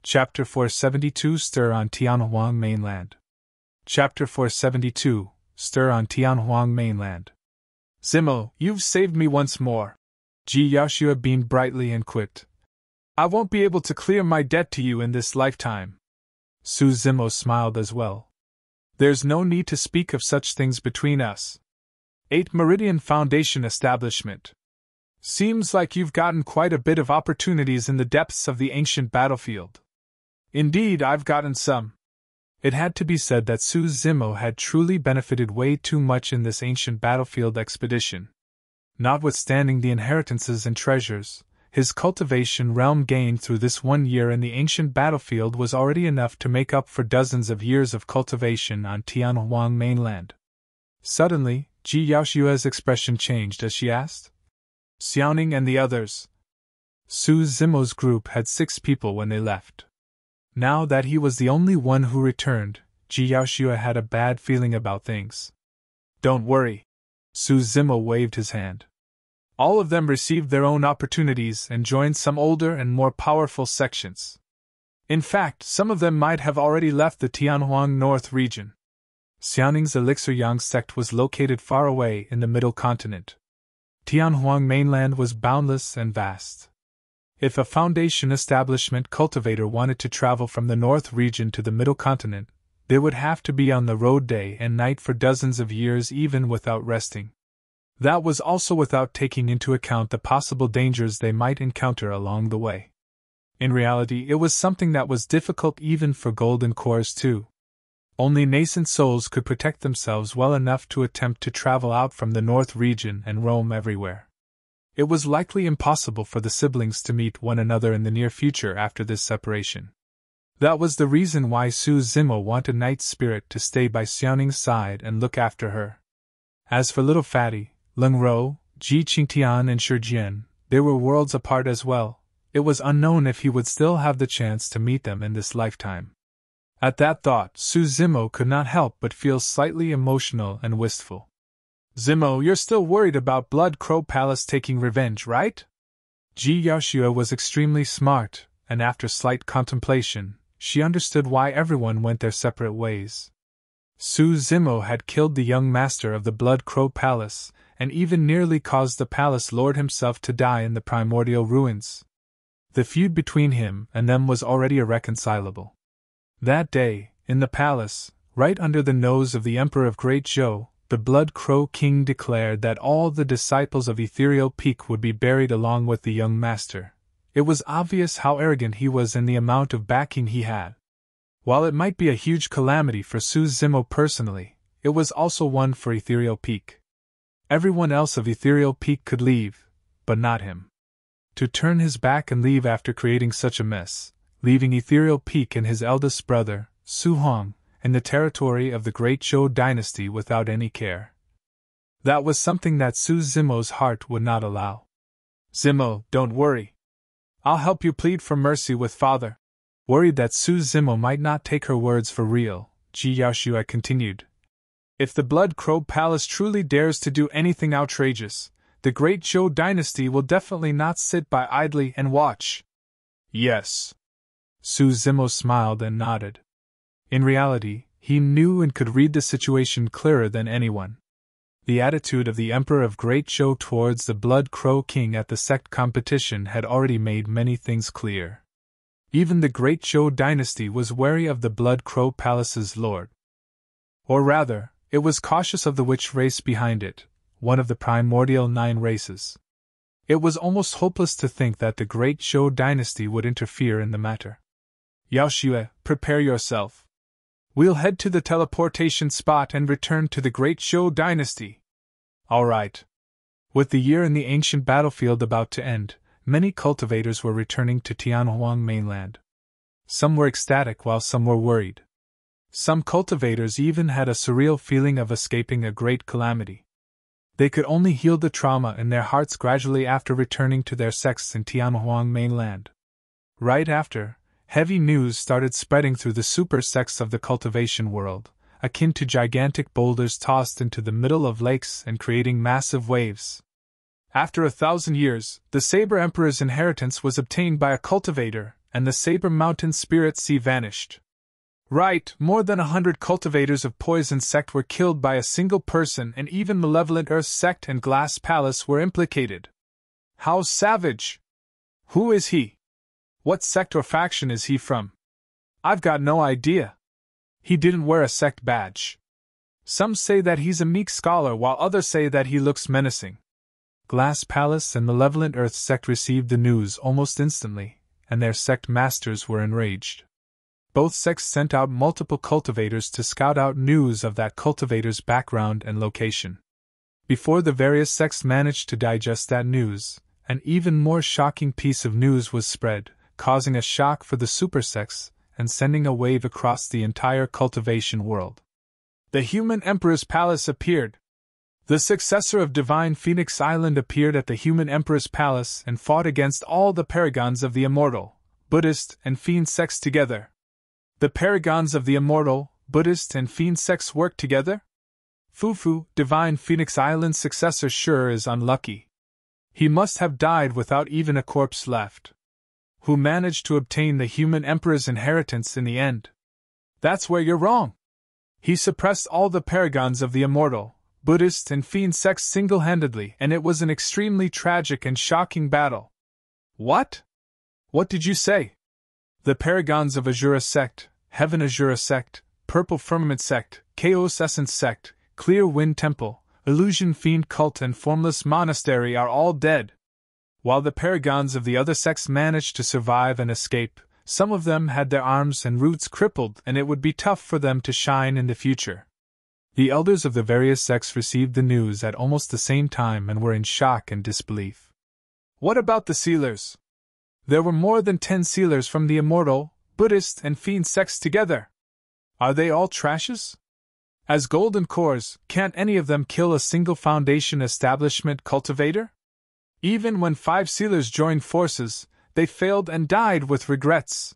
Chapter 472 Stir on Tianhuang Mainland. Chapter 472 Stir on Tianhuang Mainland. Zimo, you've saved me once more. Ji Yaoxue beamed brightly and quipped. I won't be able to clear my debt to you in this lifetime. Su Zimo smiled as well. There's no need to speak of such things between us. 8 Meridian Foundation Establishment. Seems like you've gotten quite a bit of opportunities in the depths of the ancient battlefield. Indeed, I've gotten some. It had to be said that Su Zimo had truly benefited way too much in this ancient battlefield expedition. Notwithstanding the inheritances and treasures, his cultivation realm gained through this 1 year in the ancient battlefield was already enough to make up for dozens of years of cultivation on Tianhuang Mainland. Suddenly, Ji Yaoxue's expression changed as she asked, Xiaoning and the others. Su Zimo's group had 6 people when they left. Now that he was the only one who returned, Ji Yaoxue had a bad feeling about things. Don't worry. Su Zimo waved his hand. All of them received their own opportunities and joined some older and more powerful sections. In fact, some of them might have already left the Tianhuang North region. Xiaoning's Elixir Yang sect was located far away in the Middle Continent. Tianhuang Mainland was boundless and vast. If a Foundation establishment cultivator wanted to travel from the North region to the Middle Continent, they would have to be on the road day and night for dozens of years even without resting. That was also without taking into account the possible dangers they might encounter along the way. In reality, it was something that was difficult even for golden cores too. Only nascent souls could protect themselves well enough to attempt to travel out from the North region and roam everywhere. It was likely impossible for the siblings to meet one another in the near future after this separation. That was the reason why Su Zimo wanted Night Spirit to stay by Xiaoning's side and look after her. As for Little Fatty, Leng Ro, Ji Qingtian and Shi Jian, they were worlds apart as well. It was unknown if he would still have the chance to meet them in this lifetime. At that thought, Su Zimo could not help but feel slightly emotional and wistful. Zimo, you're still worried about Blood Crow Palace taking revenge, right? Ji Yaoxue was extremely smart, and after slight contemplation, she understood why everyone went their separate ways. Su Zimo had killed the young master of the Blood Crow Palace, and even nearly caused the palace lord himself to die in the primordial ruins. The feud between him and them was already irreconcilable. That day, in the palace, right under the nose of the Emperor of Great Zhou, the Blood Crow King declared that all the disciples of Ethereal Peak would be buried along with the young master. It was obvious how arrogant he was and the amount of backing he had. While it might be a huge calamity for Su Zimo personally, it was also one for Ethereal Peak. Everyone else of Ethereal Peak could leave, but not him. To turn his back and leave after creating such a mess, leaving Ethereal Peak and his eldest brother, Su Hong, in the territory of the Great Zhou dynasty without any care. That was something that Su Zimo's heart would not allow. Zimo, don't worry. I'll help you plead for mercy with Father. Worried that Su Zimo might not take her words for real, Ji Yaoxue continued. If the Blood Crow Palace truly dares to do anything outrageous, the Great Zhou dynasty will definitely not sit by idly and watch. Yes. Su Zimo smiled and nodded. In reality, he knew and could read the situation clearer than anyone. The attitude of the Emperor of Great Zhou towards the Blood Crow King at the sect competition had already made many things clear. Even the Great Zhou dynasty was wary of the Blood Crow Palace's lord. Or rather, it was cautious of the witch race behind it, one of the primordial 9 races. It was almost hopeless to think that the Great Zhou dynasty would interfere in the matter. Yaoxue, prepare yourself. We'll head to the teleportation spot and return to the Great Zhou dynasty. All right. With the year in the ancient battlefield about to end, many cultivators were returning to Tianhuang Mainland. Some were ecstatic while some were worried. Some cultivators even had a surreal feeling of escaping a great calamity. They could only heal the trauma in their hearts gradually after returning to their sects in Tianhuang Mainland. Right after, heavy news started spreading through the super sects of the cultivation world, akin to gigantic boulders tossed into the middle of lakes and creating massive waves. After 1,000 years, the Saber Emperor's inheritance was obtained by a cultivator, and the Saber Mountain Spirit Sea vanished. Right, more than 100 cultivators of Poison Sect were killed by a single person, and even Malevolent Earth Sect and Glass Palace were implicated. How savage! Who is he? What sect or faction is he from? I've got no idea. He didn't wear a sect badge. Some say that he's a meek scholar, while others say that he looks menacing. Glass Palace and Malevolent Earth Sect received the news almost instantly, and their sect masters were enraged. Both sects sent out multiple cultivators to scout out news of that cultivator's background and location. Before the various sects managed to digest that news, an even more shocking piece of news was spread, causing a shock for the super sects and sending a wave across the entire cultivation world. The Human Emperor's Palace appeared. The successor of Divine Phoenix Island appeared at the Human Emperor's Palace and fought against all the paragons of the Immortal, Buddhist, and Fiend sects together. The paragons of the Immortal, Buddhist, and Fiend sects work together? Fufu, Divine Phoenix Island's successor, sure is unlucky. He must have died without even a corpse left. Who managed to obtain the Human Emperor's inheritance in the end? That's where you're wrong. He suppressed all the paragons of the Immortal, Buddhist, and Fiend sects single-handedly, and it was an extremely tragic and shocking battle. What? What did you say? The paragons of Asura Sect, Heaven Asura Sect, Purple Firmament Sect, Chaos Essence Sect, Clear Wind Temple, Illusion Fiend Cult, and Formless Monastery are all dead. While the paragons of the other sects managed to survive and escape, some of them had their arms and roots crippled, and it would be tough for them to shine in the future. The elders of the various sects received the news at almost the same time and were in shock and disbelief. What about the sealers? There were more than 10 sealers from the Immortal, Buddhist, and Fiend sects together. Are they all trashes? As golden cores, can't any of them kill a single Foundation establishment cultivator? Even when 5 sealers joined forces, they failed and died with regrets.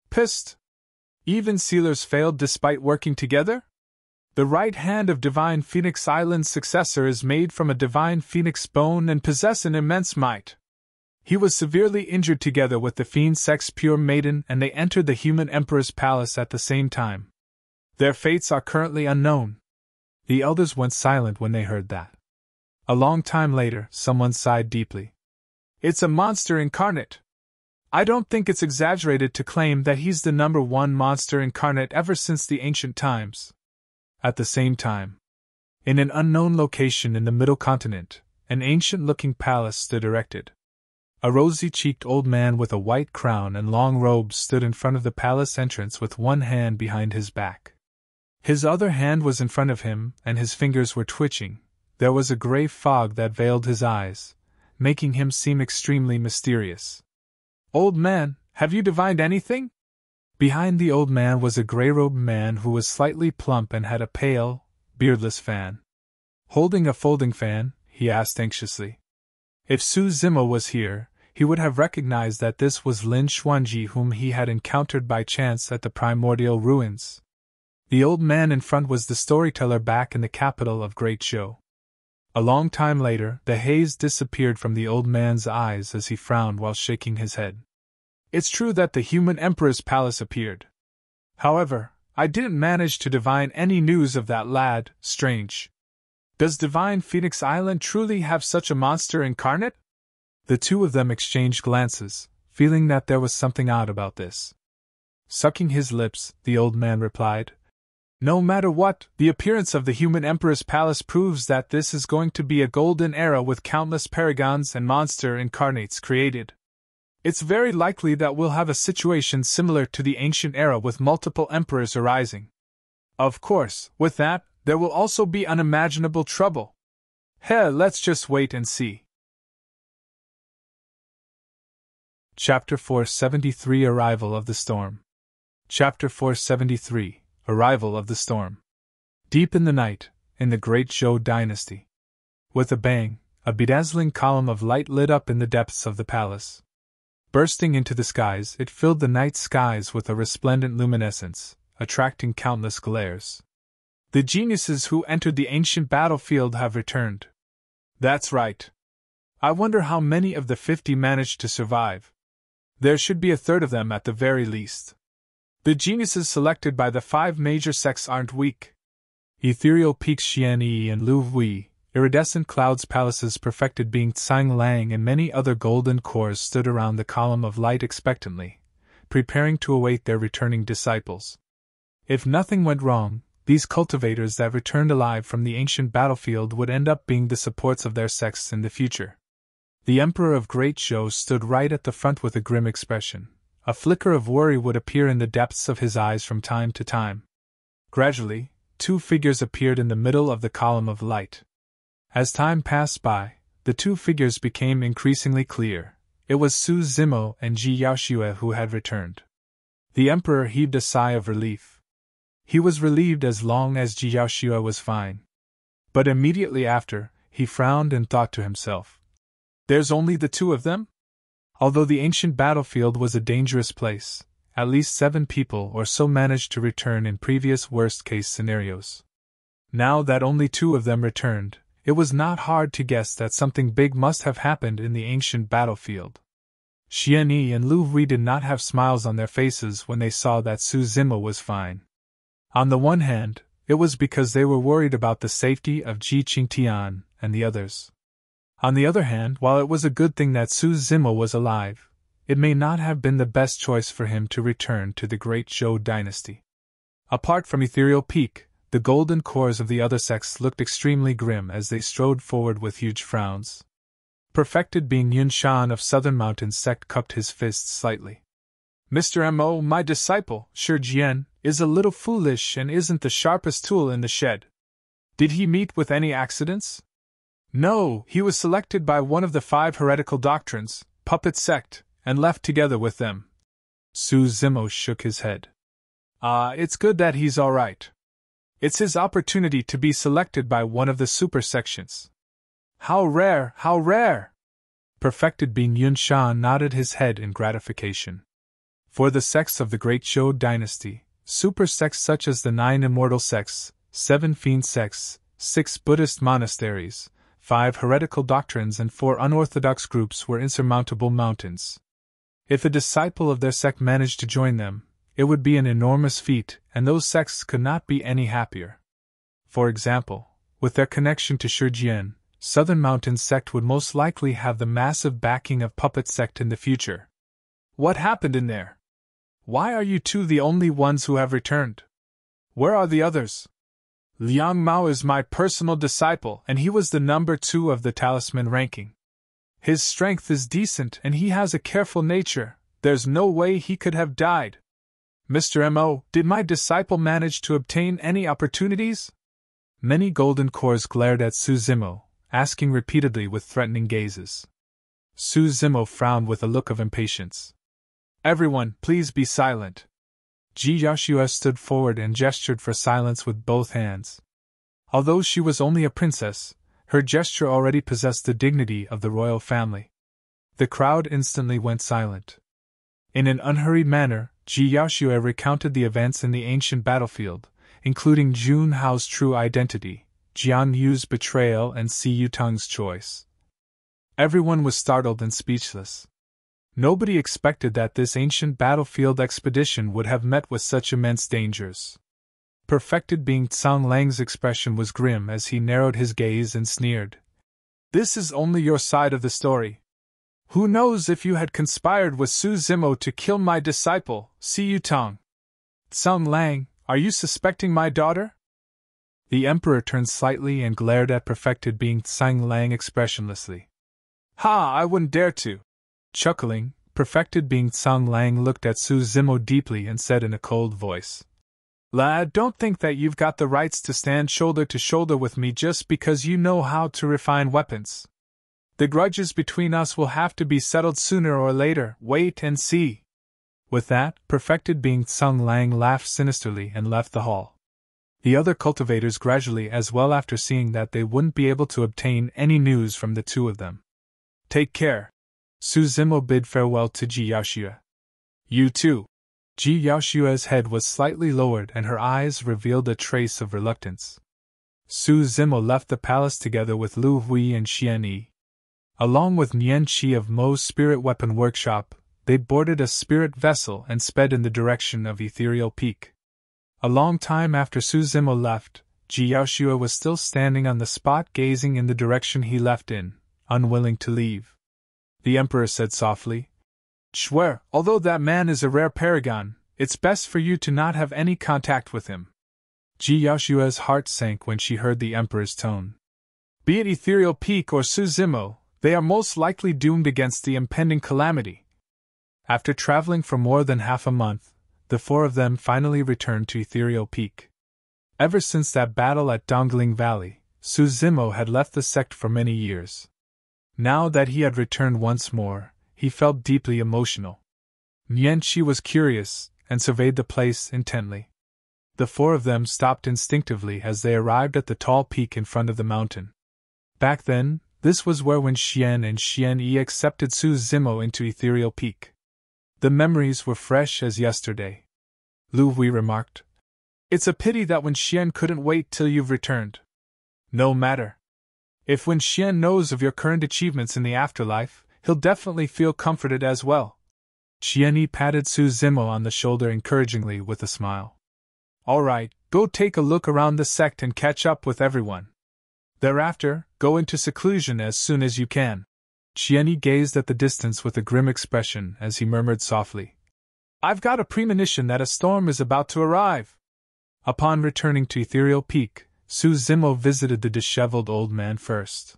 Pissed. Even sealers failed despite working together? The right hand of Divine Phoenix Island's successor is made from a Divine Phoenix bone and possess an immense might. He was severely injured together with the Fiend sect's pure maiden, and they entered the Human Emperor's Palace at the same time. Their fates are currently unknown. The elders went silent when they heard that. A long time later, someone sighed deeply. It's a monster incarnate. I don't think it's exaggerated to claim that he's the #1 monster incarnate ever since the ancient times. At the same time, in an unknown location in the Middle Continent, an ancient-looking palace stood erected. A rosy-cheeked old man with a white crown and long robes stood in front of the palace entrance with one hand behind his back. His other hand was in front of him, and his fingers were twitching. There was a gray fog that veiled his eyes, making him seem extremely mysterious. Old man, have you divined anything? Behind the old man was a gray-robed man who was slightly plump and had a pale, beardless fan. Holding a folding fan, he asked anxiously. If Su Zimo was here, he would have recognized that this was Lin Xuanji, whom he had encountered by chance at the primordial ruins. The old man in front was the storyteller back in the capital of Great Zhou. A long time later, the haze disappeared from the old man's eyes as he frowned while shaking his head. It's true that the Human Emperor's Palace appeared. However, I didn't manage to divine any news of that lad. Strange. Does Divine Phoenix Island truly have such a monster incarnate? The two of them exchanged glances, feeling that there was something odd about this. Sucking his lips, the old man replied, No matter what, the appearance of the Human Emperor's Palace proves that this is going to be a golden era with countless paragons and monster incarnates created. It's very likely that we'll have a situation similar to the ancient era with multiple emperors arising. Of course, with that, there will also be unimaginable trouble. Let's just wait and see. Chapter 473 Arrival of the Storm. Chapter 473 Arrival of the Storm. Deep in the night, in the Great Zhou dynasty. With a bang, a bedazzling column of light lit up in the depths of the palace. Bursting into the skies, it filled the night skies with a resplendent luminescence, attracting countless glares. The geniuses who entered the ancient battlefield have returned. That's right. I wonder how many of the 50 managed to survive. There should be a third of them at the very least. The geniuses selected by the 5 major sects aren't weak. Ethereal peaks Qian and Lu Hui, iridescent clouds palaces perfected being Tsang Lang and many other golden cores stood around the column of light expectantly, preparing to await their returning disciples. If nothing went wrong, these cultivators that returned alive from the ancient battlefield would end up being the supports of their sects in the future. The Emperor of Great Zhou stood right at the front with a grim expression. A flicker of worry would appear in the depths of his eyes from time to time. Gradually, 2 figures appeared in the middle of the column of light. As time passed by, the 2 figures became increasingly clear. It was Su Zimo and Ji Yaoxue who had returned. The Emperor heaved a sigh of relief. He was relieved as long as Ji Yaoxue was fine. But immediately after, he frowned and thought to himself, "There's only the 2 of them?" Although the ancient battlefield was a dangerous place, at least 7 people or so managed to return in previous worst-case scenarios. Now that only 2 of them returned, it was not hard to guess that something big must have happened in the ancient battlefield. Qian Yi and Lu Hui did not have smiles on their faces when they saw that Su Zimo was fine. On the one hand, it was because they were worried about the safety of Ji Qingtian and the others. On the other hand, while it was a good thing that Su Zimo was alive, it may not have been the best choice for him to return to the Great Zhou dynasty. Apart from Ethereal Peak, the golden cores of the other sects looked extremely grim as they strode forward with huge frowns. Perfected being Yun Shan of Southern Mountains sect cupped his fists slightly. "Mr. Mo, my disciple, Shi Jian, is a little foolish and isn't the sharpest tool in the shed. Did he meet with any accidents?" "No, he was selected by one of the 5 heretical doctrines, puppet sect, and left together with them." Su Zimo shook his head. It's good that he's all right. It's his opportunity to be selected by one of the super sections." "How rare, how rare!" Perfected being Yun Shan nodded his head in gratification. For the sects of the Great Zhou dynasty, super sects such as the 9 immortal sects, 7 fiend sects, 6 Buddhist monasteries, 5 heretical doctrines and 4 unorthodox groups were insurmountable mountains. If a disciple of their sect managed to join them, it would be an enormous feat, and those sects could not be any happier. For example, with their connection to Shi Jian, Southern Mountain sect would most likely have the massive backing of puppet sect in the future. "What happened in there? Why are you 2 the only ones who have returned? Where are the others?" "Liang Mao is my personal disciple and he was the number 2 of the talisman ranking. His strength is decent and he has a careful nature, there's no way he could have died." "Mr. Mo, did my disciple manage to obtain any opportunities?" Many golden cores glared at Su Zimo, asking repeatedly with threatening gazes. Su Zimo frowned with a look of impatience. "Everyone, please be silent." Ji Yaoxue stood forward and gestured for silence with both hands. Although she was only a princess, her gesture already possessed the dignity of the royal family. The crowd instantly went silent. In an unhurried manner, Ji Yaoxue recounted the events in the ancient battlefield, including Jun Hao's true identity, Jian Yu's betrayal and Si Yutang's choice. Everyone was startled and speechless. Nobody expected that this ancient battlefield expedition would have met with such immense dangers. Perfected being Tsang Lang's expression was grim as he narrowed his gaze and sneered. "This is only your side of the story. Who knows if you had conspired with Su Zimo to kill my disciple, Si Yutang? Tsang Lang, are you suspecting my daughter?" The Emperor turned slightly and glared at Perfected being Tsang Lang expressionlessly. "Ha, I wouldn't dare to." Chuckling, Perfected being Tsang Lang looked at Su Zimo deeply and said in a cold voice, "Lad, don't think that you've got the rights to stand shoulder to shoulder with me just because you know how to refine weapons. The grudges between us will have to be settled sooner or later, wait and see." With that, Perfected being Tsang Lang laughed sinisterly and left the hall. The other cultivators gradually as well after seeing that they wouldn't be able to obtain any news from the 2 of them. "Take care." Su Zimo bid farewell to Ji Yaoxue. "You too." Ji Yaoxue's head was slightly lowered and her eyes revealed a trace of reluctance. Su Zimo left the palace together with Lu Hui and Qian Yi. Along with Nian Qi of Mo's Spirit Weapon Workshop, they boarded a spirit vessel and sped in the direction of Ethereal Peak. A long time after Su Zimo left, Ji Yaoshua was still standing on the spot gazing in the direction he left in, unwilling to leave. The Emperor said softly, "Shuer, although that man is a rare paragon, it's best for you to not have any contact with him." Ji Yaoshua's heart sank when she heard the Emperor's tone. Be it Ethereal Peak or Su Zimo, they are most likely doomed against the impending calamity. After traveling for more than half a month, the four of them finally returned to Ethereal Peak. Ever since that battle at Dongling Valley, Su Zimo had left the sect for many years. Now that he had returned once more, he felt deeply emotional. Nianqi was curious, and surveyed the place intently. The four of them stopped instinctively as they arrived at the tall peak in front of the mountain. Back then, this was where when Qian and Qian Yi accepted Su Zimo into Ethereal Peak. The memories were fresh as yesterday. Lu Hui remarked, "It's a pity that Wen Qian couldn't wait till you've returned." "No matter. If Wen Qian knows of your current achievements in the afterlife, he'll definitely feel comforted as well." Qian Yi patted Su Zimo on the shoulder encouragingly with a smile. "All right, go take a look around the sect and catch up with everyone. Thereafter, go into seclusion as soon as you can." Qian Yi gazed at the distance with a grim expression as he murmured softly, "I've got a premonition that a storm is about to arrive." Upon returning to Ethereal Peak, Su Zimo visited the disheveled old man first.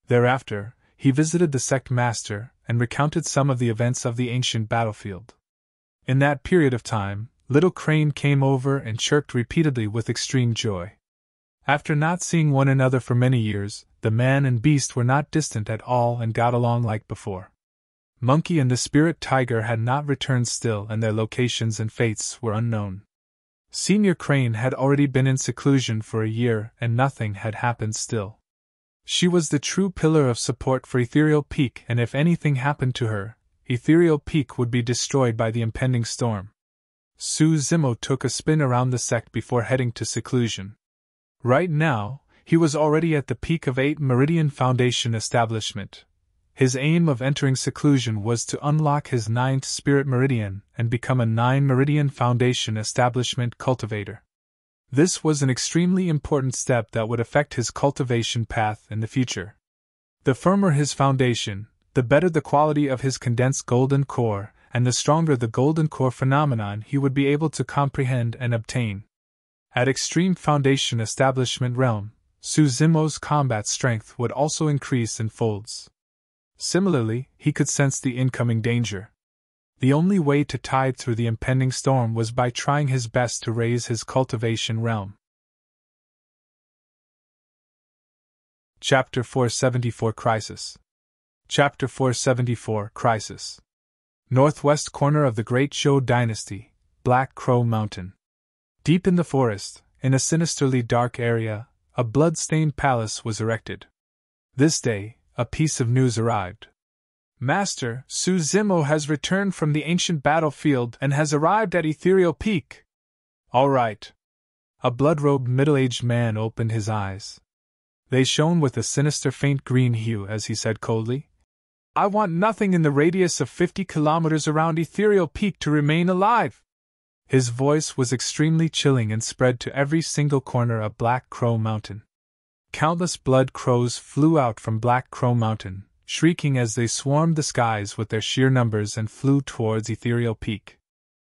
Thereafter, he visited the sect master and recounted some of the events of the ancient battlefield. In that period of time, Little Crane came over and chirped repeatedly with extreme joy. After not seeing one another for many years, the man and beast were not distant at all and got along like before. Monkey and the spirit tiger had not returned still, and their locations and fates were unknown. Senior Crane had already been in seclusion for a year, and nothing had happened still. She was the true pillar of support for Ethereal Peak, and if anything happened to her, Ethereal Peak would be destroyed by the impending storm. Su Zimo took a spin around the sect before heading to seclusion. Right now, he was already at the peak of 8 Meridian Foundation establishment. His aim of entering seclusion was to unlock his 9th Spirit Meridian and become a 9 Meridian Foundation establishment cultivator. This was an extremely important step that would affect his cultivation path in the future. The firmer his foundation, the better the quality of his condensed golden core, and the stronger the golden core phenomenon he would be able to comprehend and obtain. At Extreme Foundation Establishment Realm, Su Zimo's combat strength would also increase in folds. Similarly, he could sense the incoming danger. The only way to tide through the impending storm was by trying his best to raise his cultivation realm. Chapter 474 Crisis. Chapter 474 Crisis. Northwest corner of the Great Zhou Dynasty, Black Crow Mountain. Deep in the forest, in a sinisterly dark area, a blood-stained palace was erected. This day, a piece of news arrived. Master Su Zimo has returned from the ancient battlefield and has arrived at Ethereal Peak. All right. A blood-robed middle-aged man opened his eyes. They shone with a sinister faint green hue as he said coldly, "I want nothing in the radius of 50 kilometers around Ethereal Peak to remain alive." His voice was extremely chilling and spread to every single corner of Black Crow Mountain. Countless blood crows flew out from Black Crow Mountain, shrieking as they swarmed the skies with their sheer numbers and flew towards Ethereal Peak.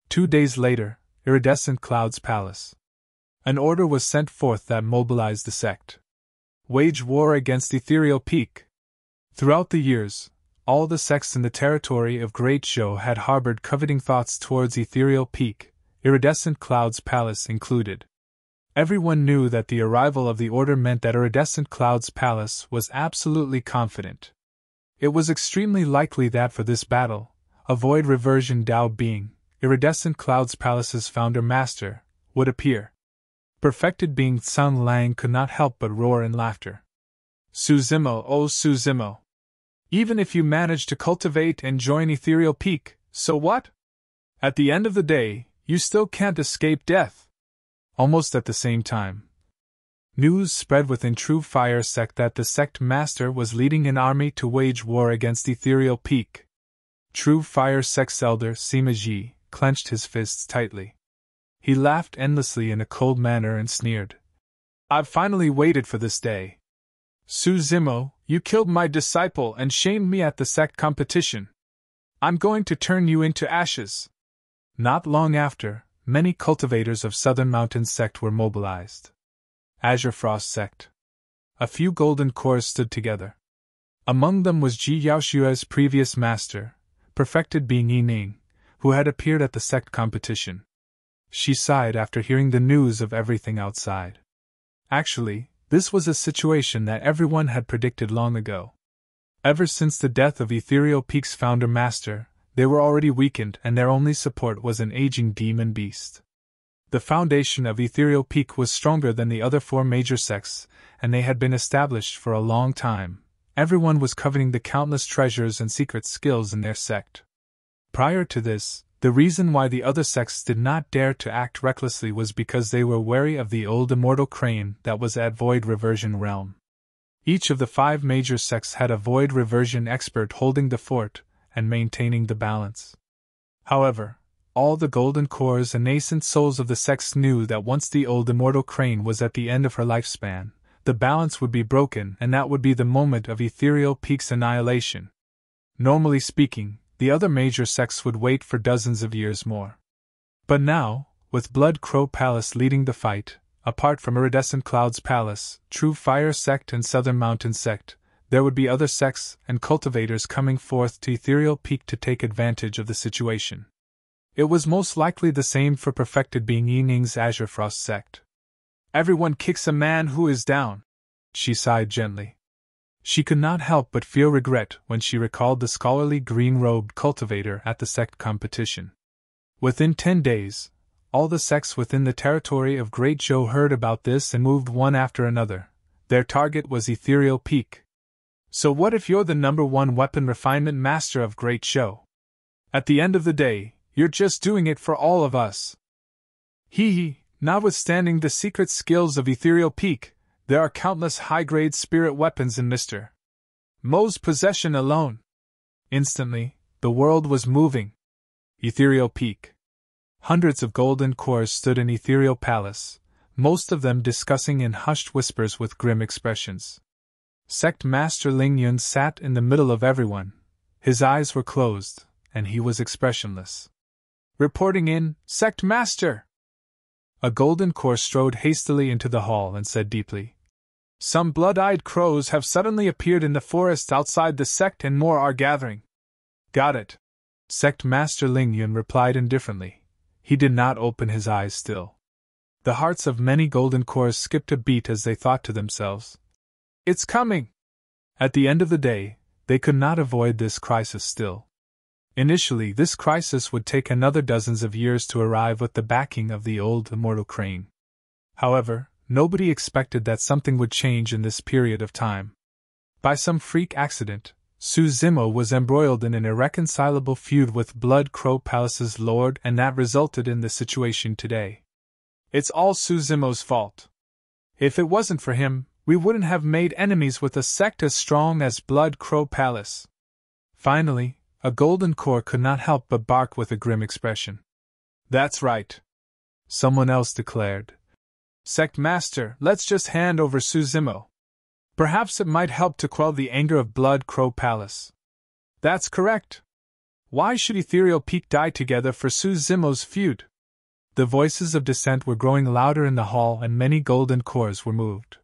2 days later, Iridescent Cloud's palace. An order was sent forth that mobilized the sect. Wage war against Ethereal Peak. Throughout the years, all the sects in the territory of Great Zhou had harbored coveting thoughts towards Ethereal Peak, Iridescent Cloud's palace included. Everyone knew that the arrival of the order meant that Iridescent Cloud's palace was absolutely confident. It was extremely likely that for this battle, a void reversion Dao being, Iridescent Cloud's palace's founder master, would appear. Perfected being Sun Lang could not help but roar in laughter. Su Zimo, oh Su Zimo! Even if you manage to cultivate and join Ethereal Peak, so what? At the end of the day, you still can't escape death. Almost at the same time, news spread within True Fire Sect that the sect master was leading an army to wage war against Ethereal Peak. True Fire Sect's elder, Sima Ji, clenched his fists tightly. He laughed endlessly in a cold manner and sneered. I've finally waited for this day. Su Zimo, you killed my disciple and shamed me at the sect competition. I'm going to turn you into ashes. Not long after, many cultivators of Southern Mountains sect were mobilized. Azure Frost sect. A few golden cores stood together. Among them was Ji Yaoshua's previous master, perfected being Yi Ning, who had appeared at the sect competition. She sighed after hearing the news of everything outside. Actually, this was a situation that everyone had predicted long ago. Ever since the death of Ethereal Peak's founder master, they were already weakened and their only support was an aging demon beast. The foundation of Ethereal Peak was stronger than the other 4 major sects, and they had been established for a long time. Everyone was coveting the countless treasures and secret skills in their sect. Prior to this, the reason why the other sects did not dare to act recklessly was because they were wary of the old immortal crane that was at Void Reversion Realm. Each of the 5 major sects had a Void Reversion expert holding the fort and maintaining the balance. However, all the golden cores and nascent souls of the sects knew that once the old immortal crane was at the end of her lifespan, the balance would be broken and that would be the moment of Ethereal Peak's annihilation. Normally speaking, the other major sects would wait for dozens of years more. But now, with Blood Crow Palace leading the fight, apart from Iridescent Cloud's Palace, True Fire Sect and Southern Mountain Sect, there would be other sects and cultivators coming forth to Ethereal Peak to take advantage of the situation. It was most likely the same for perfected being Yi Ning's Azure Frost sect. Everyone kicks a man who is down, she sighed gently. She could not help but feel regret when she recalled the scholarly green-robed cultivator at the sect competition. Within 10 days, all the sects within the territory of Great Zhou heard about this and moved one after another. Their target was Ethereal Peak. So what if you're the #1 weapon refinement master of Great Zhou? At the end of the day, you're just doing it for all of us. Hee, notwithstanding the secret skills of Ethereal Peak, there are countless high-grade spirit weapons in Mr. Mo's possession alone. Instantly, the world was moving. Ethereal Peak. Hundreds of golden cores stood in Ethereal Palace, most of them discussing in hushed whispers with grim expressions. Sect Master Ling Yun sat in the middle of everyone. His eyes were closed, and he was expressionless. Reporting in, Sect Master! A golden core strode hastily into the hall and said deeply, Some blood-eyed crows have suddenly appeared in the forest outside the sect and more are gathering. Got it. Sect Master Ling Yun replied indifferently. He did not open his eyes still. The hearts of many golden cores skipped a beat as they thought to themselves, It's coming! At the end of the day, they could not avoid this crisis still. Initially, this crisis would take another dozens of years to arrive with the backing of the old immortal crane. However, nobody expected that something would change in this period of time. By some freak accident, Su Zimo was embroiled in an irreconcilable feud with Blood Crow Palace's lord, and that resulted in the situation today. It's all Su Zimo's fault. If it wasn't for him, we wouldn't have made enemies with a sect as strong as Blood Crow Palace. Finally, a golden core could not help but bark with a grim expression. That's right. Someone else declared. Sect Master, let's just hand over Su Zimo. Perhaps it might help to quell the anger of Blood Crow Palace. That's correct. Why should Ethereal Peak die together for Su Zimo's feud? The voices of dissent were growing louder in the hall and many golden cores were moved.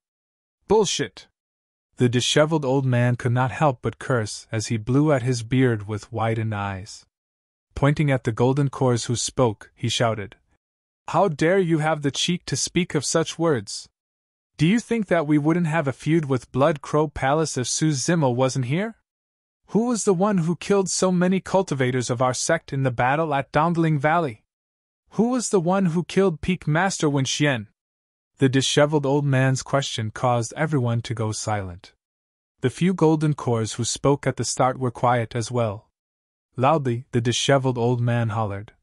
Bullshit! The disheveled old man could not help but curse as he blew at his beard with widened eyes. Pointing at the golden cores who spoke, he shouted, How dare you have the cheek to speak of such words? Do you think that we wouldn't have a feud with Blood Crow Palace if Su Zimo wasn't here? Who was the one who killed so many cultivators of our sect in the battle at Dongling Valley? Who was the one who killed Peak Master Wen Qian? The disheveled old man's question caused everyone to go silent. The few golden cores who spoke at the start were quiet as well. Loudly, the disheveled old man hollered.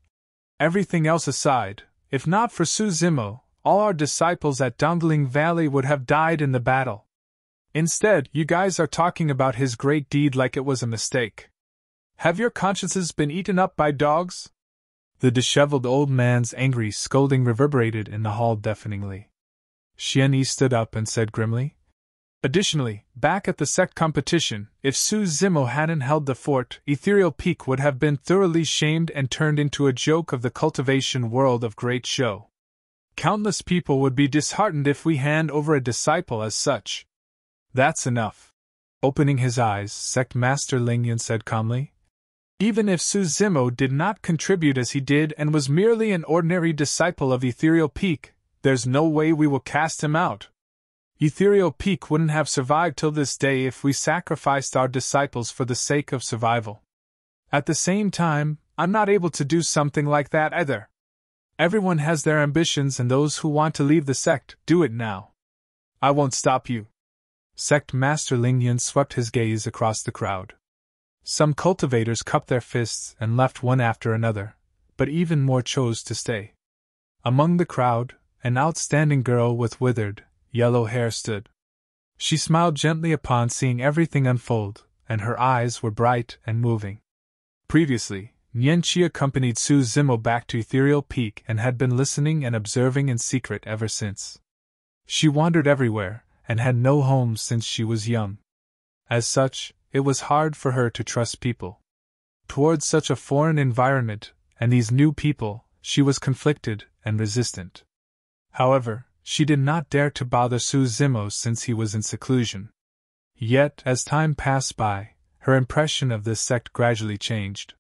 Everything else aside, if not for Su Zimo, all our disciples at Dongling Valley would have died in the battle. Instead, you guys are talking about his great deed like it was a mistake. Have your consciences been eaten up by dogs? The disheveled old man's angry scolding reverberated in the hall deafeningly. Qian stood up and said grimly, Additionally, back at the sect competition, if Su Zimo hadn't held the fort, Ethereal Peak would have been thoroughly shamed and turned into a joke of the cultivation world of great show. Countless people would be disheartened if we hand over a disciple as such. That's enough. Opening his eyes, Sect Master Lingyun said calmly. Even if Su Zimo did not contribute as he did and was merely an ordinary disciple of Ethereal Peak, there's no way we will cast him out. Ethereal Peak wouldn't have survived till this day if we sacrificed our disciples for the sake of survival. At the same time, I'm not able to do something like that either. Everyone has their ambitions, and those who want to leave the sect, do it now. I won't stop you. Sect Master Lingyun swept his gaze across the crowd. Some cultivators cupped their fists and left one after another, but even more chose to stay. Among the crowd, an outstanding girl with withered, yellow hair stood. She smiled gently upon seeing everything unfold, and her eyes were bright and moving. Previously, Nianqi accompanied Su Zimo back to Ethereal Peak and had been listening and observing in secret ever since. She wandered everywhere, and had no home since she was young. As such, it was hard for her to trust people. Towards such a foreign environment, and these new people, she was conflicted and resistant. However, she did not dare to bother Su Zimo since he was in seclusion. Yet, as time passed by, her impression of this sect gradually changed.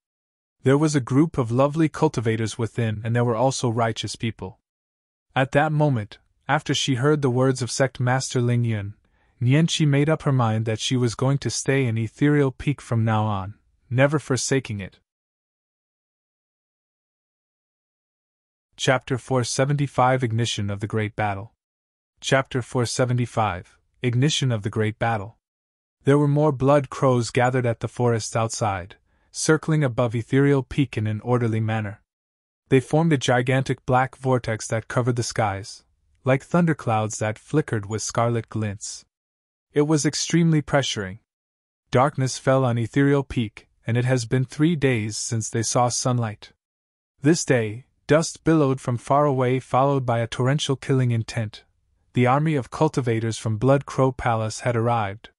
There was a group of lovely cultivators within, and there were also righteous people. At that moment, after she heard the words of Sect Master Lingyun, Nianqi made up her mind that she was going to stay in Ethereal Peak from now on, never forsaking it. Chapter 475 Ignition of the Great Battle. Chapter 475 Ignition of the Great Battle. There were more blood crows gathered at the forest outside, circling above Ethereal Peak in an orderly manner. They formed a gigantic black vortex that covered the skies, like thunderclouds that flickered with scarlet glints. It was extremely pressuring. Darkness fell on Ethereal Peak, and it has been 3 days since they saw sunlight. This day, dust billowed from far away, followed by a torrential killing intent. The army of cultivators from Blood Crow Palace had arrived.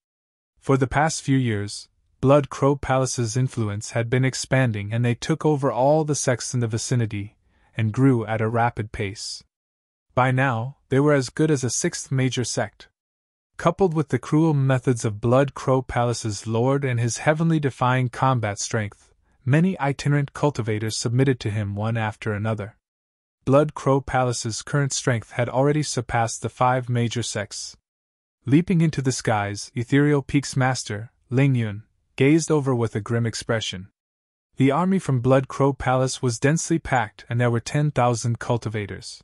For the past few years, Blood Crow Palace's influence had been expanding, and they took over all the sects in the vicinity, and grew at a rapid pace. By now, they were as good as a 6th major sect. Coupled with the cruel methods of Blood Crow Palace's lord and his heavenly defying combat strength, many itinerant cultivators submitted to him one after another. Blood Crow Palace's current strength had already surpassed the 5 major sects. Leaping into the skies, Ethereal Peak's master, Lingyun, gazed over with a grim expression. The army from Blood Crow Palace was densely packed, and there were 10,000 cultivators.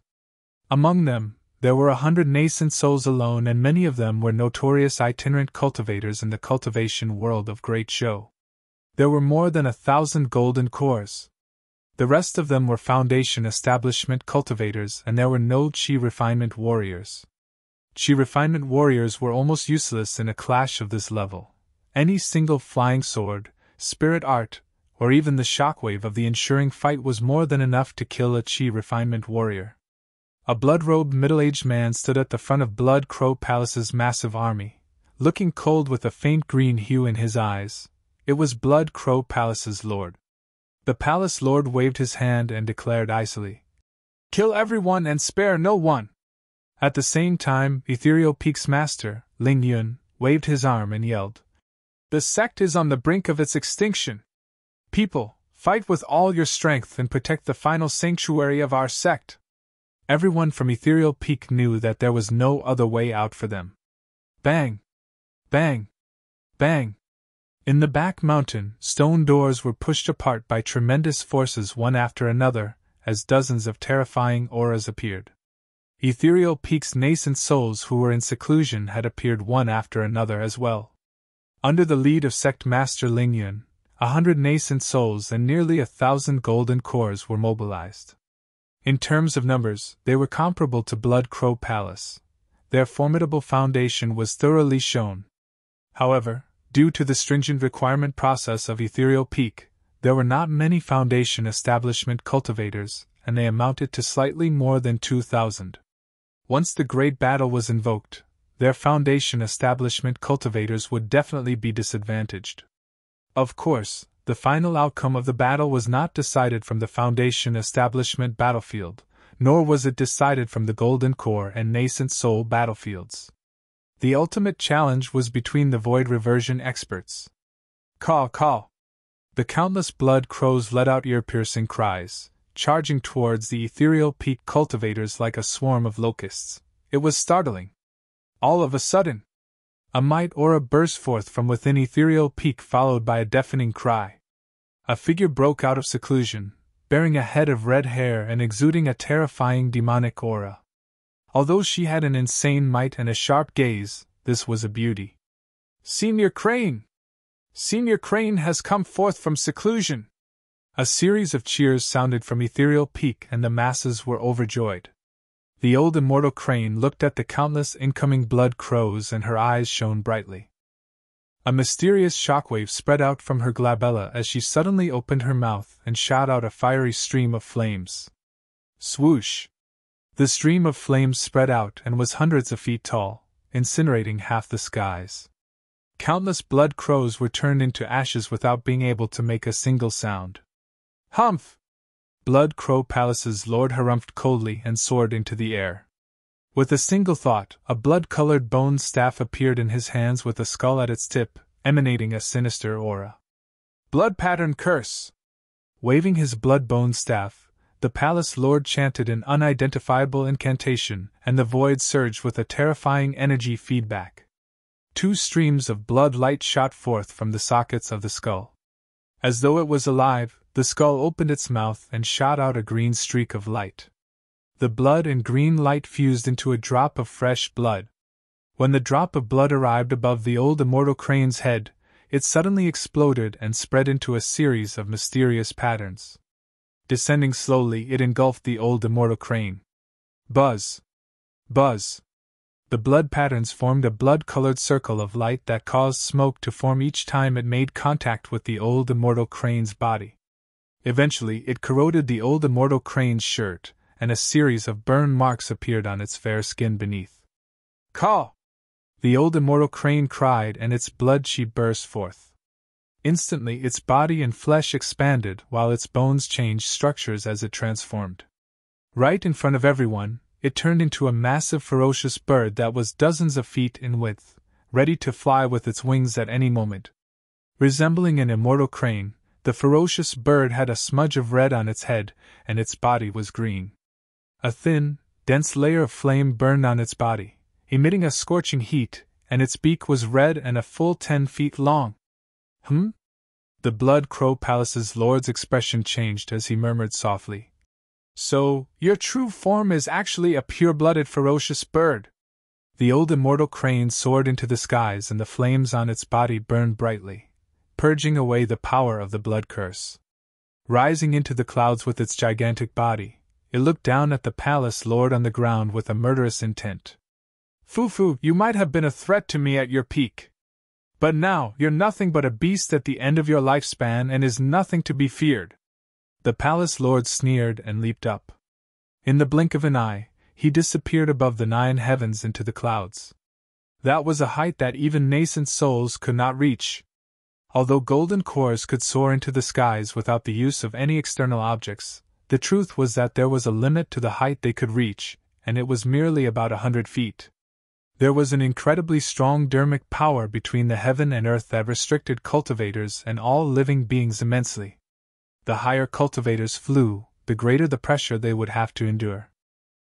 Among them, there were 100 nascent souls alone, and many of them were notorious itinerant cultivators in the cultivation world of great show. There were more than 1,000 golden cores. The rest of them were foundation establishment cultivators, and there were no Qi refinement warriors. Qi refinement warriors were almost useless in a clash of this level. Any single flying sword, spirit art, or even the shockwave of the ensuing fight was more than enough to kill a Qi refinement warrior. A blood-robed middle-aged man stood at the front of Blood Crow Palace's massive army, looking cold with a faint green hue in his eyes. It was Blood Crow Palace's lord. The palace lord waved his hand and declared icily, "Kill everyone and spare no one!" At the same time, Ethereal Peak's master, Lingyun, waved his arm and yelled, "The sect is on the brink of its extinction. People, fight with all your strength and protect the final sanctuary of our sect." Everyone from Ethereal Peak knew that there was no other way out for them. Bang! Bang! Bang! In the back mountain, stone doors were pushed apart by tremendous forces one after another, as dozens of terrifying auras appeared. Ethereal Peak's nascent souls who were in seclusion had appeared one after another as well. Under the lead of Sect Master Lingyun, 100 nascent souls and nearly 1,000 golden cores were mobilized. In terms of numbers, they were comparable to Blood Crow Palace. Their formidable foundation was thoroughly shown. However, due to the stringent requirement process of Ethereal Peak, There were not many Foundation establishment cultivators, and they amounted to slightly more than 2,000. Once the great battle was invoked, their Foundation establishment cultivators would definitely be disadvantaged. Of course, the final outcome of the battle was not decided from the Foundation establishment battlefield, nor was it decided from the Golden Core and Nascent Soul battlefields. The ultimate challenge was between the Void Reversion experts. Caw, caw! The countless blood crows let out ear-piercing cries, charging towards the ethereal peak cultivators like a swarm of locusts. It was startling. All of a sudden, a might aura burst forth from within ethereal peak, followed by a deafening cry. A figure broke out of seclusion, bearing a head of red hair and exuding a terrifying demonic aura. Although she had an insane might and a sharp gaze, this was a beauty. Senior Crane! Senior Crane has come forth from seclusion! A series of cheers sounded from ethereal peak, and the masses were overjoyed. The old immortal crane looked at the countless incoming blood crows, and her eyes shone brightly. A mysterious shockwave spread out from her glabella as she suddenly opened her mouth and shot out a fiery stream of flames. Swoosh! The stream of flames spread out and was hundreds of feet tall, incinerating half the skies. Countless blood crows were turned into ashes without being able to make a single sound. Humph! Blood Crow Palace's Lord harumphed coldly and soared into the air. With a single thought, a blood-colored bone staff appeared in his hands with a skull at its tip, emanating a sinister aura. Blood Pattern Curse! Waving his blood-bone staff, the Palace Lord chanted an unidentifiable incantation, and the void surged with a terrifying energy feedback. 2 streams of blood light shot forth from the sockets of the skull. As though it was alive, the skull opened its mouth and shot out a green streak of light. The blood and green light fused into a drop of fresh blood. When the drop of blood arrived above the old immortal crane's head, it suddenly exploded and spread into a series of mysterious patterns. Descending slowly, it engulfed the old immortal crane. Buzz! Buzz! The blood patterns formed a blood-colored circle of light that caused smoke to form each time it made contact with the old immortal crane's body. Eventually, it corroded the old immortal crane's shirt, and a series of burn marks appeared on its fair skin beneath. Caw! The old immortal crane cried, and its blood chi burst forth. Instantly, its body and flesh expanded, while its bones changed structures as it transformed. Right in front of everyone, it turned into a massive ferocious bird that was dozens of feet in width, ready to fly with its wings at any moment. Resembling an immortal crane, the ferocious bird had a smudge of red on its head, and its body was green. A thin, dense layer of flame burned on its body, emitting a scorching heat, and its beak was red and a full 10 feet long. The Blood Crow Palace's lord's expression changed as he murmured softly. So, your true form is actually a pure-blooded ferocious bird. The old immortal crane soared into the skies, and the flames on its body burned brightly, purging away the power of the blood curse. Rising into the clouds with its gigantic body, it looked down at the palace lord on the ground with a murderous intent. Fufu, you might have been a threat to me at your peak. But now, you're nothing but a beast at the end of your lifespan and is nothing to be feared. The palace lord sneered and leaped up. In the blink of an eye, he disappeared above the 9 heavens into the clouds. That was a height that even nascent souls could not reach. Although golden cores could soar into the skies without the use of any external objects, the truth was that there was a limit to the height they could reach, and it was merely about 100 feet. There was an incredibly strong dermic power between the heaven and earth that restricted cultivators and all living beings immensely. The higher cultivators flew, the greater the pressure they would have to endure.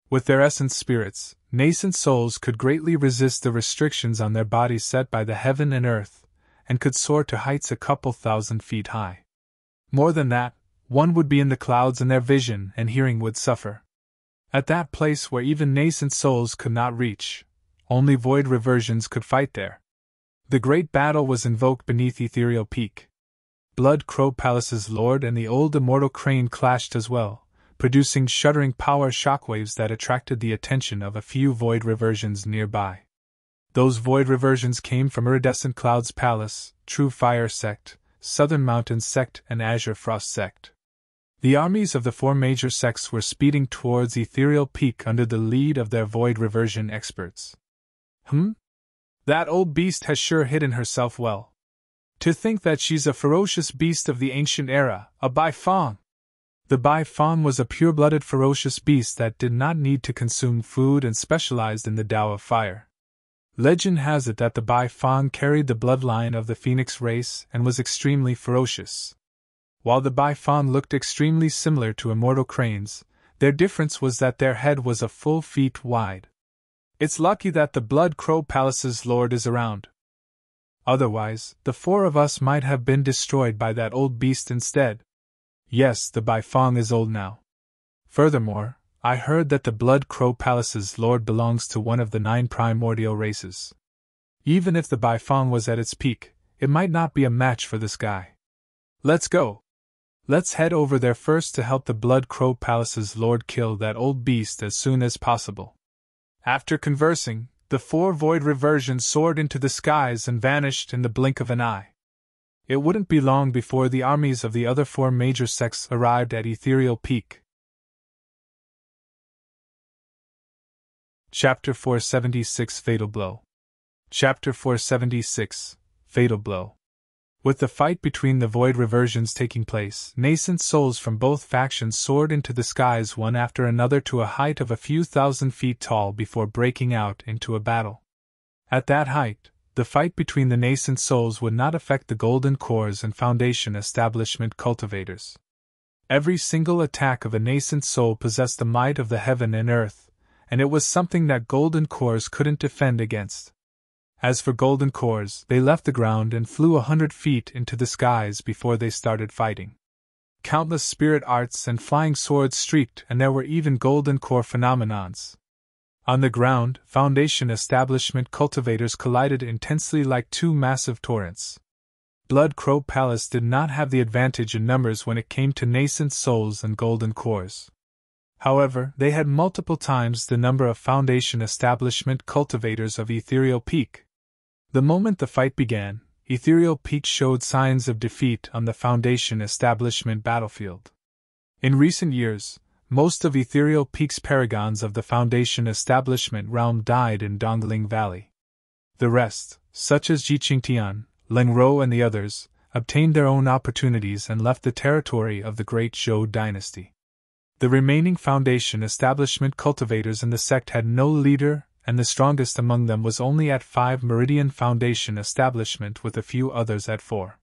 With their essence spirits, nascent souls could greatly resist the restrictions on their bodies set by the heaven and earth, and could soar to heights a couple thousand feet high. More than that, one would be in the clouds and their vision and hearing would suffer. At that place where even nascent souls could not reach, only void reversions could fight there. The great battle was invoked beneath Ethereal Peak. Blood Crow Palace's lord and the old immortal crane clashed as well, producing shuddering power shockwaves that attracted the attention of a few void reversions nearby. Those void reversions came from Iridescent Cloud's palace, True Fire Sect, Southern Mountain Sect and Azure Frost Sect. The armies of the four major sects were speeding towards Ethereal Peak under the lead of their void reversion experts. That old beast has sure hidden herself well. To think that she's a ferocious beast of the ancient era, a Baifang. The Baifang was a pure-blooded ferocious beast that did not need to consume food and specialized in the Tao of Fire. Legend has it that the Baifang carried the bloodline of the Phoenix race and was extremely ferocious. While the Baifang looked extremely similar to immortal cranes, their difference was that their head was a full feet wide. It's lucky that the Blood Crow Palace's lord is around. Otherwise, the four of us might have been destroyed by that old beast instead. Yes, the Baifang is old now. Furthermore, I heard that the Blood Crow Palace's lord belongs to one of the 9 primordial races. Even if the Baifang was at its peak, it might not be a match for this guy. Let's go. Let's head over there first to help the Blood Crow Palace's lord kill that old beast as soon as possible. After conversing, the 4 void reversions soared into the skies and vanished in the blink of an eye. It wouldn't be long before the armies of the other 4 major sects arrived at Ethereal Peak. Chapter 476 Fatal Blow. Chapter 476 Fatal Blow. With the fight between the void reversions taking place, nascent souls from both factions soared into the skies one after another to a height of a few thousand feet tall before breaking out into a battle. At that height, the fight between the nascent souls would not affect the Golden Cores and Foundation Establishment cultivators. Every single attack of a nascent soul possessed the might of the heaven and earth, and it was something that Golden Cores couldn't defend against. As for Golden Cores, they left the ground and flew 100 feet into the skies before they started fighting. Countless spirit arts and flying swords streaked, and there were even Golden Core phenomenons. On the ground, Foundation Establishment cultivators collided intensely like 2 massive torrents. Blood Crow Palace did not have the advantage in numbers when it came to nascent souls and Golden Cores. However, they had multiple times the number of Foundation Establishment cultivators of Ethereal Peak. The moment the fight began, Ethereal Peak showed signs of defeat on the Foundation Establishment battlefield. In recent years, most of Ethereal Peak's paragons of the Foundation Establishment realm died in Dongling Valley. The rest, such as Jiqingtian, Lengro and the others, obtained their own opportunities and left the territory of the Great Zhou dynasty. The remaining Foundation Establishment cultivators in the sect had no leader, and the strongest among them was only at 5 Meridian Foundation Establishment with a few others at 4.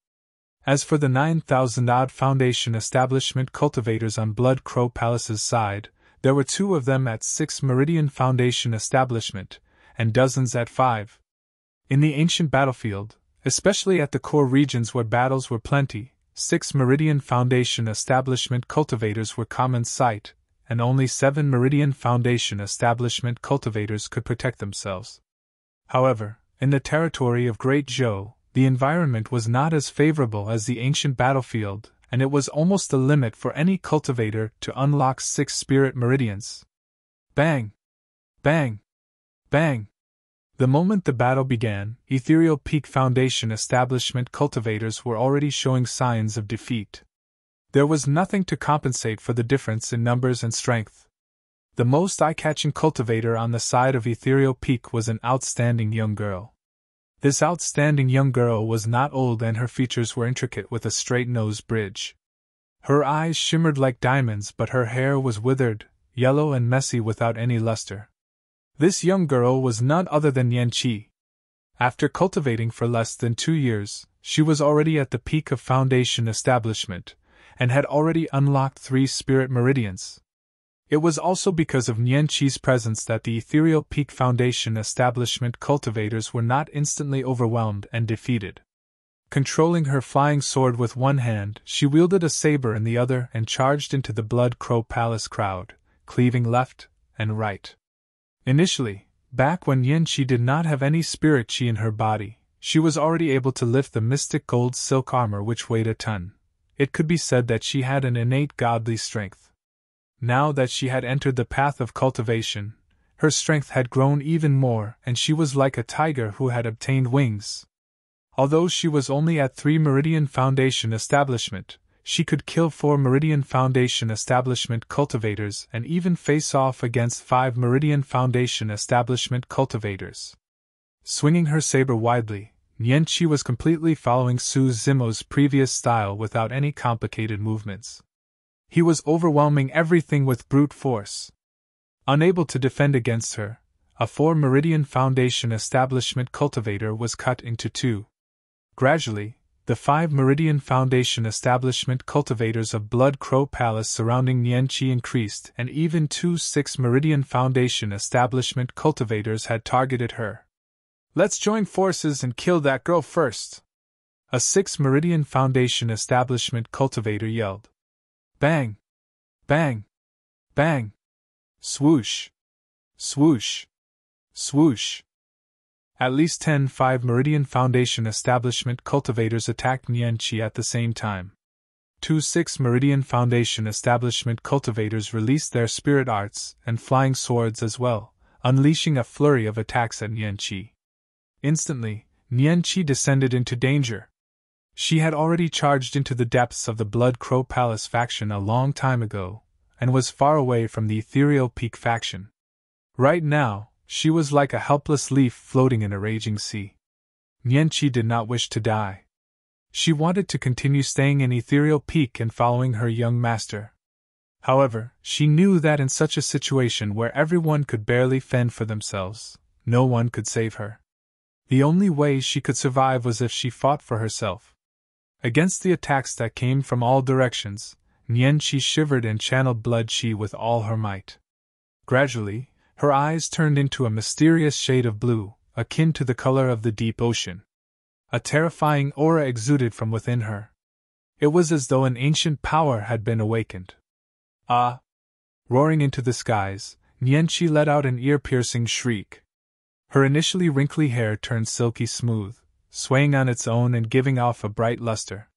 As for the 9,000-odd Foundation Establishment cultivators on Blood Crow Palace's side, there were 2 of them at 6 Meridian Foundation Establishment, and dozens at 5. In the ancient battlefield, especially at the core regions where battles were plenty, 6 Meridian Foundation Establishment cultivators were common sight, and only 7 Meridian Foundation Establishment cultivators could protect themselves. However, in the territory of Great Zhou, the environment was not as favorable as the ancient battlefield, and it was almost the limit for any cultivator to unlock 6 spirit meridians. Bang! Bang! Bang! The moment the battle began, Ethereal Peak Foundation Establishment cultivators were already showing signs of defeat. There was nothing to compensate for the difference in numbers and strength. The most eye-catching cultivator on the side of Ethereal Peak was an outstanding young girl. This outstanding young girl was not old and her features were intricate with a straight nose bridge. Her eyes shimmered like diamonds, but her hair was withered, yellow and messy without any luster. This young girl was none other than Yan Qi. After cultivating for less than 2 years, she was already at the peak of Foundation Establishment, and had already unlocked 3 spirit meridians. It was also because of Yan Qi's presence that the Ethereal Peak Foundation Establishment cultivators were not instantly overwhelmed and defeated. Controlling her flying sword with one hand, she wielded a saber in the other and charged into the Blood Crow Palace crowd, cleaving left and right. Initially, back when Yan Qi did not have any spirit qi in her body, she was already able to lift the mystic gold silk armor which weighed a ton. It could be said that she had an innate godly strength. Now that she had entered the path of cultivation, her strength had grown even more, and she was like a tiger who had obtained wings. Although she was only at 3 Meridian Foundation establishment, she could kill 4 Meridian Foundation establishment cultivators and even face off against 5 Meridian Foundation establishment cultivators. Swinging her saber widely, Nianqi was completely following Su Zimo's previous style without any complicated movements. He was overwhelming everything with brute force. Unable to defend against her, a 4 Meridian Foundation establishment cultivator was cut into 2. Gradually, the 5 Meridian Foundation establishment cultivators of Blood Crow Palace surrounding Nianqi increased, and even 2 6 Meridian Foundation establishment cultivators had targeted her. "Let's join forces and kill that girl first," a 6 Meridian Foundation establishment cultivator yelled. Bang! Bang! Bang! Swoosh! Swoosh! Swoosh! At least 10 5 Meridian Foundation establishment cultivators attacked Nianqi at the same time. 2 6 Meridian Foundation establishment cultivators released their spirit arts and flying swords as well, unleashing a flurry of attacks at Nianqi. Instantly, Nianqi descended into danger. She had already charged into the depths of the Blood Crow Palace faction a long time ago, and was far away from the Ethereal Peak faction. Right now, she was like a helpless leaf floating in a raging sea. Nianqi did not wish to die. She wanted to continue staying in Ethereal Peak and following her young master. However, she knew that in such a situation where everyone could barely fend for themselves, no one could save her. The only way she could survive was if she fought for herself. Against the attacks that came from all directions, Nianqi shivered and channeled blood chi with all her might. Gradually, her eyes turned into a mysterious shade of blue, akin to the color of the deep ocean. A terrifying aura exuded from within her. It was as though an ancient power had been awakened. Ah! Roaring into the skies, Nianqi let out an ear-piercing shriek. Her initially wrinkly hair turned silky smooth, swaying on its own and giving off a bright luster.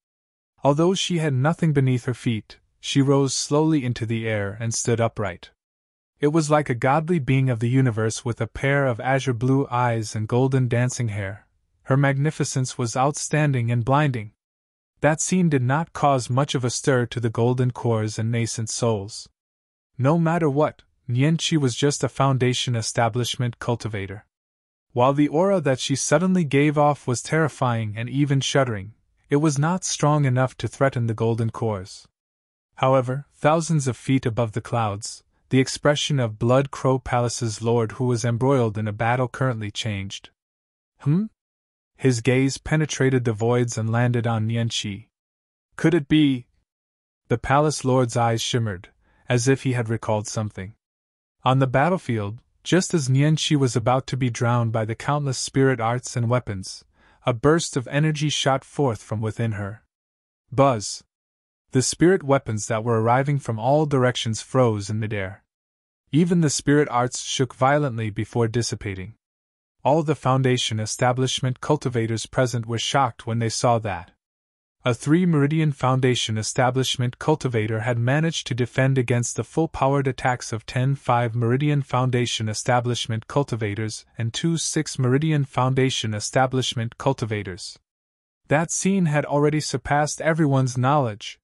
Although she had nothing beneath her feet, she rose slowly into the air and stood upright. It was like a godly being of the universe with a pair of azure blue eyes and golden dancing hair. Her magnificence was outstanding and blinding. That scene did not cause much of a stir to the golden cores and nascent souls. No matter what, Nianqi was just a foundation establishment cultivator. While the aura that she suddenly gave off was terrifying and even shuddering, it was not strong enough to threaten the golden cores. However, thousands of feet above the clouds, the expression of Blood Crow Palace's lord who was embroiled in a battle currently changed. His gaze penetrated the voids and landed on Nianqi. Could it be? The palace lord's eyes shimmered, as if he had recalled something. On the battlefield, just as Nianqi was about to be drowned by the countless spirit arts and weapons, a burst of energy shot forth from within her. Buzz! The spirit weapons that were arriving from all directions froze in midair. Even the spirit arts shook violently before dissipating. All the Foundation establishment cultivators present were shocked when they saw that. A 3 Meridian Foundation establishment cultivator had managed to defend against the full-powered attacks of 10 5 Meridian Foundation establishment cultivators and 2 6 Meridian Foundation establishment cultivators. That scene had already surpassed everyone's knowledge.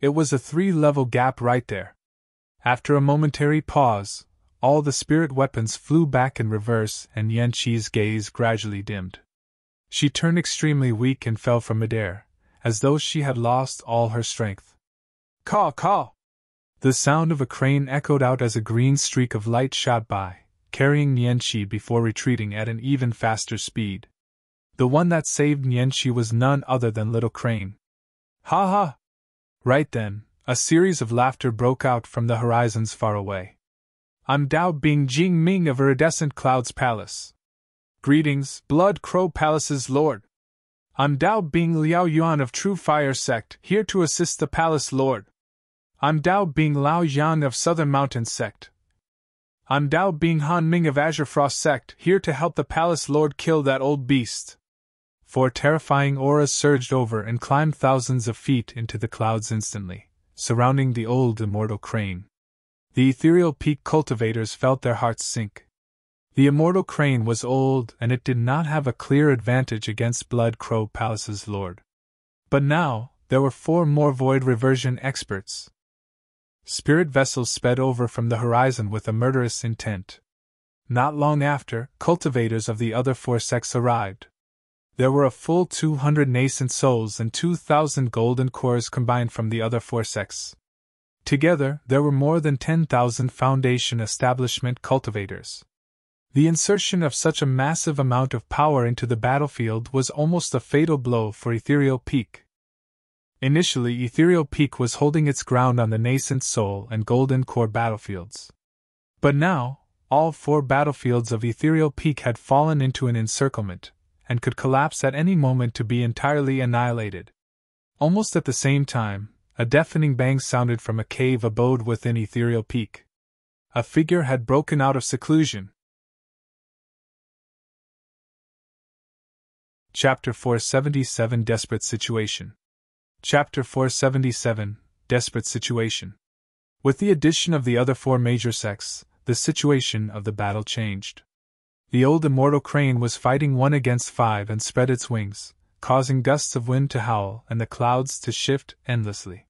It was a 3-level gap right there. After a momentary pause, all the spirit weapons flew back in reverse and Nianqi's gaze gradually dimmed. She turned extremely weak and fell from midair, as though she had lost all her strength. Caw, caw! The sound of a crane echoed out as a green streak of light shot by, carrying Nianqi before retreating at an even faster speed. The one that saved Nianqi was none other than Little Crane. Ha ha! Right then, a series of laughter broke out from the horizons far away. I'm Dao Bing Jing Ming of Iridescent Cloud's Palace. Greetings, Blood Crow Palace's Lord. I'm Dao Bing Liao Yuan of True Fire Sect, here to assist the Palace Lord. I'm Dao Bing Lao Yang of Southern Mountain Sect. I'm Dao Bing Han Ming of Azure Frost Sect, here to help the Palace Lord kill that old beast. 4 terrifying auras surged over and climbed thousands of feet into the clouds instantly, surrounding the old immortal crane. The ethereal peak cultivators felt their hearts sink. The immortal crane was old and it did not have a clear advantage against Blood Crow Palace's lord. But now, there were 4 more void reversion experts. Spirit vessels sped over from the horizon with a murderous intent. Not long after, cultivators of the other 4 sects arrived. There were a full 200 nascent souls and 2,000 golden cores combined from the other 4 sects. Together, there were more than 10,000 Foundation establishment cultivators. The insertion of such a massive amount of power into the battlefield was almost a fatal blow for Ethereal Peak. Initially, Ethereal Peak was holding its ground on the nascent soul and golden core battlefields. But now, all 4 battlefields of Ethereal Peak had fallen into an encirclement, and could collapse at any moment to be entirely annihilated. Almost at the same time, a deafening bang sounded from a cave abode within Ethereal Peak. A figure had broken out of seclusion. Chapter 477 Desperate Situation. Chapter 477 Desperate Situation. With the addition of the other 4 major sects, the situation of the battle changed. The old immortal crane was fighting 1 against 5 and spread its wings, causing gusts of wind to howl and the clouds to shift endlessly.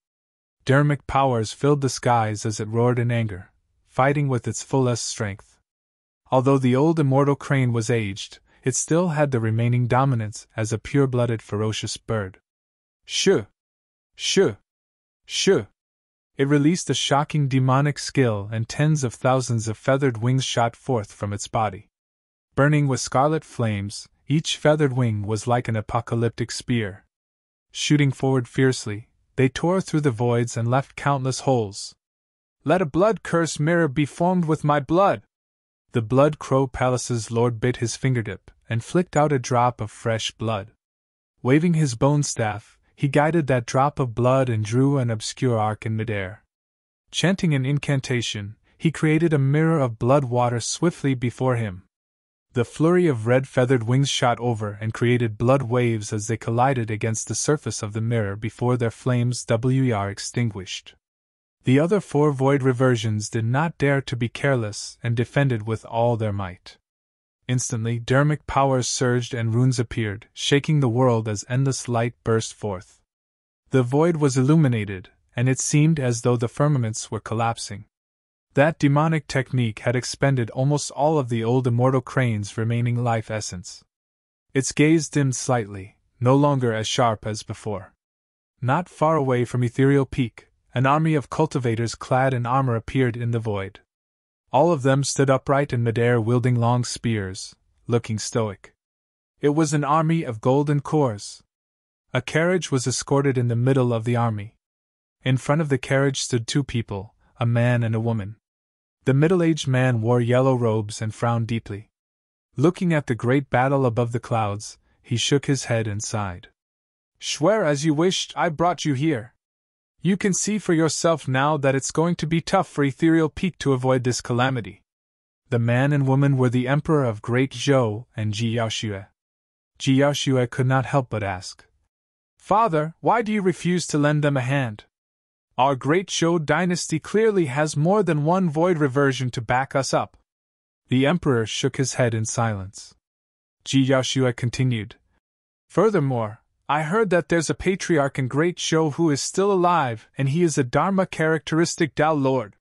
Dharmic powers filled the skies as it roared in anger, fighting with its fullest strength. Although the old immortal crane was aged, it still had the remaining dominance as a pure-blooded ferocious bird. Shoo! Shoo! Shoo! It released a shocking demonic skill and tens of thousands of feathered wings shot forth from its body. Burning with scarlet flames, each feathered wing was like an apocalyptic spear. Shooting forward fiercely, they tore through the voids and left countless holes. Let a blood curse mirror be formed with my blood! The Blood Crow Palace's lord bit his fingertip and flicked out a drop of fresh blood. Waving his bone staff, he guided that drop of blood and drew an obscure arc in midair. Chanting an incantation, he created a mirror of blood water swiftly before him. The flurry of red feathered wings shot over and created blood waves as they collided against the surface of the mirror before their flames were extinguished. The other 4 void reversions did not dare to be careless and defended with all their might. Instantly, dharmic powers surged and runes appeared, shaking the world as endless light burst forth. The void was illuminated, and it seemed as though the firmaments were collapsing. That demonic technique had expended almost all of the old immortal crane's remaining life essence. Its gaze dimmed slightly, no longer as sharp as before. Not far away from Ethereal Peak, an army of cultivators clad in armor appeared in the void. All of them stood upright in midair wielding long spears, looking stoic. It was an army of golden cores. A carriage was escorted in the middle of the army. In front of the carriage stood 2 people, a man and a woman. The middle-aged man wore yellow robes and frowned deeply. Looking at the great battle above the clouds, he shook his head and sighed. Swear as you wished, I brought you here. You can see for yourself now that it's going to be tough for Ethereal Peak to avoid this calamity. The man and woman were the Emperor of Great Zhou and Ji Yaoxue. Ji Yaoxue could not help but ask, Father, why do you refuse to lend them a hand? Our Great Zhou dynasty clearly has more than 1 void reversion to back us up. The Emperor shook his head in silence. Ji Yaoxue continued, Furthermore, I heard that there's a patriarch in Great Zhou who is still alive, and he is a Dharma characteristic Tao Lord.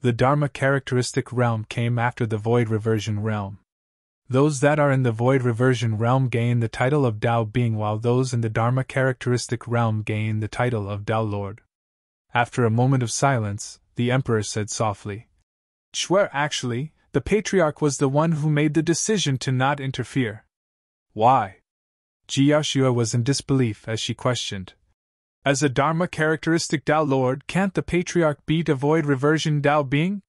The Dharma characteristic realm came after the void reversion realm. Those that are in the void reversion realm gain the title of Tao Being, while those in the Dharma characteristic realm gain the title of Tao Lord. After a moment of silence, the Emperor said softly, Swear actually, the patriarch was the one who made the decision to not interfere. Why? Ji Yaoxue was in disbelief as she questioned. As a Dharma characteristic Tao Lord, can't the patriarch beat a void reversion Tao Being?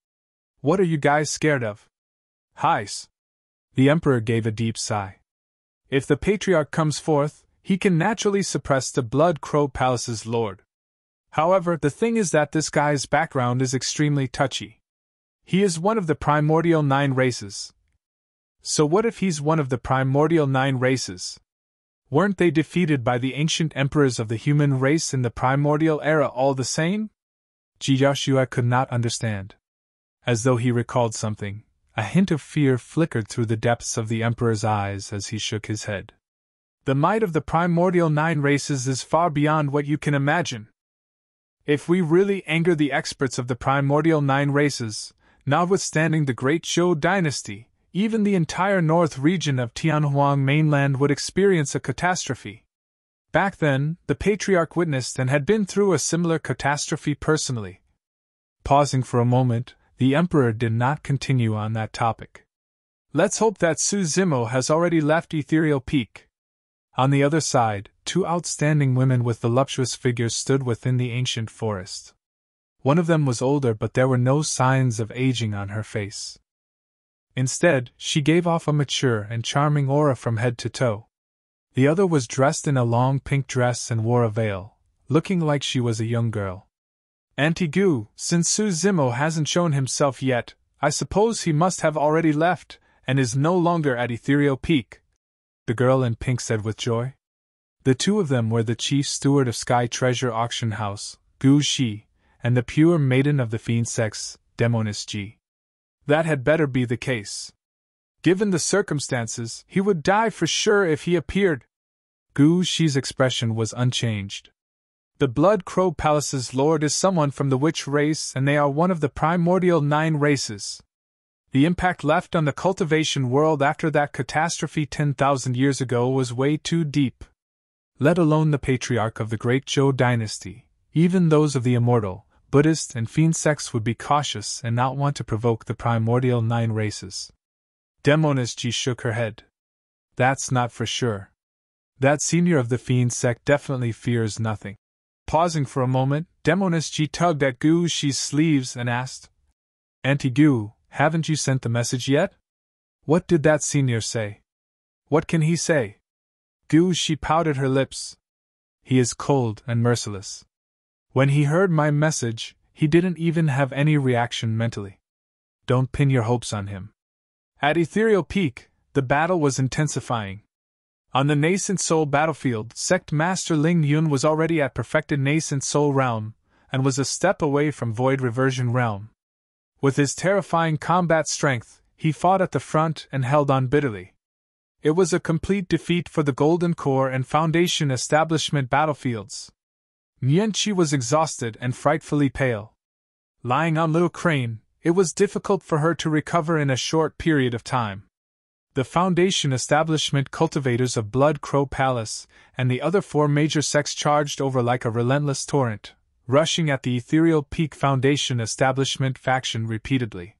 What are you guys scared of? Heis. The Emperor gave a deep sigh. If the patriarch comes forth, he can naturally suppress the Blood Crow Palace's lord. However, the thing is that this guy's background is extremely touchy. He is one of the primordial 9 races. So what if he's one of the primordial 9 races? Weren't they defeated by the ancient emperors of the human race in the primordial era all the same? Ji Yaoxue could not understand. As though he recalled something, A hint of fear flickered through the depths of the Emperor's eyes as he shook his head. The might of the primordial 9 races is far beyond what you can imagine. If we really anger the experts of the primordial 9 races, notwithstanding the Great Zhou dynasty, even the entire north region of Tianhuang mainland would experience a catastrophe. Back then, the Patriarch witnessed and had been through a similar catastrophe personally. Pausing for a moment, the Emperor did not continue on that topic. Let's hope that Su Zimo has already left Ethereal Peak. On the other side, 2 outstanding women with voluptuous figures stood within the ancient forest. One of them was older, but there were no signs of aging on her face. Instead, she gave off a mature and charming aura from head to toe. The other was dressed in a long pink dress and wore a veil, looking like she was a young girl. Auntie Gu, since Su Zimo hasn't shown himself yet, I suppose he must have already left, and is no longer at Ethereal Peak, the girl in pink said with joy. The 2 of them were the chief steward of Sky Treasure Auction House, Gu Shi, and the pure maiden of the fiend sex, Demonis Ji. That had better be the case. Given the circumstances, he would die for sure if he appeared. Gu Shi's expression was unchanged. The Blood Crow Palace's lord is someone from the witch race, and they are one of the primordial 9 races. The impact left on the cultivation world after that catastrophe 10,000 years ago was way too deep. Let alone the Patriarch of the Great Zhou dynasty, even those of the immortal, Buddhist and fiend sects would be cautious and not want to provoke the primordial 9 races. Demonis Ji shook her head. That's not for sure. That senior of the fiend sect definitely fears nothing. Pausing for a moment, Demonis Ji tugged at Gu Shi's sleeves and asked, Auntie Gu, haven't you sent the message yet? What did that senior say? What can he say? Gu Shi pouted her lips. He is cold and merciless. When he heard my message, he didn't even have any reaction mentally. Don't pin your hopes on him. At Ethereal Peak, the battle was intensifying. On the Nascent Soul battlefield, Sect Master Ling Yun was already at perfected Nascent Soul realm, and was a step away from Void Reversion realm. With his terrifying combat strength, he fought at the front and held on bitterly. It was a complete defeat for the Golden Core and Foundation establishment battlefields. Nianqi was exhausted and frightfully pale. Lying on Little Crane, it was difficult for her to recover in a short period of time. The Foundation establishment cultivators of Blood Crow Palace and the other 4 major sects charged over like a relentless torrent, rushing at the Ethereal Peak Foundation establishment faction repeatedly.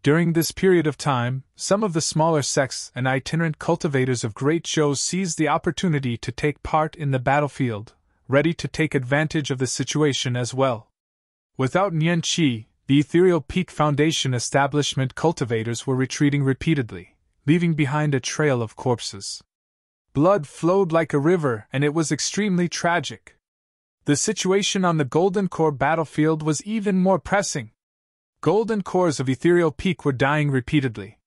During this period of time, some of the smaller sects and itinerant cultivators of Great Zhou seized the opportunity to take part in the battlefield, ready to take advantage of the situation as well. Without Nianqi, the Ethereal Peak Foundation establishment cultivators were retreating repeatedly, leaving behind a trail of corpses. Blood flowed like a river, and it was extremely tragic. The situation on the Golden Core battlefield was even more pressing. Golden Cores of Ethereal Peak were dying repeatedly.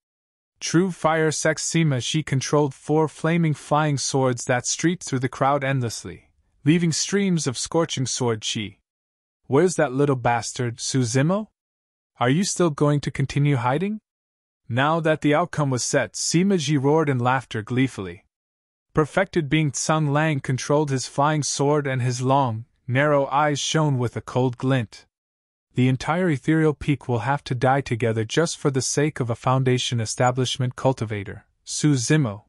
True Fire Sex Sima Shi controlled 4 flaming flying swords that streaked through the crowd endlessly, leaving streams of scorching sword chi. Where's that little bastard, Su Zimo? Are you still going to continue hiding? Now that the outcome was set, Sima Ji roared in laughter gleefully. Perfected being Tsung Lang controlled his flying sword, and his long, narrow eyes shone with a cold glint. The entire Ethereal Peak will have to die together just for the sake of a Foundation establishment cultivator, Su Zimo.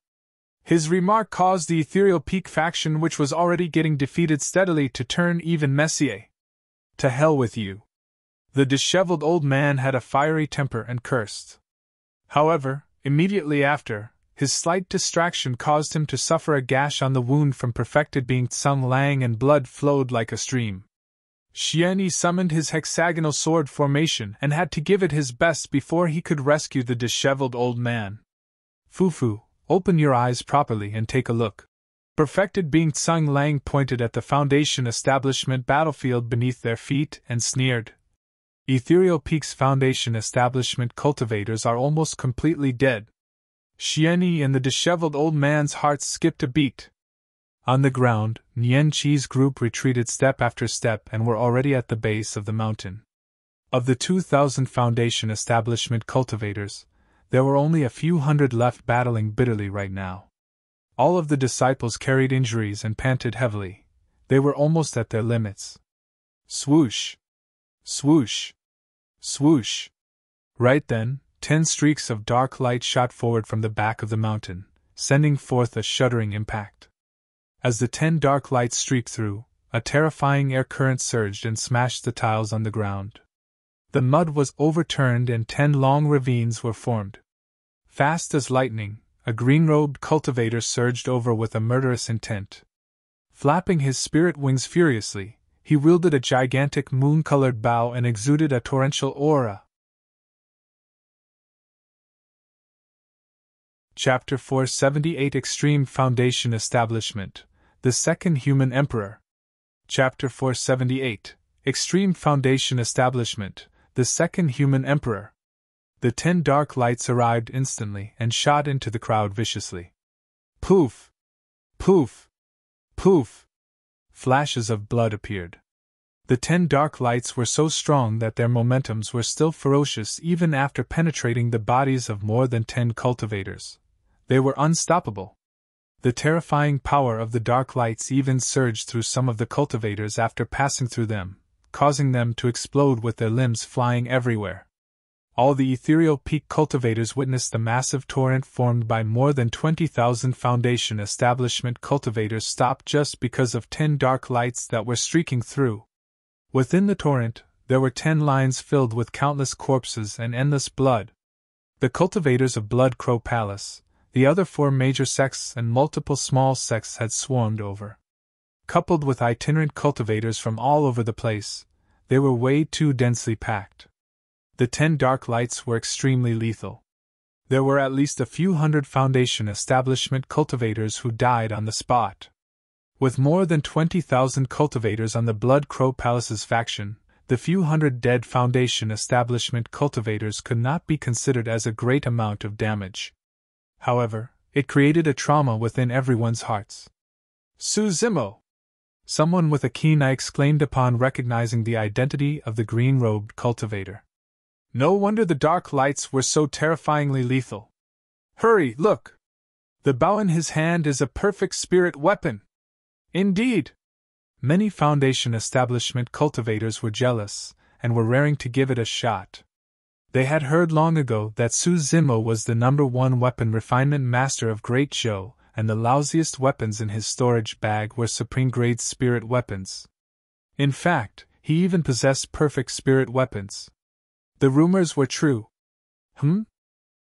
His remark caused the Ethereal Peak faction, which was already getting defeated steadily, to turn even messier. To hell with you. The disheveled old man had a fiery temper and cursed. However, immediately after, his slight distraction caused him to suffer a gash on the wound from perfected being Tsung Lang, and blood flowed like a stream. Qian summoned his hexagonal sword formation and had to give it his best before he could rescue the disheveled old man. Fufu, open your eyes properly and take a look. Perfected being Tsung Lang pointed at the Foundation establishment battlefield beneath their feet and sneered. Ethereal Peak's Foundation establishment cultivators are almost completely dead. Qian and the disheveled old man's heart skipped a beat. On the ground, Nianqi's group retreated step after step and were already at the base of the mountain. Of the 2,000 Foundation establishment cultivators, there were only a few hundred left battling bitterly right now. All of the disciples carried injuries and panted heavily. They were almost at their limits. Swoosh! Swoosh! Swoosh! Right then, 10 streaks of dark light shot forward from the back of the mountain, sending forth a shuddering impact. As the 10 dark lights streaked through, a terrifying air current surged and smashed the tiles on the ground. The mud was overturned and 10 long ravines were formed. Fast as lightning, a green-robed cultivator surged over with a murderous intent. Flapping his spirit wings furiously, he wielded a gigantic moon-colored bow and exuded a torrential aura. Chapter 478 Extreme Foundation Establishment, the Second Human Emperor. Chapter 478 Extreme Foundation Establishment, the Second Human Emperor. The 10 dark lights arrived instantly and shot into the crowd viciously. Poof! Poof! Poof! Flashes of blood appeared. The 10 dark lights were so strong that their momentums were still ferocious even after penetrating the bodies of more than 10 cultivators. They were unstoppable. The terrifying power of the dark lights even surged through some of the cultivators after passing through them, causing them to explode with their limbs flying everywhere. All the ethereal peak cultivators witnessed the massive torrent formed by more than 20,000 Foundation Establishment cultivators stop just because of 10 dark lights that were streaking through. Within the torrent, there were 10 lines filled with countless corpses and endless blood. The cultivators of Blood Crow Palace, the other 4 major sects and multiple small sects had swarmed over. Coupled with itinerant cultivators from all over the place, they were way too densely packed. The 10 dark lights were extremely lethal. There were at least a few hundred Foundation Establishment cultivators who died on the spot. With more than 20,000 cultivators on the Blood Crow Palace's faction, the few hundred dead Foundation Establishment cultivators could not be considered as a great amount of damage. However, it created a trauma within everyone's hearts. Su Zimo! Someone with a keen eye exclaimed upon recognizing the identity of the green-robed cultivator. No wonder the dark lights were so terrifyingly lethal. Hurry, look! The bow in his hand is a perfect spirit weapon! Indeed! Many Foundation Establishment cultivators were jealous, and were raring to give it a shot. They had heard long ago that Su Zimo was the #1 weapon refinement master of Great Zhou, and the lousiest weapons in his storage bag were supreme-grade spirit weapons. In fact, he even possessed perfect spirit weapons. The rumors were true.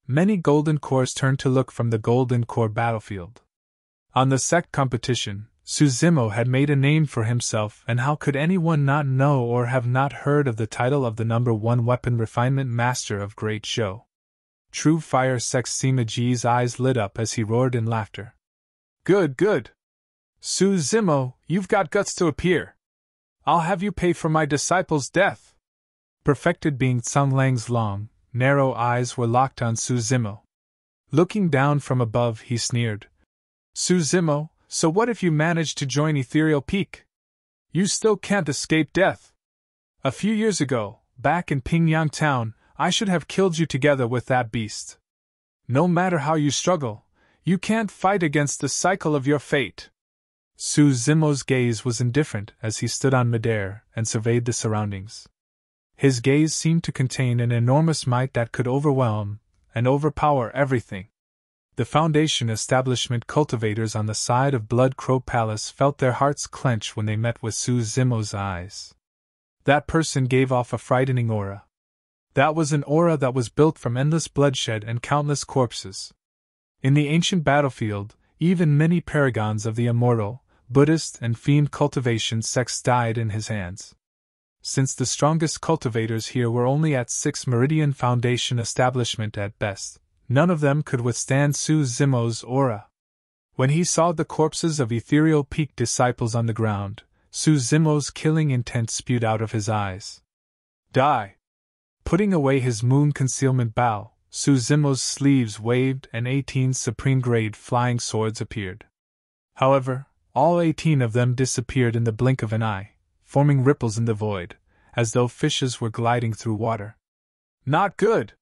Many Golden Cores turned to look from the Golden Core battlefield. On the sect competition, Su Zimo had made a name for himself, and how could anyone not know or have not heard of the title of the #1 weapon refinement master of Great Zhou? True Fire Sect Sima Ji's eyes lit up as he roared in laughter. Good, good! Su Zimo, you've got guts to appear. I'll have you pay for my disciple's death. Perfected being Tsang Lang's long, narrow eyes were locked on Su Zimo. Looking down from above, he sneered. Su Zimo, so what if you manage to join Ethereal Peak? You still can't escape death. A few years ago, back in Pingyang Town, I should have killed you together with that beast. No matter how you struggle, you can't fight against the cycle of your fate. Su Zimo's gaze was indifferent as he stood on midair and surveyed the surroundings. His gaze seemed to contain an enormous might that could overwhelm and overpower everything. The Foundation Establishment cultivators on the side of Blood Crow Palace felt their hearts clench when they met with Su Zimo's eyes. That person gave off a frightening aura. That was an aura that was built from endless bloodshed and countless corpses. In the ancient battlefield, even many paragons of the immortal, Buddhist and fiend cultivation sects died in his hands. Since the strongest cultivators here were only at 6 Meridian Foundation Establishment at best, none of them could withstand Su Zimo's aura. When he saw the corpses of Ethereal Peak disciples on the ground, Su Zimo's killing intent spewed out of his eyes. Die! Putting away his moon concealment bow, Su Zimo's sleeves waved and 18 supreme-grade flying swords appeared. However, all 18 of them disappeared in the blink of an eye, forming ripples in the void, as though fishes were gliding through water. Not good!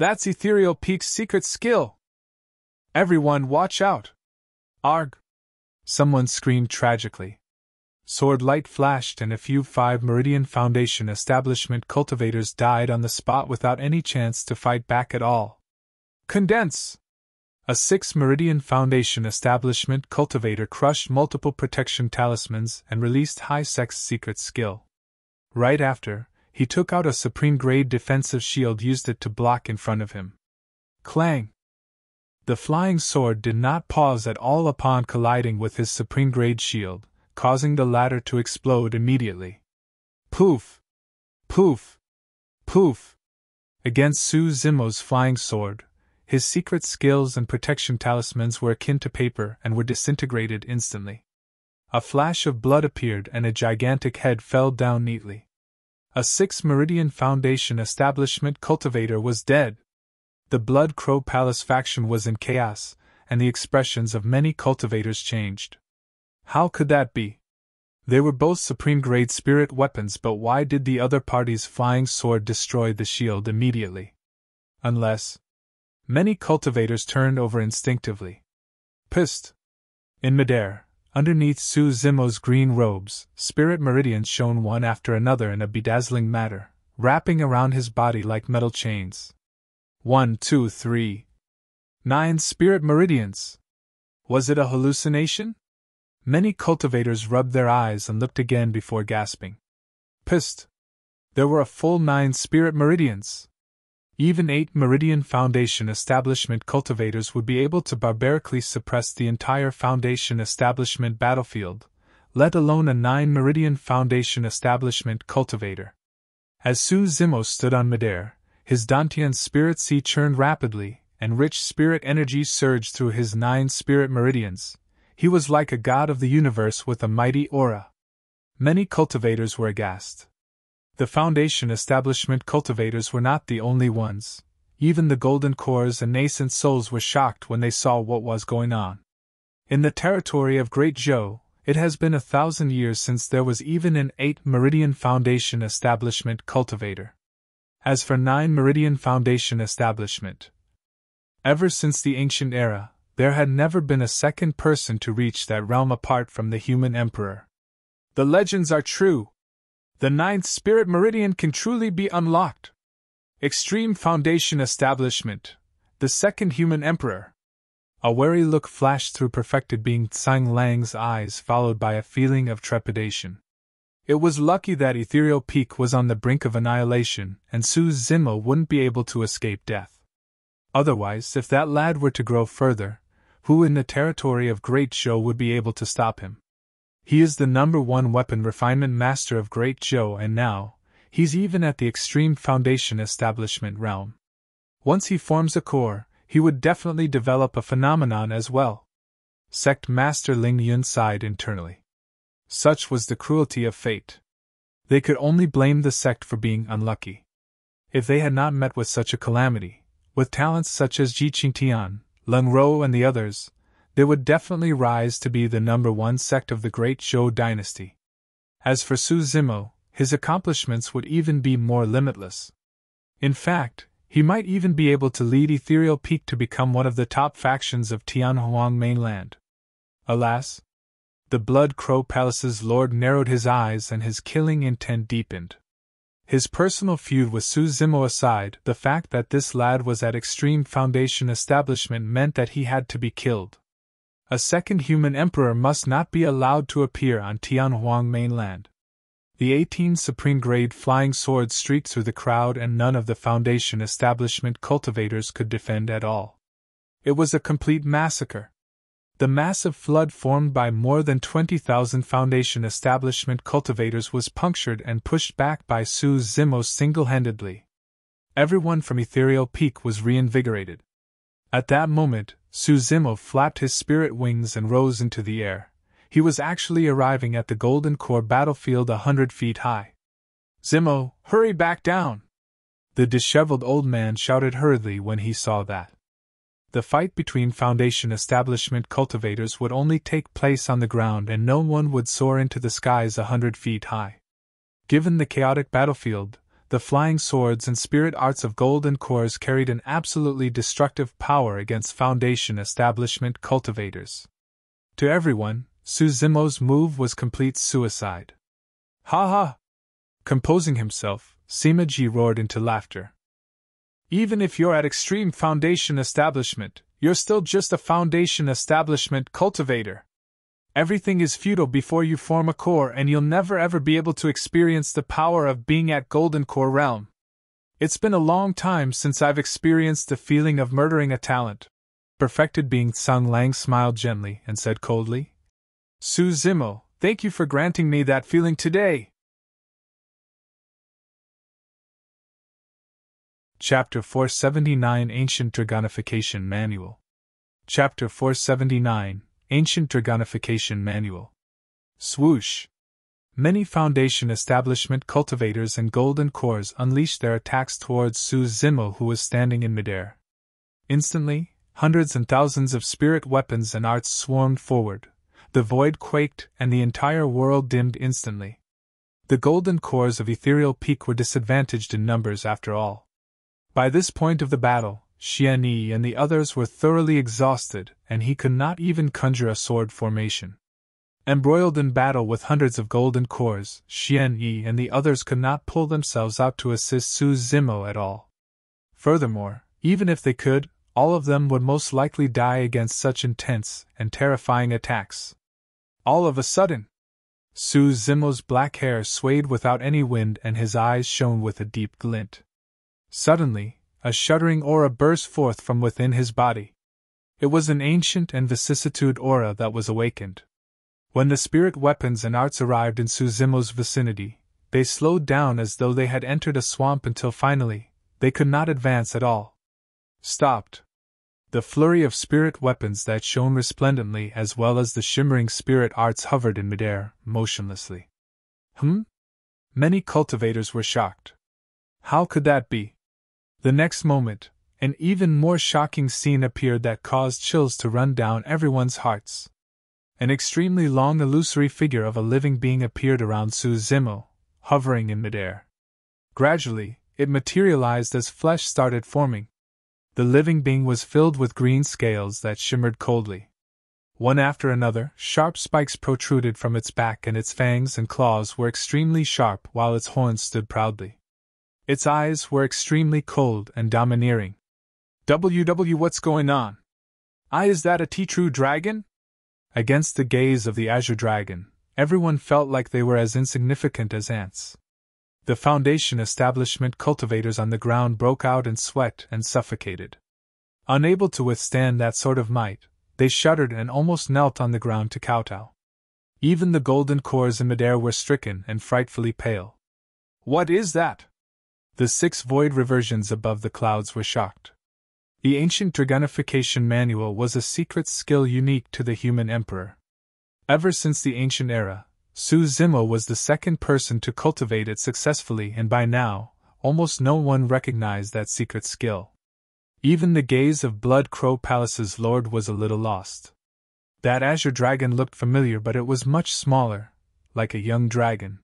That's Ethereal Peak's secret skill! Everyone watch out! Arg! Someone screamed tragically. Sword light flashed and a few 5 Meridian Foundation establishment cultivators died on the spot without any chance to fight back at all. Condense! A 6 Meridian Foundation establishment cultivator crushed multiple protection talismans and released High Sec's secret skill. Right after, he took out a supreme-grade defensive shield, used it to block in front of him. Clang! The flying sword did not pause at all upon colliding with his supreme-grade shield, causing the latter to explode immediately. Poof! Poof! Poof! Against Su Zimo's flying sword, his secret skills and protection talismans were akin to paper and were disintegrated instantly. A flash of blood appeared and a gigantic head fell down neatly. A 6 Meridian Foundation establishment cultivator was dead. The Blood Crow Palace faction was in chaos, and the expressions of many cultivators changed. How could that be? They were both supreme-grade spirit weapons, but why did the other party's flying sword destroy the shield immediately? Unless... Many cultivators turned over instinctively. Pissed. In midair, underneath Su Zimo's green robes, spirit meridians shone one after another in a bedazzling manner, wrapping around his body like metal chains. 1, 2, 3. 9 spirit meridians! Was it a hallucination? Many cultivators rubbed their eyes and looked again before gasping. Pissed! There were a full 9 spirit meridians! Even 8 Meridian Foundation establishment cultivators would be able to barbarically suppress the entire Foundation establishment battlefield, let alone a 9 Meridian Foundation establishment cultivator. As Su Zimo stood on midair, his Dantian spirit sea churned rapidly, and rich spirit energy surged through his 9 spirit meridians. He was like a god of the universe with a mighty aura. Many cultivators were aghast. The Foundation establishment cultivators were not the only ones. Even the Golden Cores and Nascent Souls were shocked when they saw what was going on. In the territory of Great Zhou, it has been 1,000 years since there was even an 8 Meridian Foundation establishment cultivator. As for 9 Meridian Foundation establishment, ever since the ancient era, there had never been a second person to reach that realm apart from the human emperor. The legends are true. The 9th Spirit Meridian can truly be unlocked. Extreme Foundation Establishment, the second human emperor. A wary look flashed through perfected being Tsang Lang's eyes, followed by a feeling of trepidation. It was lucky that Ethereal Peak was on the brink of annihilation, and Su Zimo wouldn't be able to escape death. Otherwise, if that lad were to grow further, who in the territory of Great Zhou would be able to stop him? He is the #1 weapon refinement master of Great Zhou, and now, he's even at the Extreme Foundation Establishment realm. Once he forms a core, he would definitely develop a phenomenon as well. Sect Master Ling Yun sighed internally. Such was the cruelty of fate. They could only blame the sect for being unlucky. If they had not met with such a calamity, with talents such as Ji Qingtian, Leng Rou and the others, they would definitely rise to be the #1 sect of the Great Zhou dynasty. As for Su Zimo, his accomplishments would even be more limitless. In fact, he might even be able to lead Ethereal Peak to become one of the top factions of Tianhuang Mainland. Alas! The Blood Crow Palace's lord narrowed his eyes and his killing intent deepened. His personal feud with Su Zimo aside, the fact that this lad was at Extreme Foundation Establishment meant that he had to be killed. A second human emperor must not be allowed to appear on Tianhuang Mainland. The 18 supreme-grade flying swords streaked through the crowd, and none of the Foundation establishment cultivators could defend at all. It was a complete massacre. The massive flood formed by more than 20,000 Foundation establishment cultivators was punctured and pushed back by Su Zimo single-handedly. Everyone from Ethereal Peak was reinvigorated. At that moment, Su Zimo flapped his spirit wings and rose into the air. He was actually arriving at the Golden Core battlefield 100 feet high. Zimo, hurry back down! The disheveled old man shouted hurriedly when he saw that. The fight between Foundation establishment cultivators would only take place on the ground, and no one would soar into the skies 100 feet high. Given the chaotic battlefield, the flying swords and spirit arts of golden cores carried an absolutely destructive power against Foundation establishment cultivators. To everyone, Su Zimo's move was complete suicide. Ha ha! Composing himself, Sima Ji roared into laughter. Even if you're at extreme Foundation establishment, you're still just a Foundation establishment cultivator. Everything is futile before you form a core, and you'll never ever be able to experience the power of being at Golden Core realm. It's been a long time since I've experienced the feeling of murdering a talent. Perfected being Tsang Lang smiled gently and said coldly, Su Zimo, thank you for granting me that feeling today. Chapter 479 Ancient Dragonification Manual. Chapter 479 Ancient Dragonification Manual. Swoosh! Many Foundation establishment cultivators and golden cores unleashed their attacks towards Su Zimo, who was standing in midair. Instantly, hundreds and thousands of spirit weapons and arts swarmed forward, the void quaked and the entire world dimmed instantly. The golden cores of Ethereal Peak were disadvantaged in numbers after all. By this point of the battle, Qian Yi and the others were thoroughly exhausted, and he could not even conjure a sword formation. Embroiled in battle with hundreds of golden cores, Qian Yi and the others could not pull themselves out to assist Su Zimo at all. Furthermore, even if they could, all of them would most likely die against such intense and terrifying attacks. All of a sudden, Su Zimo's black hair swayed without any wind and his eyes shone with a deep glint. Suddenly, a shuddering aura burst forth from within his body. It was an ancient and vicissitude aura that was awakened. When the spirit weapons and arts arrived in Su Zimo's vicinity, they slowed down as though they had entered a swamp until finally, they could not advance at all. Stopped. The flurry of spirit weapons that shone resplendently as well as the shimmering spirit arts hovered in midair, motionlessly. Many cultivators were shocked. How could that be? The next moment, an even more shocking scene appeared that caused chills to run down everyone's hearts. An extremely long illusory figure of a living being appeared around Su Zimo, hovering in midair. Gradually, it materialized as flesh started forming. The living being was filled with green scales that shimmered coldly. One after another, sharp spikes protruded from its back and its fangs and claws were extremely sharp while its horns stood proudly. Its eyes were extremely cold and domineering. What's going on? Is that a true dragon? Against the gaze of the Azure Dragon, everyone felt like they were as insignificant as ants. The Foundation establishment cultivators on the ground broke out in sweat and suffocated. Unable to withstand that sort of might, they shuddered and almost knelt on the ground to kowtow. Even the golden cores in midair were stricken and frightfully pale. What is that? The 6 void reversions above the clouds were shocked. The Ancient Dragonification Manual was a secret skill unique to the human emperor. Ever since the ancient era, Su Zimo was the second person to cultivate it successfully, and by now, almost no one recognized that secret skill. Even the gaze of Blood Crow Palace's lord was a little lost. That azure dragon looked familiar, but it was much smaller, like a young dragon.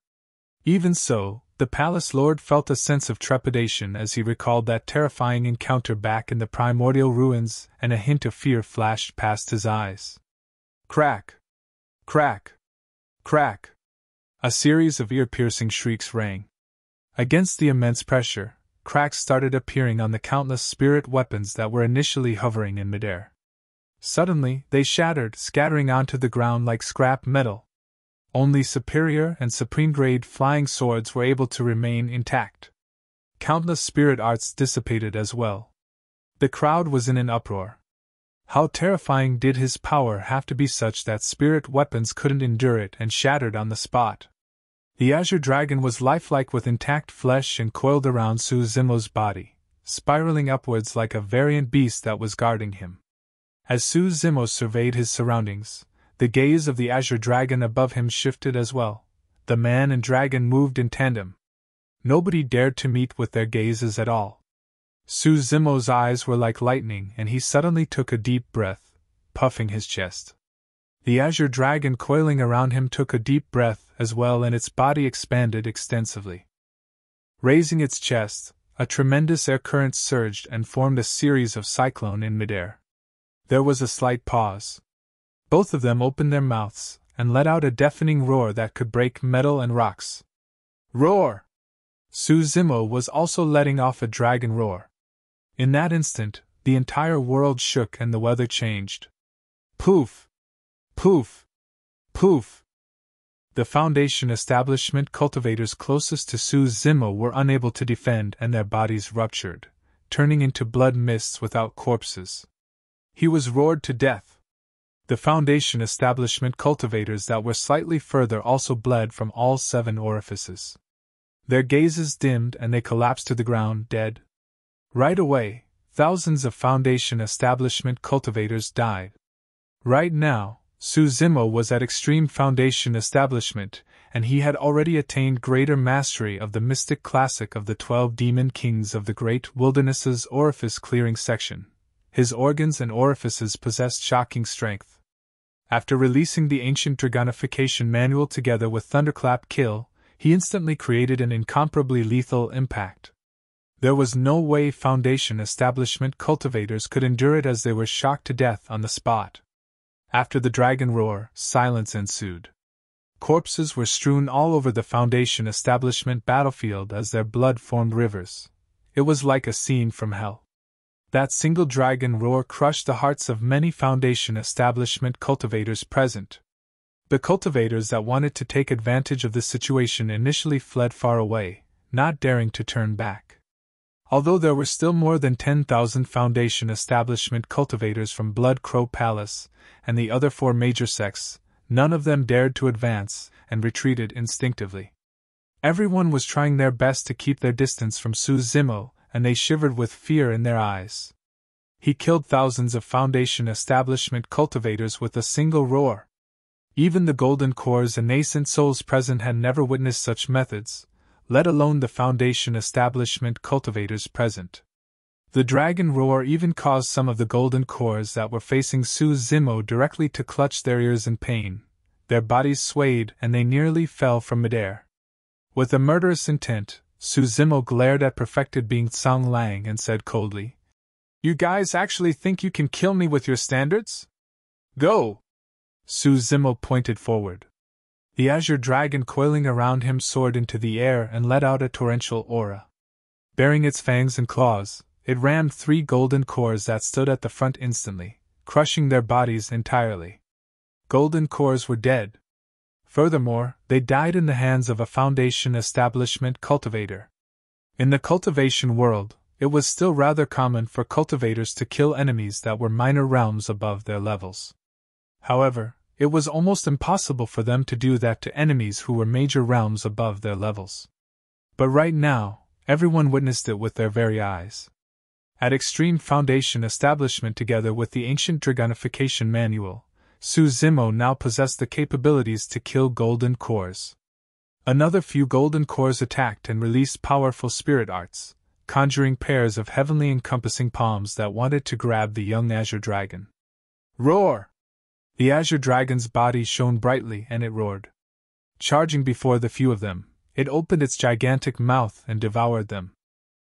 Even so, the palace lord felt a sense of trepidation as he recalled that terrifying encounter back in the primordial ruins, and a hint of fear flashed past his eyes. Crack! Crack! Crack! A series of ear-piercing shrieks rang. Against the immense pressure, cracks started appearing on the countless spirit weapons that were initially hovering in midair. Suddenly, they shattered, scattering onto the ground like scrap metal. Only superior and supreme-grade flying swords were able to remain intact. Countless spirit arts dissipated as well. The crowd was in an uproar. How terrifying did his power have to be such that spirit weapons couldn't endure it and shattered on the spot? The Azure Dragon was lifelike with intact flesh and coiled around Su Zimo's body, spiraling upwards like a variant beast that was guarding him. As Su Zimo surveyed his surroundings, the gaze of the Azure Dragon above him shifted as well. The man and dragon moved in tandem. Nobody dared to meet with their gazes at all. Su Zimo's eyes were like lightning, and he suddenly took a deep breath, puffing his chest. The Azure Dragon coiling around him took a deep breath as well, and its body expanded extensively. Raising its chest, a tremendous air current surged and formed a series of cyclone in midair. There was a slight pause. Both of them opened their mouths and let out a deafening roar that could break metal and rocks. Roar! Su Zimo was also letting off a dragon roar. In that instant, the entire world shook and the weather changed. Poof! Poof! Poof! The Foundation establishment cultivators closest to Su Zimo were unable to defend and their bodies ruptured, turning into blood mists without corpses. He was roared to death. The Foundation establishment cultivators that were slightly further also bled from all 7 orifices. Their gazes dimmed and they collapsed to the ground, dead. Right away, thousands of Foundation establishment cultivators died. Right now, Su Zimo was at extreme Foundation establishment, and he had already attained greater mastery of the mystic classic of the 12 demon kings of the Great Wilderness's orifice clearing section. His organs and orifices possessed shocking strength. After releasing the ancient Dragonification manual together with Thunderclap Kill, he instantly created an incomparably lethal impact. There was no way Foundation establishment cultivators could endure it as they were shocked to death on the spot. After the dragon roar, silence ensued. Corpses were strewn all over the Foundation establishment battlefield as their blood formed rivers. It was like a scene from hell. That single dragon roar crushed the hearts of many Foundation establishment cultivators present. The cultivators that wanted to take advantage of this situation initially fled far away, not daring to turn back. Although there were still more than 10,000 Foundation establishment cultivators from Blood Crow Palace and the other 4 major sects, none of them dared to advance and retreated instinctively. Everyone was trying their best to keep their distance from Su Zimo, and they shivered with fear in their eyes. He killed thousands of Foundation establishment cultivators with a single roar. Even the golden cores and nascent souls present had never witnessed such methods, let alone the Foundation establishment cultivators present. The dragon roar even caused some of the golden cores that were facing Su Zimo directly to clutch their ears in pain. Their bodies swayed and they nearly fell from midair. With a murderous intent, Su Zimo glared at perfected being Tsang Lang and said coldly, "You guys actually think you can kill me with your standards? Go!" Su Zimo pointed forward. The azure dragon coiling around him soared into the air and let out a torrential aura. Bearing its fangs and claws, it rammed 3 golden cores that stood at the front instantly, crushing their bodies entirely. Golden cores were dead. Furthermore, they died in the hands of a Foundation establishment cultivator. In the cultivation world, it was still rather common for cultivators to kill enemies that were minor realms above their levels. However, it was almost impossible for them to do that to enemies who were major realms above their levels. But right now, everyone witnessed it with their very eyes. At Extreme Foundation establishment together with the ancient Dragonification manual, Su Zimo now possessed the capabilities to kill golden cores. Another few golden cores attacked and released powerful spirit arts, conjuring pairs of heavenly encompassing palms that wanted to grab the young azure dragon. Roar! The azure dragon's body shone brightly and it roared. Charging before the few of them, it opened its gigantic mouth and devoured them.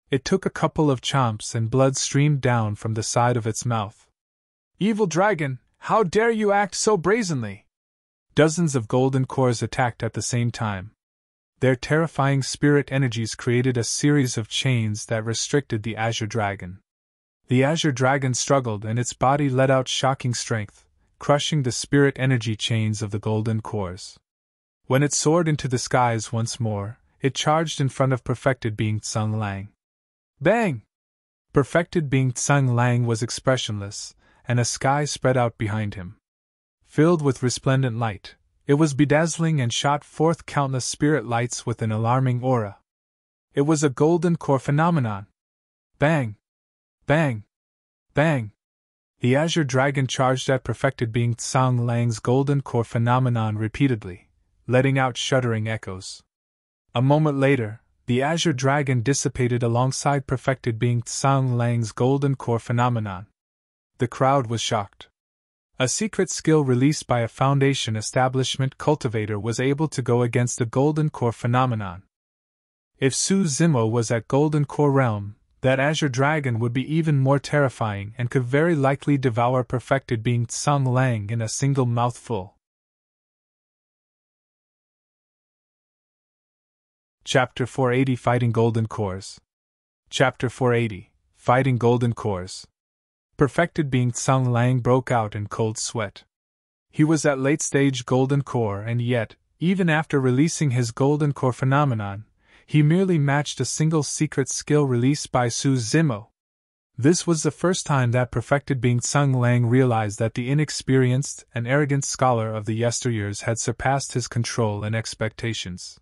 It took a couple of chomps and blood streamed down from the side of its mouth. Evil dragon, how dare you act so brazenly? Dozens of golden cores attacked at the same time. Their terrifying spirit energies created a series of chains that restricted the azure dragon. The azure dragon struggled and its body let out shocking strength, crushing the spirit energy chains of the golden cores. When it soared into the skies once more, it charged in front of perfected being Tsang Lang. Bang! Perfected being Tsang Lang was expressionless, and a sky spread out behind him. Filled with resplendent light, it was bedazzling and shot forth countless spirit lights with an alarming aura. It was a golden core phenomenon. Bang! Bang! Bang! The azure dragon charged at perfected being Tsang Lang's golden core phenomenon repeatedly, letting out shuddering echoes. A moment later, the azure dragon dissipated alongside perfected being Tsang Lang's golden core phenomenon. The crowd was shocked. A secret skill released by a Foundation establishment cultivator was able to go against the golden core phenomenon. If Su Zimo was at Golden Core Realm, that Azure Dragon would be even more terrifying and could very likely devour perfected being Tsang Lang in a single mouthful. Chapter 480 Fighting Golden Cores. Chapter 480 Fighting Golden Cores. Perfected being Tsang Lang broke out in cold sweat. He was at late-stage Golden Core, and yet, even after releasing his Golden Core phenomenon, he merely matched a single secret skill released by Su Zimo. This was the first time that perfected being Tsang Lang realized that the inexperienced and arrogant scholar of the yesteryears had surpassed his control and expectations.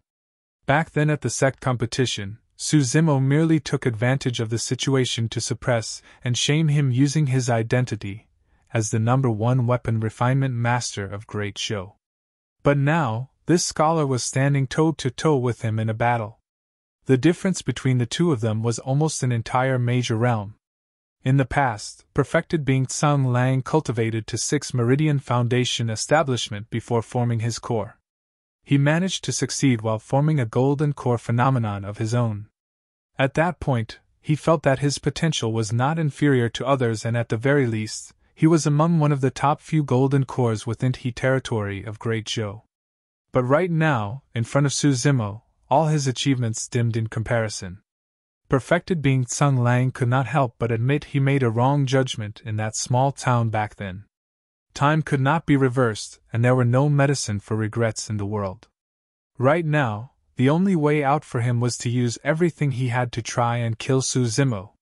Back then at the sect competition, Su Zimo merely took advantage of the situation to suppress and shame him using his identity as the #1 weapon refinement master of Great Show. But now, this scholar was standing toe-to-toe with him in a battle. The difference between the two of them was almost an entire major realm. In the past, perfected being Tsang Lang cultivated to 6 Meridian Foundation establishment before forming his core. He managed to succeed while forming a Golden Core phenomenon of his own. At that point, he felt that his potential was not inferior to others, and at the very least, he was among one of the top few Golden Cores within the territory of Great Zhou. But right now, in front of Su Zimo, all his achievements dimmed in comparison. Perfected being Tsang Lang could not help but admit he made a wrong judgment in that small town back then. Time could not be reversed, and there were no medicine for regrets in the world. Right now, the only way out for him was to use everything he had to try and kill Su Zimo.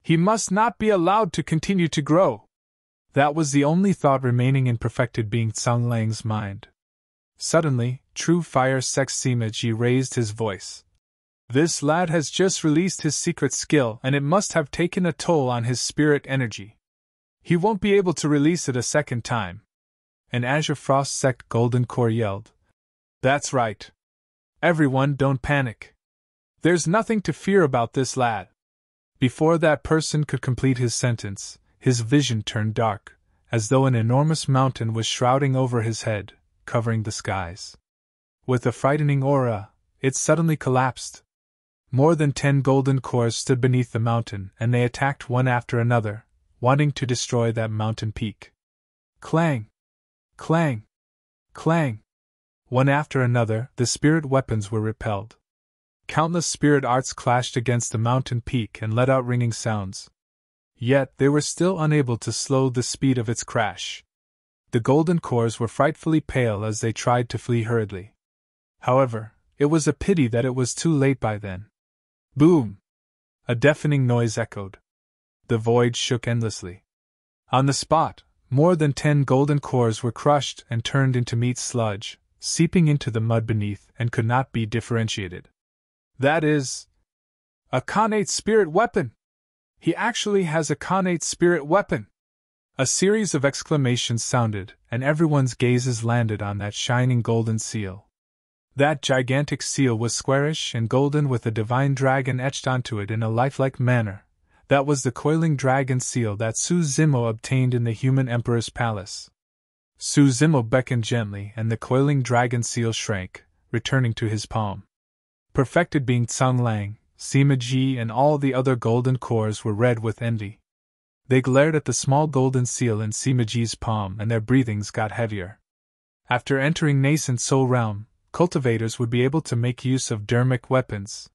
He must not be allowed to continue to grow. That was the only thought remaining in perfected being Tsang Lang's mind. Suddenly, True Fire Sect Sima Ji raised his voice. This lad has just released his secret skill, and it must have taken a toll on his spirit energy. He won't be able to release it a second time. An Azure Frost Sect Golden Core yelled. That's right. Everyone, don't panic. There's nothing to fear about this lad. Before that person could complete his sentence, his vision turned dark, as though an enormous mountain was shrouding over his head, covering the skies. With a frightening aura, it suddenly collapsed. More than 10 Golden Cores stood beneath the mountain, and they attacked one after another, wanting to destroy that mountain peak. Clang! Clang! Clang! One after another, the spirit weapons were repelled. Countless spirit arts clashed against the mountain peak and let out ringing sounds. Yet they were still unable to slow the speed of its crash. The Golden Cores were frightfully pale as they tried to flee hurriedly. However, it was a pity that it was too late by then. Boom! A deafening noise echoed. The void shook endlessly. On the spot, more than 10 Golden Cores were crushed and turned into meat sludge, seeping into the mud beneath and could not be differentiated. That is a Khanate spirit weapon! He actually has a Khanate spirit weapon! A series of exclamations sounded, and everyone's gazes landed on that shining golden seal. That gigantic seal was squarish and golden with a divine dragon etched onto it in a lifelike manner. That was the coiling dragon seal that Su Zimo obtained in the human emperor's palace. Su Zimo beckoned gently, and the coiling dragon seal shrank, returning to his palm. Perfected being Tsang Lang, Sima Ji, and all the other Golden Cores were red with envy. They glared at the small golden seal in Sima Ji's palm, and their breathings got heavier. After entering nascent soul realm, cultivators would be able to make use of dermic weapons.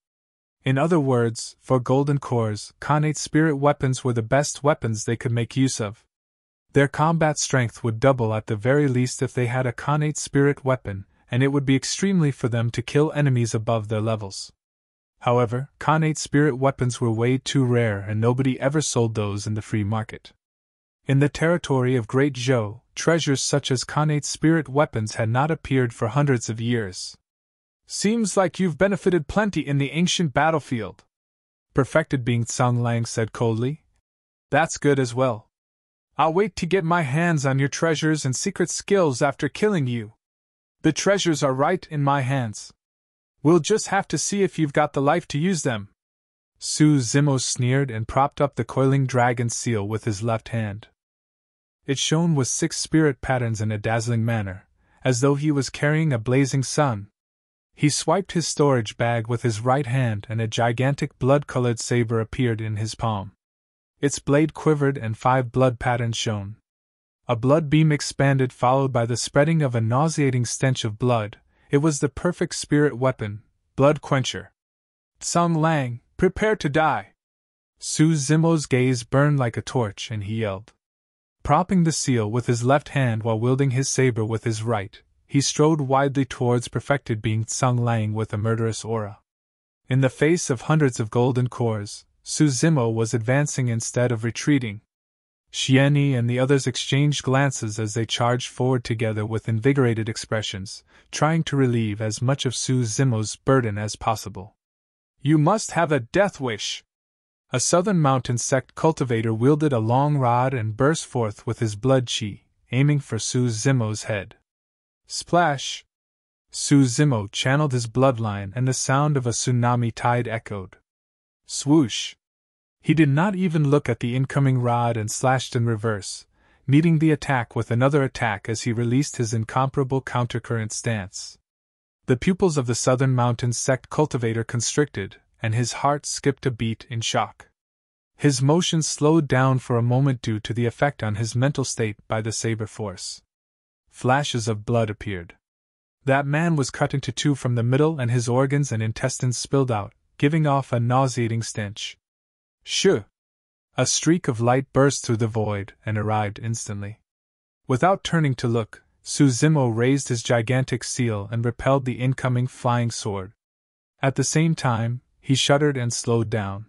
In other words, for Golden Cores, Khanate spirit weapons were the best weapons they could make use of. Their combat strength would double at the very least if they had a Khanate spirit weapon, and it would be extremely for them to kill enemies above their levels. However, Khanate spirit weapons were way too rare, and nobody ever sold those in the free market. In the territory of Great Zhou, treasures such as Khanate spirit weapons had not appeared for hundreds of years. Seems like you've benefited plenty in the ancient battlefield. Perfected being Tsang Lang said coldly. That's good as well. I'll wait to get my hands on your treasures and secret skills after killing you. The treasures are right in my hands. We'll just have to see if you've got the life to use them. Su Zimo sneered and propped up the coiling dragon seal with his left hand. It shone with 6 spirit patterns in a dazzling manner, as though he was carrying a blazing sun. He swiped his storage bag with his right hand and a gigantic blood-colored saber appeared in his palm. Its blade quivered and 5 blood patterns shone. A blood beam expanded, followed by the spreading of a nauseating stench of blood. It was the perfect spirit weapon, Blood Quencher. Tsang Lang, prepare to die! Su Zimo's gaze burned like a torch and he yelled. Propping the seal with his left hand while wielding his saber with his right, he strode widely towards perfected being Tsang Lang with a murderous aura. In the face of hundreds of golden cores, Su Zimo was advancing instead of retreating. Qian and the others exchanged glances as they charged forward together with invigorated expressions, trying to relieve as much of Su Zimo's burden as possible. You must have a death wish! A southern mountain sect cultivator wielded a long rod and burst forth with his blood chi, aiming for Su Zimo's head. Splash! Su Zimo channeled his bloodline and the sound of a tsunami tide echoed. Swoosh! He did not even look at the incoming rod and slashed in reverse, meeting the attack with another attack as he released his incomparable countercurrent stance. The pupils of the southern mountain sect cultivator constricted, and his heart skipped a beat in shock. His motion slowed down for a moment due to the effect on his mental state by the saber force. Flashes of blood appeared. That man was cut into 2 from the middle and his organs and intestines spilled out, giving off a nauseating stench. Shoo! A streak of light burst through the void and arrived instantly. Without turning to look, Su Zimo raised his gigantic seal and repelled the incoming flying sword. At the same time, he shuddered and slowed down.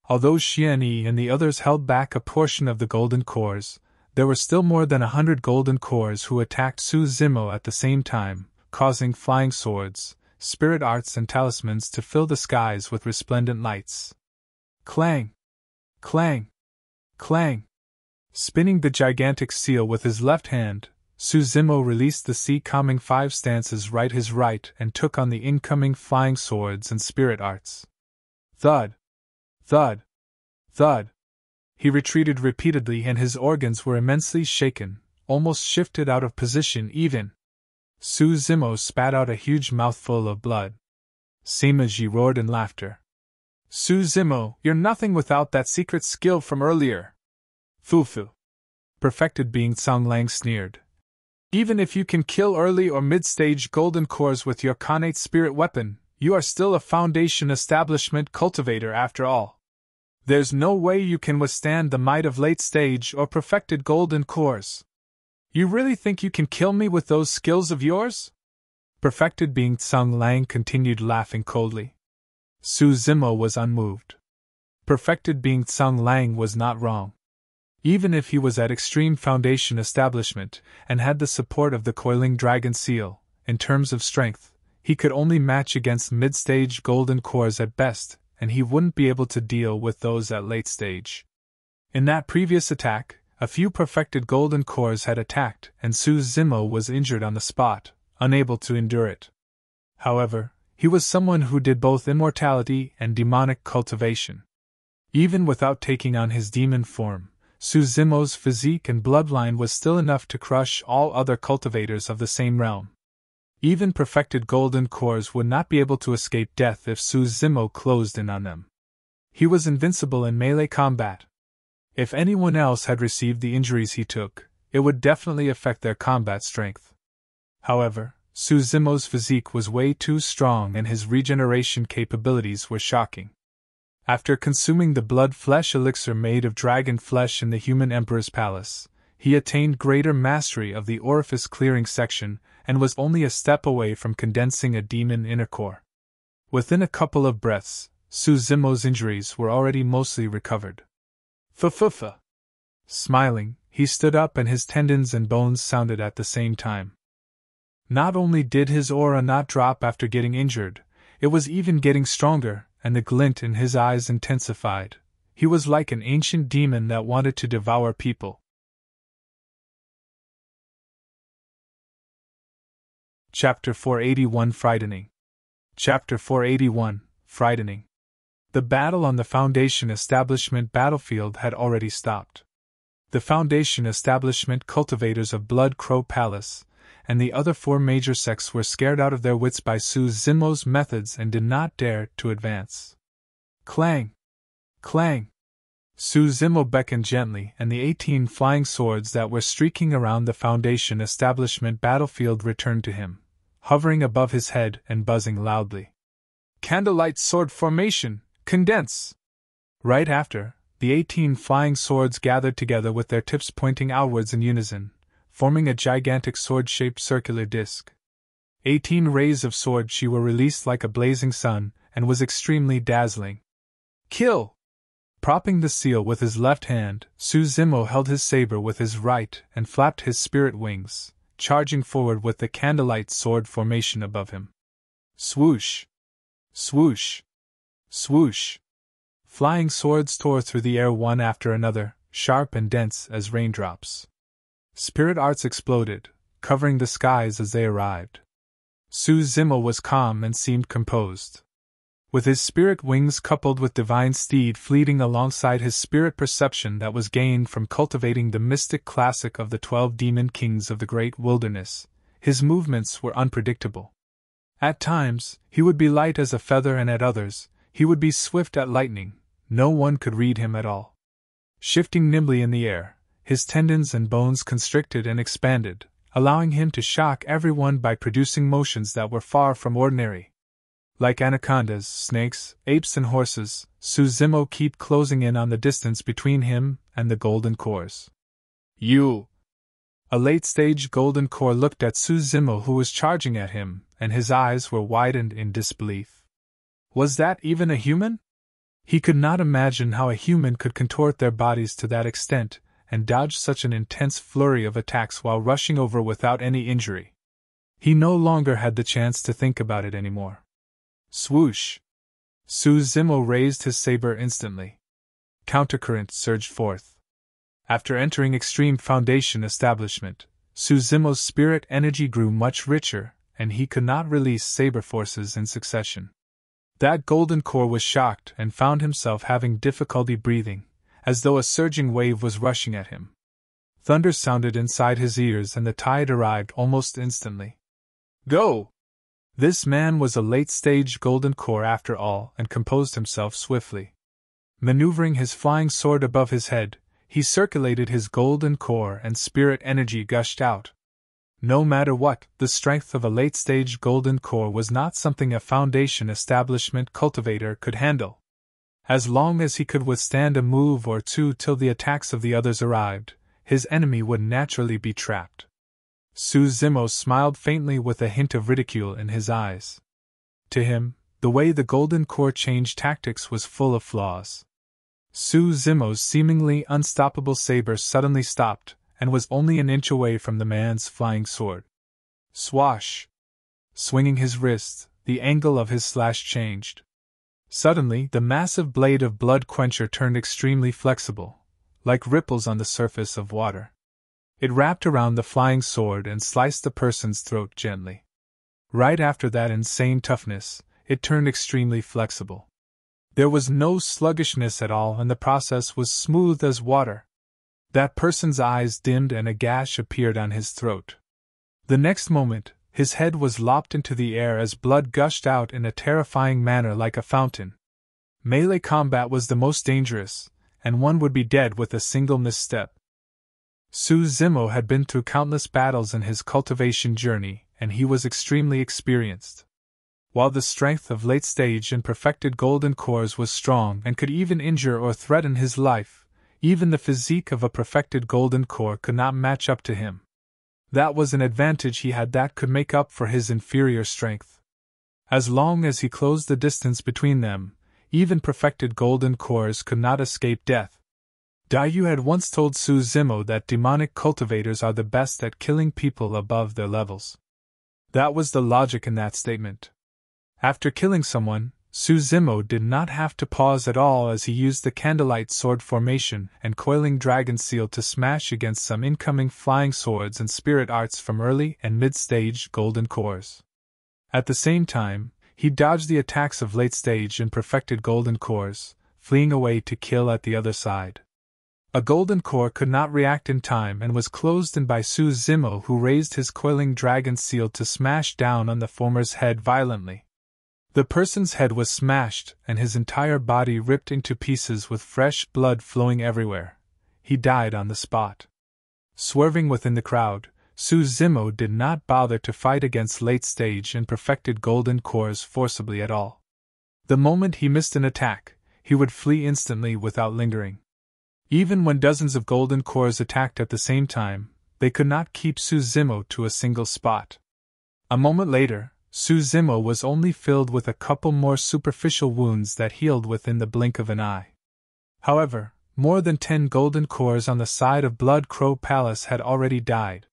Although Qian and the others held back a portion of the golden cores, there were still more than 100 golden cores who attacked Su Zimo at the same time, causing flying swords, spirit arts and talismans to fill the skies with resplendent lights. Clang! Clang! Clang! Spinning the gigantic seal with his left hand, Su Zimo released the sea-calming 5 stances right his right and took on the incoming flying swords and spirit arts. Thud! Thud! Thud! He retreated repeatedly and his organs were immensely shaken, almost shifted out of position even. Su Zimo spat out a huge mouthful of blood. Sima Ji roared in laughter. Su Zimo, you're nothing without that secret skill from earlier. Fufu. Perfected being Tsang Lang sneered. Even if you can kill early or mid-stage golden cores with your connate spirit weapon, you are still a foundation establishment cultivator after all. There's no way you can withstand the might of late-stage or perfected golden cores. You really think you can kill me with those skills of yours? Perfected being Tsang Lang continued laughing coldly. Su Zimo was unmoved. Perfected being Tsang Lang was not wrong. Even if he was at extreme foundation establishment and had the support of the coiling dragon seal, in terms of strength, he could only match against mid-stage golden cores at best, and he wouldn't be able to deal with those at late stage. In that previous attack, a few perfected golden cores had attacked and Su Zimo was injured on the spot, unable to endure it. However, he was someone who did both immortality and demonic cultivation. Even without taking on his demon form, Su Zimo's physique and bloodline was still enough to crush all other cultivators of the same realm. Even perfected golden cores would not be able to escape death if Su Zimo closed in on them. He was invincible in melee combat. If anyone else had received the injuries he took, it would definitely affect their combat strength. However, Su Zimo's physique was way too strong and his regeneration capabilities were shocking. After consuming the blood-flesh elixir made of dragon flesh in the human emperor's palace, he attained greater mastery of the orifice-clearing section and was only a step away from condensing a demon inner core. Within a couple of breaths, Su Zimo's injuries were already mostly recovered. Fufufa! Smiling, he stood up and his tendons and bones sounded at the same time. Not only did his aura not drop after getting injured, it was even getting stronger, and the glint in his eyes intensified. He was like an ancient demon that wanted to devour people. Chapter 481 Frightening. Chapter 481 Frightening. The battle on the Foundation Establishment battlefield had already stopped. The Foundation Establishment cultivators of Blood Crow Palace, and the other 4 major sects were scared out of their wits by Su Zimo's methods and did not dare to advance. Clang! Clang! Su Zimo beckoned gently, and the 18 flying swords that were streaking around the Foundation establishment battlefield returned to him, hovering above his head and buzzing loudly. Candlelight sword formation, condense! Right after, the 18 flying swords gathered together with their tips pointing outwards in unison, forming a gigantic sword-shaped circular disc. 18 rays of sword chi were released like a blazing sun, and was extremely dazzling. Kill! Propping the seal with his left hand, Su Zimo held his saber with his right and flapped his spirit wings, charging forward with the candlelight sword formation above him. Swoosh! Swoosh! Swoosh! Flying swords tore through the air one after another, sharp and dense as raindrops. Spirit arts exploded, covering the skies as they arrived. Su Zimo was calm and seemed composed. With his spirit wings coupled with divine steed fleeting alongside his spirit perception that was gained from cultivating the mystic classic of the 12 demon kings of the great wilderness, his movements were unpredictable. At times, he would be light as a feather, and at others, he would be swift as lightning. No one could read him at all. Shifting nimbly in the air, his tendons and bones constricted and expanded, allowing him to shock everyone by producing motions that were far from ordinary. Like anacondas, snakes, apes, and horses, Su Zimo kept closing in on the distance between him and the golden cores. You! A late-stage golden core looked at Su Zimo, who was charging at him, and his eyes were widened in disbelief. Was that even a human? He could not imagine how a human could contort their bodies to that extent and dodge such an intense flurry of attacks while rushing over without any injury. He no longer had the chance to think about it anymore. Swoosh! Su Zimo raised his saber instantly. Countercurrent surged forth. After entering Extreme Foundation establishment, Su Zimo's spirit energy grew much richer, and he could not release saber forces in succession. That golden core was shocked and found himself having difficulty breathing, as though a surging wave was rushing at him. Thunder sounded inside his ears and the tide arrived almost instantly. Go! This man was a late-stage golden core after all, and composed himself swiftly. Maneuvering his flying sword above his head, he circulated his golden core and spirit energy gushed out. No matter what, the strength of a late-stage golden core was not something a Foundation establishment cultivator could handle. As long as he could withstand a move or two till the attacks of the others arrived, his enemy would naturally be trapped. Su Zimo smiled faintly with a hint of ridicule in his eyes. To him, the way the golden core changed tactics was full of flaws. Su Zimo's seemingly unstoppable saber suddenly stopped, and was only an inch away from the man's flying sword. Swash! Swinging his wrist, the angle of his slash changed. Suddenly, the massive blade of Blood Quencher turned extremely flexible, like ripples on the surface of water. It wrapped around the flying sword and sliced the person's throat gently. Right after that insane toughness, it turned extremely flexible. There was no sluggishness at all, and the process was smooth as water. That person's eyes dimmed and a gash appeared on his throat. The next moment, his head was lopped into the air as blood gushed out in a terrifying manner like a fountain. Melee combat was the most dangerous, and one would be dead with a single misstep. Su Zimo had been through countless battles in his cultivation journey, and he was extremely experienced. While the strength of late-stage and perfected golden cores was strong and could even injure or threaten his life, even the physique of a perfected golden core could not match up to him. That was an advantage he had that could make up for his inferior strength. As long as he closed the distance between them, even perfected golden cores could not escape death. Dayu had once told Su Zimo that demonic cultivators are the best at killing people above their levels. That was the logic in that statement. After killing someone, Su Zimo did not have to pause at all as he used the candlelight sword formation and coiling dragon seal to smash against some incoming flying swords and spirit arts from early and mid-stage golden cores. At the same time, he dodged the attacks of late-stage and perfected golden cores, fleeing away to kill at the other side. A golden core could not react in time and was closed in by Su Zimo, who raised his coiling dragon seal to smash down on the former's head violently. The person's head was smashed and his entire body ripped into pieces with fresh blood flowing everywhere. He died on the spot. Swerving within the crowd, Su Zimo did not bother to fight against late-stage and perfected golden cores forcibly at all. The moment he missed an attack, he would flee instantly without lingering. Even when dozens of golden cores attacked at the same time, they could not keep Su Zimo to a single spot. A moment later, Su Zimo was only filled with a couple more superficial wounds that healed within the blink of an eye. However, more than 10 golden cores on the side of Blood Crow Palace had already died.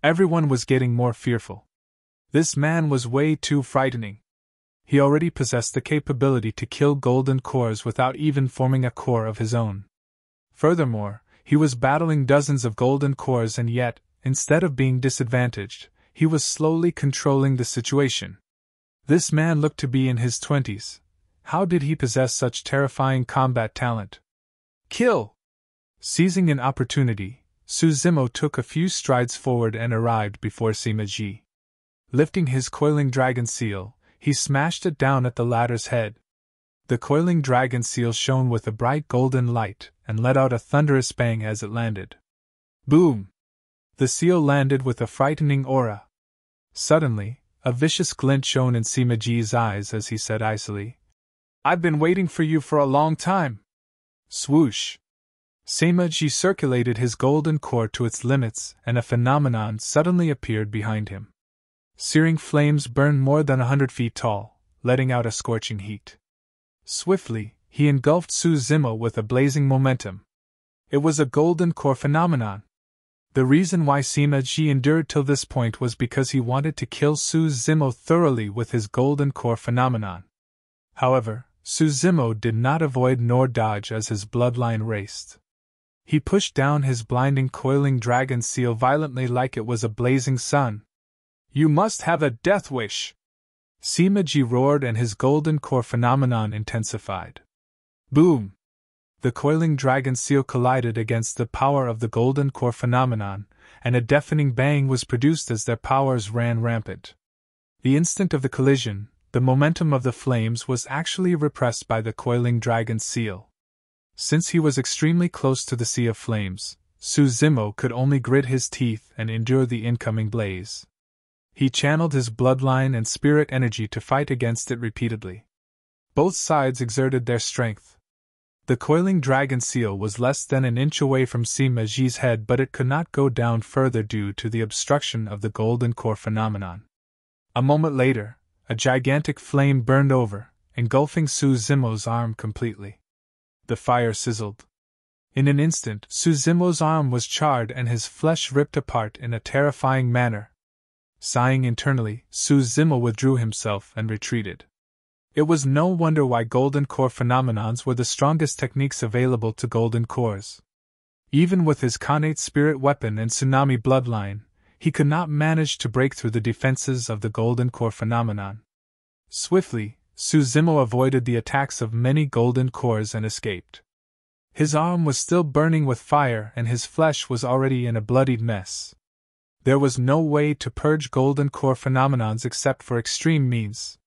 Everyone was getting more fearful. This man was way too frightening. He already possessed the capability to kill golden cores without even forming a core of his own. Furthermore, he was battling dozens of golden cores, and yet, instead of being disadvantaged, he was slowly controlling the situation. This man looked to be in his 20s. How did he possess such terrifying combat talent? Kill! Seizing an opportunity, Su Zimo took a few strides forward and arrived before Sima Ji. Lifting his coiling dragon seal, he smashed it down at the latter's head. The coiling dragon seal shone with a bright golden light and let out a thunderous bang as it landed. Boom! The seal landed with a frightening aura. Suddenly, a vicious glint shone in Sima Ji's eyes as he said icily, "I've been waiting for you for a long time." Swoosh! Sima Ji circulated his golden core to its limits, and a phenomenon suddenly appeared behind him. Searing flames burned more than 100 feet tall, letting out a scorching heat. Swiftly, he engulfed Su Zimo with a blazing momentum. It was a golden core phenomenon. The reason why Sima Ji endured till this point was because he wanted to kill Su Zimo thoroughly with his golden core phenomenon. However, Su Zimo did not avoid nor dodge as his bloodline raced. He pushed down his blinding coiling dragon seal violently like it was a blazing sun. "You must have a death wish!" Sima Ji roared, and his golden core phenomenon intensified. Boom! The coiling dragon seal collided against the power of the golden core phenomenon, and a deafening bang was produced as their powers ran rampant. The instant of the collision, the momentum of the flames was actually repressed by the coiling dragon seal. Since he was extremely close to the sea of flames, Su Zimo could only grit his teeth and endure the incoming blaze. He channeled his bloodline and spirit energy to fight against it repeatedly. Both sides exerted their strength. The coiling dragon seal was less than an inch away from Sima Ji's head, but it could not go down further due to the obstruction of the golden core phenomenon. A moment later, a gigantic flame burned over, engulfing Su Zimo's arm completely. The fire sizzled. In an instant, Su Zimo's arm was charred and his flesh ripped apart in a terrifying manner. Sighing internally, Su Zimo withdrew himself and retreated. It was no wonder why golden core phenomenons were the strongest techniques available to golden cores. Even with his connate spirit weapon and tsunami bloodline, he could not manage to break through the defenses of the golden core phenomenon. Swiftly, Su Zimo avoided the attacks of many golden cores and escaped. His arm was still burning with fire and his flesh was already in a bloodied mess. There was no way to purge golden core phenomenons except for extreme means.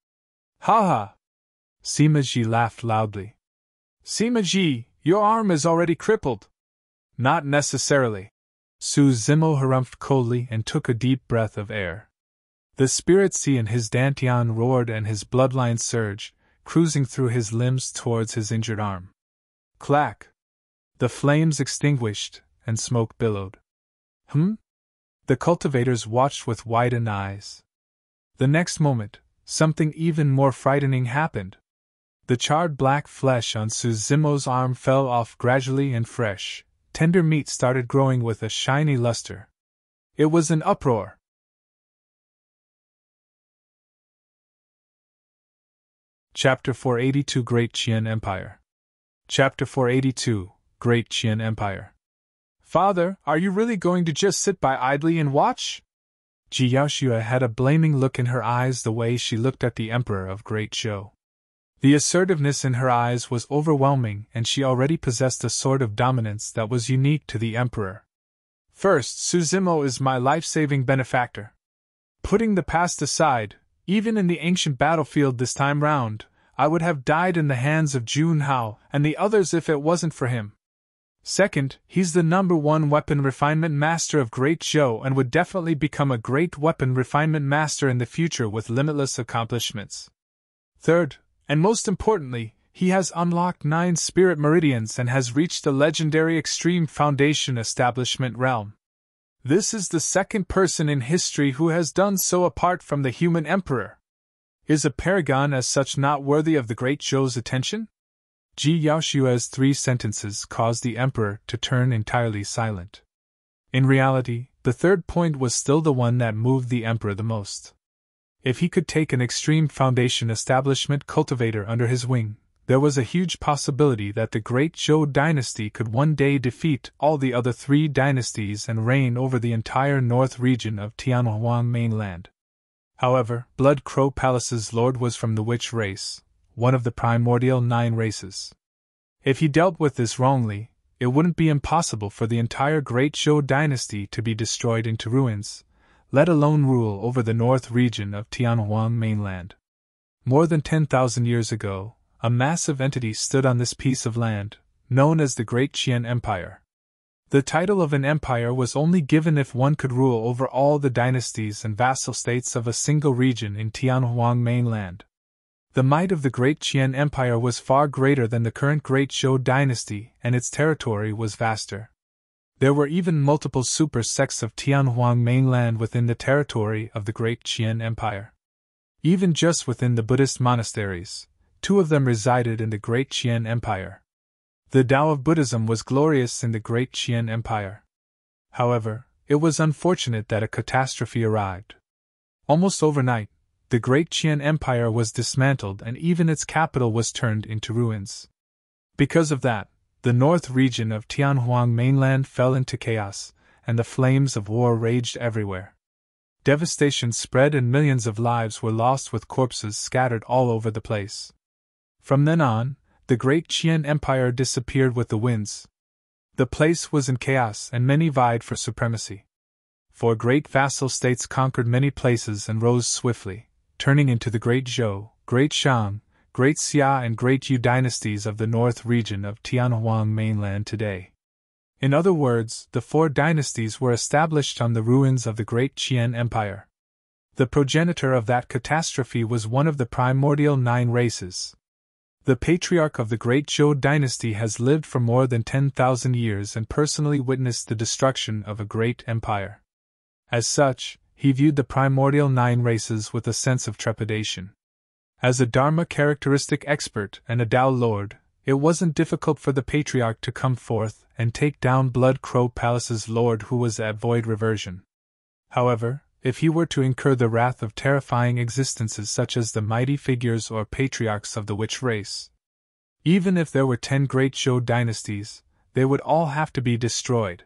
Ha ha! Sima Ji laughed loudly. Sima Ji, your arm is already crippled. Not necessarily. Su Zimo harumphed coldly and took a deep breath of air. The spirit sea in his dantian roared and his bloodline surged, cruising through his limbs towards his injured arm. Clack! The flames extinguished, and smoke billowed. The cultivators watched with widened eyes. The next moment, something even more frightening happened. The charred black flesh on Su Zimo's arm fell off gradually and fresh, tender meat started growing with a shiny luster. It was an uproar. Chapter 482 Great Qian Empire. Chapter 482 Great Qian Empire. Father, are you really going to just sit by idly and watch? Ji Yaoxue had a blaming look in her eyes the way she looked at the Emperor of Great Zhou. The assertiveness in her eyes was overwhelming, and she already possessed a sort of dominance that was unique to the Emperor. First, Suzimo is my life-saving benefactor. Putting the past aside, even in the ancient battlefield this time round, I would have died in the hands of Jun Hao and the others if it wasn't for him. Second, he's the #1 weapon refinement master of Great Zhou and would definitely become a great weapon refinement master in the future with limitless accomplishments. Third, and most importantly, he has unlocked 9 spirit meridians and has reached the legendary Extreme Foundation Establishment realm. This is the second person in history who has done so apart from the human emperor. Is a paragon as such not worthy of the Great Zhou's attention? Ji Yaoshua's 3 sentences caused the emperor to turn entirely silent. In reality, the third point was still the one that moved the emperor the most. If he could take an Extreme Foundation Establishment cultivator under his wing, there was a huge possibility that the Great Zhou dynasty could one day defeat all the other 3 dynasties and reign over the entire north region of Tianhuang mainland. However, Blood Crow Palace's lord was from the witch race, one of the primordial 9 races. If he dealt with this wrongly, it wouldn't be impossible for the entire Great Zhou dynasty to be destroyed into ruins, let alone rule over the north region of Tianhuang mainland. More than 10,000 years ago, a massive entity stood on this piece of land, known as the Great Qian Empire. The title of an empire was only given if one could rule over all the dynasties and vassal states of a single region in Tianhuang mainland. The might of the Great Qian Empire was far greater than the current Great Zhou dynasty, and its territory was vaster. There were even multiple super sects of Tianhuang mainland within the territory of the Great Qian Empire. Even just within the Buddhist monasteries, 2 of them resided in the Great Qian Empire. The Tao of Buddhism was glorious in the Great Qian Empire. However, it was unfortunate that a catastrophe arrived. Almost overnight, the Great Qian Empire was dismantled and even its capital was turned into ruins. Because of that, the north region of Tianhuang mainland fell into chaos, and the flames of war raged everywhere. Devastation spread and millions of lives were lost with corpses scattered all over the place. From then on, the Great Qian Empire disappeared with the winds. The place was in chaos and many vied for supremacy. 4 great vassal states conquered many places and rose swiftly, turning into the Great Zhou, Great Shang, Great Xia and Great Yu dynasties of the north region of Tianhuang mainland today. In other words, the 4 dynasties were established on the ruins of the Great Qian Empire. The progenitor of that catastrophe was one of the primordial 9 races. The patriarch of the Great Zhou dynasty has lived for more than 10,000 years and personally witnessed the destruction of a great empire. As such, he viewed the primordial 9 races with a sense of trepidation. As a Dharma characteristic expert and a Tao lord, it wasn't difficult for the patriarch to come forth and take down Blood Crow Palace's lord who was at void reversion. However, if he were to incur the wrath of terrifying existences such as the mighty figures or patriarchs of the witch race, even if there were 10 Great Zhou dynasties, they would all have to be destroyed.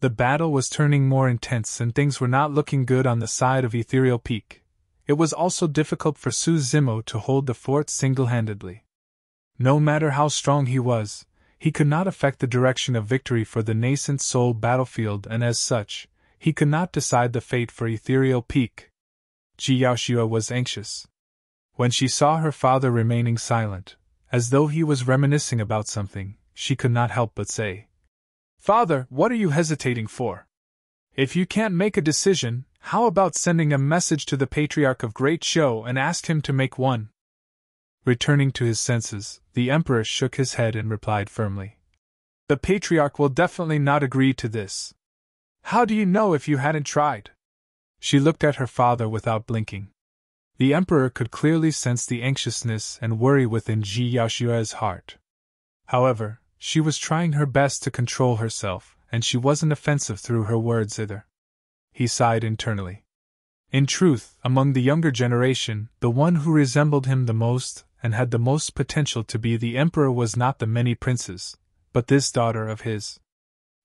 The battle was turning more intense and things were not looking good on the side of Ethereal Peak. It was also difficult for Suzimo to hold the fort single-handedly. No matter how strong he was, he could not affect the direction of victory for the nascent soul battlefield, and as such, he could not decide the fate for Ethereal Peak. Ji Yaoshua was anxious. When she saw her father remaining silent, as though he was reminiscing about something, she could not help but say, "Father, what are you hesitating for? If you can't make a decision, how about sending a message to the Patriarch of Great Zhou and ask him to make one?" Returning to his senses, the Emperor shook his head and replied firmly, "The Patriarch will definitely not agree to this." "How do you know if you hadn't tried?" She looked at her father without blinking. The Emperor could clearly sense the anxiousness and worry within Ji Yaoshua's heart. However, she was trying her best to control herself, and she wasn't offensive through her words either. He sighed internally. In truth, among the younger generation, the one who resembled him the most and had the most potential to be the Emperor was not the many princes, but this daughter of his.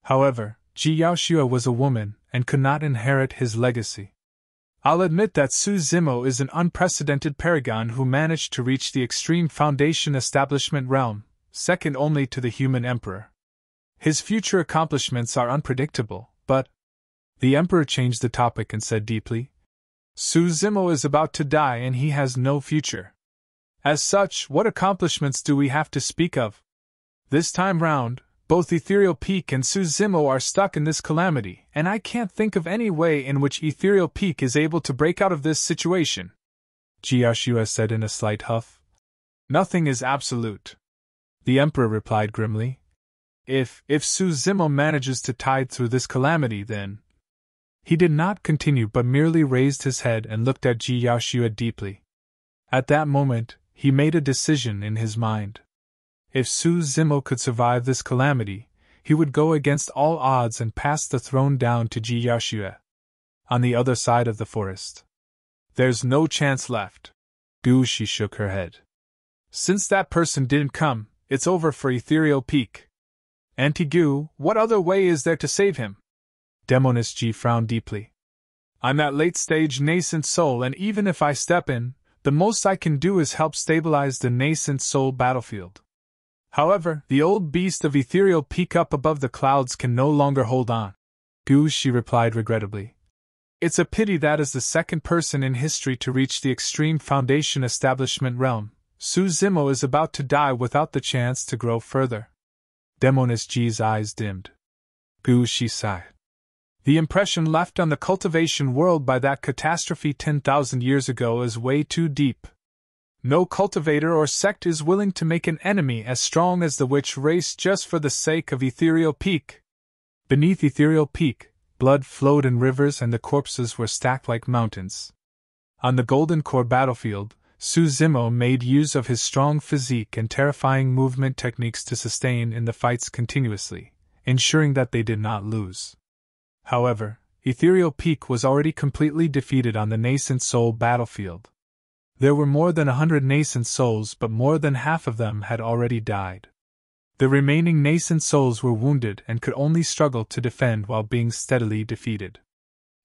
However, Ji Yaoshua was a woman and could not inherit his legacy. I'll admit that Su Zimo is an unprecedented paragon who managed to reach the extreme Foundation establishment realm, second only to the human emperor. His future accomplishments are unpredictable, but… The emperor changed the topic and said deeply, Su Zimo is about to die and he has no future. As such, what accomplishments do we have to speak of? This time round, both Ethereal Peak and Su Zimo are stuck in this calamity, and I can't think of any way in which Ethereal Peak is able to break out of this situation. Jiaxue said in a slight huff. Nothing is absolute. The emperor replied grimly. If Su Zimo manages to tide through this calamity, then… He did not continue but merely raised his head and looked at Jiaxue deeply. At that moment, he made a decision in his mind. If Su Zimo could survive this calamity, he would go against all odds and pass the throne down to Jiaxue. On the other side of the forest. There's no chance left. She shook her head. Since that person didn't come, it's over for Ethereal Peak. Antigu, what other way is there to save him? Demoness Ji frowned deeply. I'm that late-stage nascent soul, and even if I step in, the most I can do is help stabilize the nascent soul battlefield. However, the old beast of Ethereal Peak up above the clouds can no longer hold on. She replied regrettably. It's a pity that as the second person in history to reach the extreme Foundation establishment realm, Su Zimo is about to die without the chance to grow further. Demoness Ji's eyes dimmed. She sighed. The impression left on the cultivation world by that catastrophe 10,000 years ago is way too deep. No cultivator or sect is willing to make an enemy as strong as the witch race just for the sake of Ethereal Peak. Beneath Ethereal Peak, blood flowed in rivers and the corpses were stacked like mountains. On the Golden Core battlefield, Su Zimo made use of his strong physique and terrifying movement techniques to sustain in the fights continuously, ensuring that they did not lose. However, Ethereal Peak was already completely defeated on the Nascent Soul battlefield. There were more than 100 nascent souls, but more than half of them had already died. The remaining nascent souls were wounded and could only struggle to defend while being steadily defeated.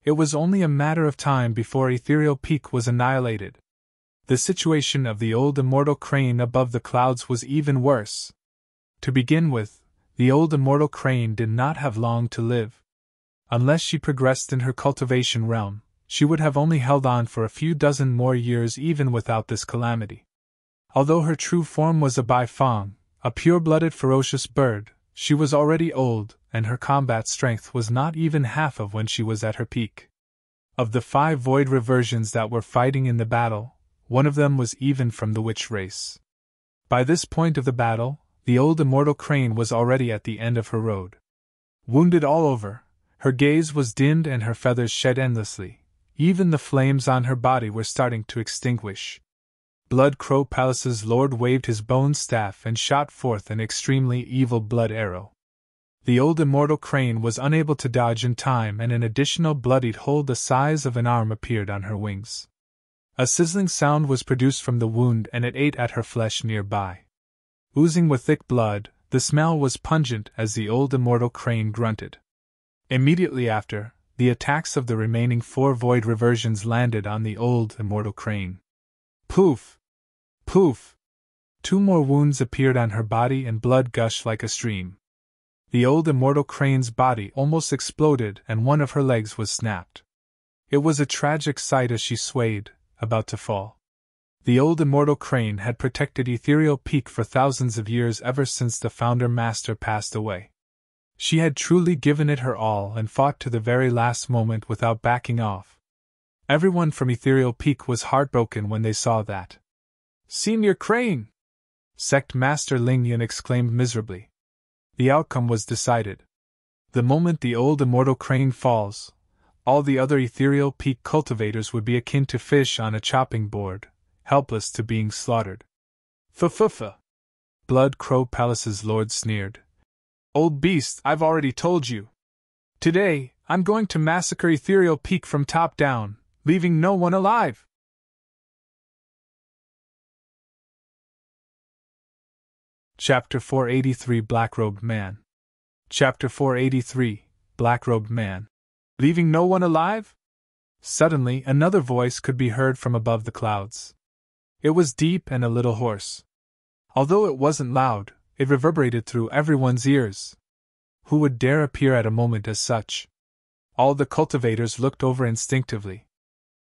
It was only a matter of time before Ethereal Peak was annihilated. The situation of the old immortal crane above the clouds was even worse. To begin with, the old immortal crane did not have long to live. Unless she progressed in her cultivation realm, she would have only held on for a few dozen more years even without this calamity. Although her true form was a Baifang, a pure-blooded ferocious bird, she was already old, and her combat strength was not even half of when she was at her peak. Of the 5 void reversions that were fighting in the battle, one of them was even from the witch race. By this point of the battle, the old immortal crane was already at the end of her road. Wounded all over, her gaze was dimmed and her feathers shed endlessly. Even the flames on her body were starting to extinguish. Blood Crow Palace's lord waved his bone staff and shot forth an extremely evil blood arrow. The old immortal crane was unable to dodge in time, and an additional bloodied hole the size of an arm appeared on her wings. A sizzling sound was produced from the wound, and it ate at her flesh nearby. Oozing with thick blood, the smell was pungent as the old immortal crane grunted. Immediately after, the attacks of the remaining 4 void reversions landed on the old immortal crane. Poof! Poof! 2 more wounds appeared on her body and blood gushed like a stream. The old immortal crane's body almost exploded and one of her legs was snapped. It was a tragic sight as she swayed, about to fall. The old immortal crane had protected Ethereal Peak for thousands of years, ever since the founder master passed away. She had truly given it her all and fought to the very last moment without backing off. Everyone from Ethereal Peak was heartbroken when they saw that. Senior Crane! Sect Master Lingyan exclaimed miserably. The outcome was decided. The moment the old immortal crane falls, all the other Ethereal Peak cultivators would be akin to fish on a chopping board, helpless to being slaughtered. F-f-f! Blood Crow Palace's lord sneered. Old beast, I've already told you. Today, I'm going to massacre Ethereal Peak from top down, leaving no one alive. Chapter 483 Black-Robed Man. Chapter 483 Black-Robed Man. Leaving no one alive? Suddenly, another voice could be heard from above the clouds. It was deep and a little hoarse. Although it wasn't loud, it reverberated through everyone's ears. Who would dare appear at a moment as such? All the cultivators looked over instinctively.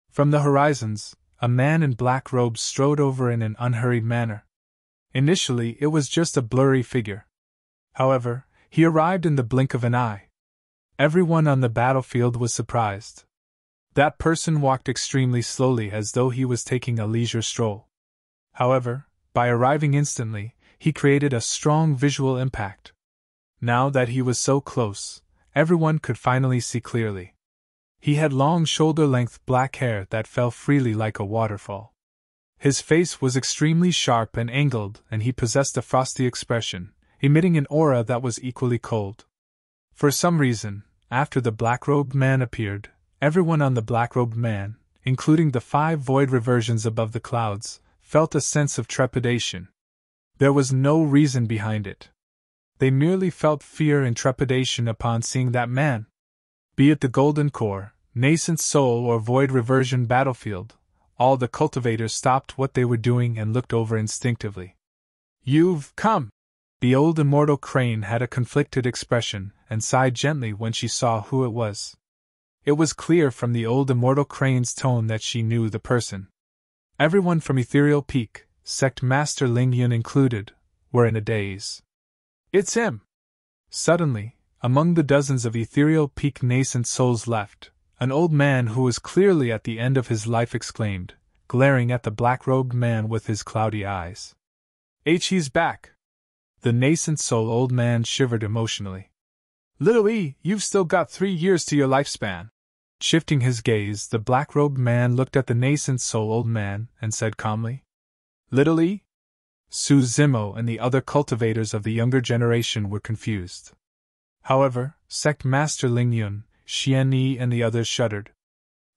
From the horizons, a man in black robes strode over in an unhurried manner. Initially, it was just a blurry figure. However, he arrived in the blink of an eye. Everyone on the battlefield was surprised. That person walked extremely slowly as though he was taking a leisure stroll. However, by arriving instantly, he created a strong visual impact. Now that he was so close, everyone could finally see clearly. He had long shoulder-length black hair that fell freely like a waterfall. His face was extremely sharp and angled, and he possessed a frosty expression, emitting an aura that was equally cold. For some reason, after the black-robed man appeared, everyone on the black-robed man, including the 5 void reversions above the clouds, felt a sense of trepidation. There was no reason behind it. They merely felt fear and trepidation upon seeing that man. Be it the Golden Core, Nascent Soul or Void Reversion battlefield, all the cultivators stopped what they were doing and looked over instinctively. "You've come!" The old immortal crane had a conflicted expression and sighed gently when she saw who it was. It was clear from the old immortal crane's tone that she knew the person. Everyone from Ethereal Peak, Sect Master Ling Yun included, were in a daze. "It's him!" Suddenly, among the dozens of Ethereal Peak nascent souls left, an old man who was clearly at the end of his life exclaimed, glaring at the black-robed man with his cloudy eyes. "He's back!" The nascent soul old man shivered emotionally. "Little E, you've still got 3 years to your lifespan." Shifting his gaze, the black-robed man looked at the nascent soul old man and said calmly, "Little E?" Su Zimo and the other cultivators of the younger generation were confused. However, Sect Master Ling Yun, Qian Yi and the others shuddered.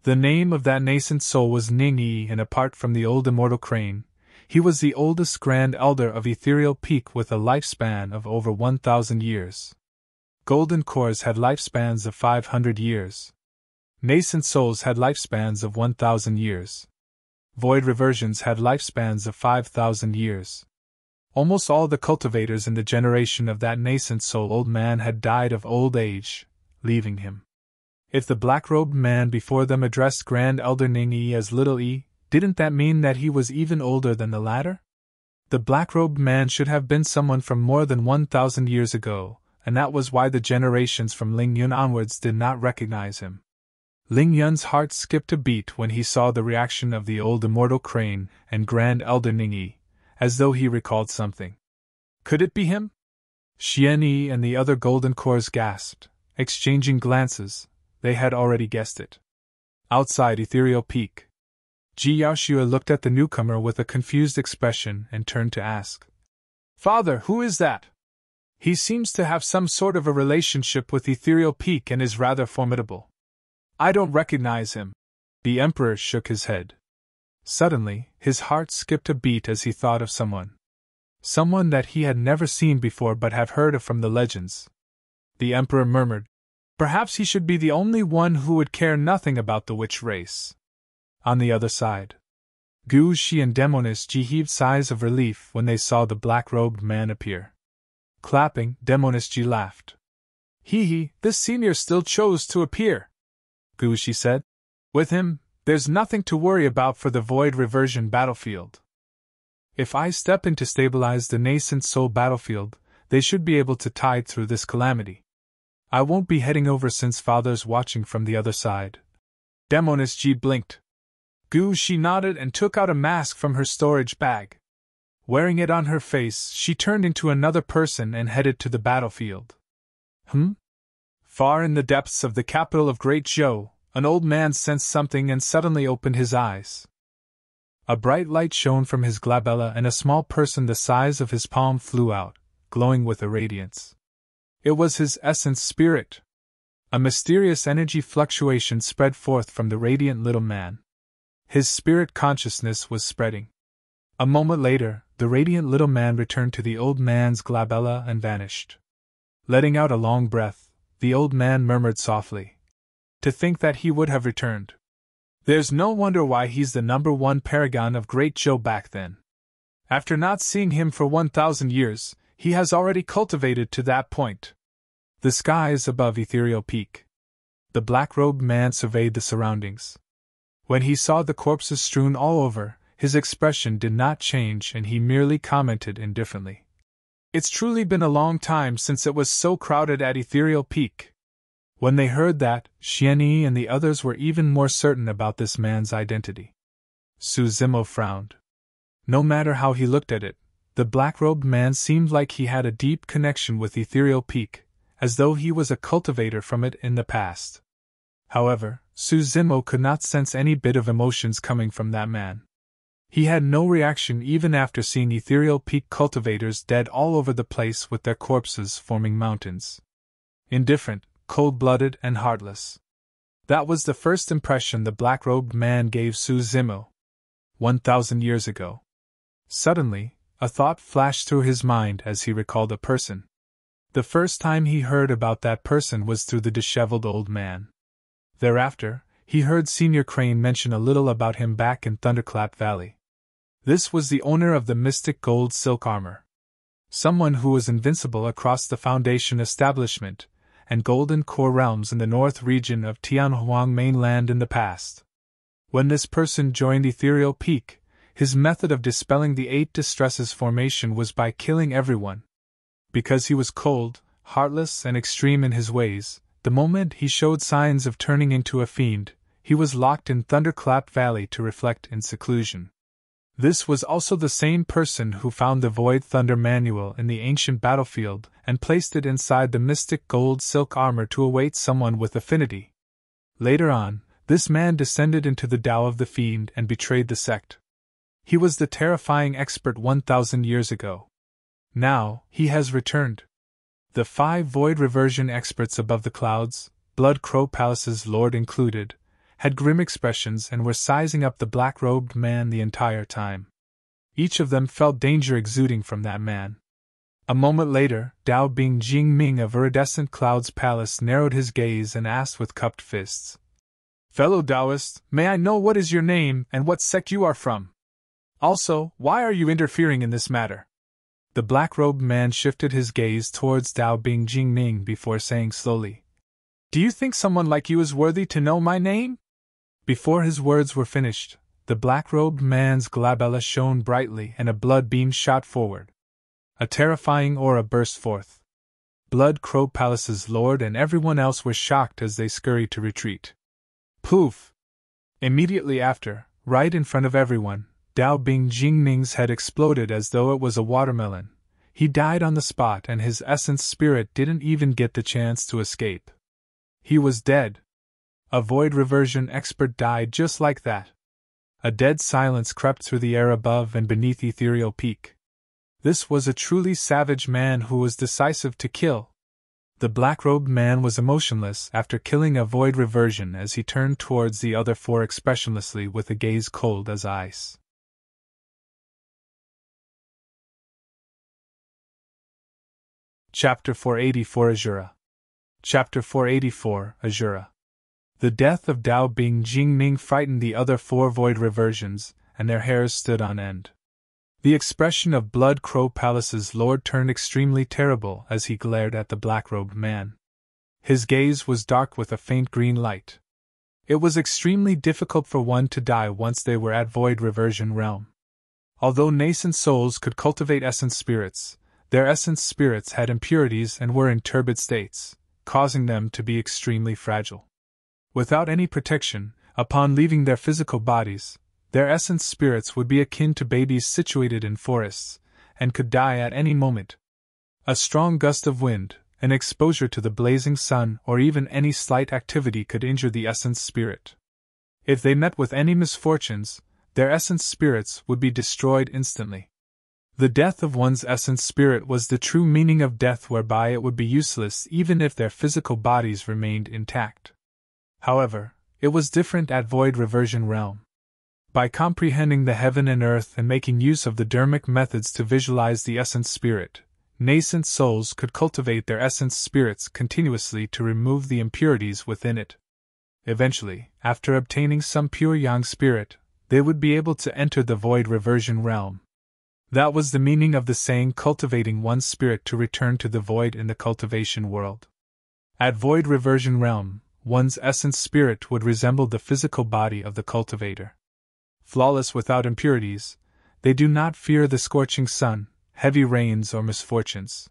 The name of that nascent soul was Ning Yi, and apart from the old immortal crane, he was the oldest Grand Elder of Ethereal Peak with a lifespan of over 1,000 years. Golden Cores had lifespans of 500 years. Nascent Souls had lifespans of 1,000 years. Void Reversions had lifespans of 5,000 years. Almost all the cultivators in the generation of that nascent soul old man had died of old age, leaving him. If the black-robed man before them addressed Grand Elder Ning Yi as Little E, didn't that mean that he was even older than the latter? The black-robed man should have been someone from more than 1,000 years ago, and that was why the generations from Ling Yun onwards did not recognize him. Ling Yun's heart skipped a beat when he saw the reaction of the old immortal crane and Grand Elder Ning Yi, as though he recalled something. Could it be him? Qian Yi and the other Golden Cores gasped, exchanging glances. They had already guessed it. Outside Ethereal Peak, Ji Yaoshua looked at the newcomer with a confused expression and turned to ask, "Father, who is that? He seems to have some sort of a relationship with Ethereal Peak and is rather formidable." "I don't recognize him." The Emperor shook his head. Suddenly, his heart skipped a beat as he thought of someone. Someone that he had never seen before but have heard of from the legends. The Emperor murmured, "Perhaps he should be the only one who would care nothing about the witch race." On the other side, Gu Shi and Demonis Ji heaved sighs of relief when they saw the black-robed man appear. Clapping, Demonis Ji laughed. Hee, this senior still chose to appear," Gu Shi said. "With him, there's nothing to worry about for the Void Reversion battlefield. If I step in to stabilize the nascent soul battlefield, they should be able to tide through this calamity. I won't be heading over since Father's watching from the other side." Demonis Ji blinked. Gu Shi nodded and took out a mask from her storage bag. Wearing it on her face, she turned into another person and headed to the battlefield. Far in the depths of the capital of Great Zhou, an old man sensed something and suddenly opened his eyes. A bright light shone from his glabella and a small person the size of his palm flew out, glowing with a radiance. It was his essence spirit. A mysterious energy fluctuation spread forth from the radiant little man. His spirit consciousness was spreading. A moment later, the radiant little man returned to the old man's glabella and vanished. Letting out a long breath, the old man murmured softly, "To think that he would have returned." There's no wonder why he's the #1 paragon of Great Joe back then. After not seeing him for 1,000 years, he has already cultivated to that point. The sky is above Ethereal Peak. The black-robed man surveyed the surroundings. When he saw the corpses strewn all over, his expression did not change and he merely commented indifferently. It's truly been a long time since it was so crowded at Ethereal Peak. When they heard that, Qian and the others were even more certain about this man's identity. Su Zimo frowned. No matter how he looked at it, the black-robed man seemed like he had a deep connection with Ethereal Peak, as though he was a cultivator from it in the past. However, Su Zimo could not sense any bit of emotions coming from that man. He had no reaction even after seeing Ethereal Peak cultivators dead all over the place with their corpses forming mountains. Indifferent, cold-blooded, and heartless. That was the first impression the black-robed man gave Su Zimo. 1,000 years ago. Suddenly, a thought flashed through his mind as he recalled a person. The first time he heard about that person was through the disheveled old man. Thereafter, he heard Senior Crane mention a little about him back in Thunderclap Valley. This was the owner of the mystic gold silk armor. Someone who was invincible across the Foundation establishment and Golden Core realms in the north region of Tianhuang Mainland in the past. When this person joined Ethereal Peak, his method of dispelling the 8 distresses formation was by killing everyone. Because he was cold, heartless, and extreme in his ways, the moment he showed signs of turning into a fiend, he was locked in Thunderclap Valley to reflect in seclusion. This was also the same person who found the Void Thunder Manual in the ancient battlefield and placed it inside the mystic gold silk armor to await someone with affinity. Later on, this man descended into the Tao of the Fiend and betrayed the sect. He was the terrifying expert 1,000 years ago. Now, he has returned. The 5 Void Reversion experts above the clouds, Blood Crow Palace's lord included, had grim expressions and were sizing up the black-robed man the entire time. Each of them felt danger exuding from that man. A moment later, Dao Bing Jingming of Iridescent Cloud's palace narrowed his gaze and asked with cupped fists. Fellow Taoist, may I know what is your name and what sect you are from? Also, why are you interfering in this matter? The black-robed man shifted his gaze towards Dao Bing Jingming before saying slowly, Do you think someone like you is worthy to know my name? Before his words were finished, the black-robed man's glabella shone brightly and a blood beam shot forward. A terrifying aura burst forth. Blood Crow Palace's lord and everyone else were shocked as they scurried to retreat. Poof! Immediately after, right in front of everyone, Dao Bing Jingming's head exploded as though it was a watermelon. He died on the spot and his essence spirit didn't even get the chance to escape. He was dead. A void reversion expert died just like that. A dead silence crept through the air above and beneath Ethereal Peak. This was a truly savage man who was decisive to kill. The black-robed man was emotionless after killing a void reversion as he turned towards the other 4 expressionlessly with a gaze cold as ice. Chapter 484 Asura. Chapter 484 Asura. The death of Dao Bing Jingming frightened the other 4 void reversions, and their hairs stood on end. The expression of Blood Crow Palace's lord turned extremely terrible as he glared at the black-robed man. His gaze was dark with a faint green light. It was extremely difficult for one to die once they were at void reversion realm. Although nascent souls could cultivate essence spirits, their essence spirits had impurities and were in turbid states, causing them to be extremely fragile. Without any protection, upon leaving their physical bodies, their essence spirits would be akin to babies situated in forests, and could die at any moment. A strong gust of wind, an exposure to the blazing sun, or even any slight activity could injure the essence spirit. If they met with any misfortunes, their essence spirits would be destroyed instantly. The death of one's essence spirit was the true meaning of death, whereby it would be useless even if their physical bodies remained intact. However, it was different at Void Reversion Realm. By comprehending the heaven and earth and making use of the dermic methods to visualize the essence spirit, nascent souls could cultivate their essence spirits continuously to remove the impurities within it. Eventually, after obtaining some pure yang spirit, they would be able to enter the void reversion realm. That was the meaning of the saying cultivating one's spirit to return to the void in the cultivation world. At void reversion realm, one's essence spirit would resemble the physical body of the cultivator. Flawless without impurities, they do not fear the scorching sun, heavy rains, or misfortunes.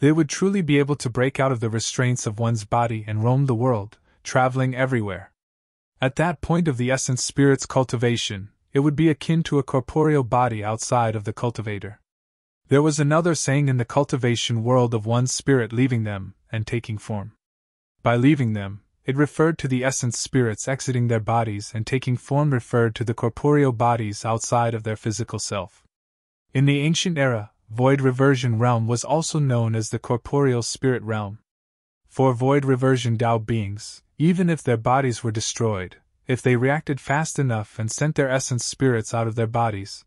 They would truly be able to break out of the restraints of one's body and roam the world, traveling everywhere. At that point of the essence spirit's cultivation, it would be akin to a corporeal body outside of the cultivator. There was another saying in the cultivation world of one's spirit leaving them and taking form. By leaving them, it referred to the essence spirits exiting their bodies, and taking form referred to the corporeal bodies outside of their physical self. In the ancient era, void reversion realm was also known as the corporeal spirit realm. For void reversion Tao beings, even if their bodies were destroyed, if they reacted fast enough and sent their essence spirits out of their bodies,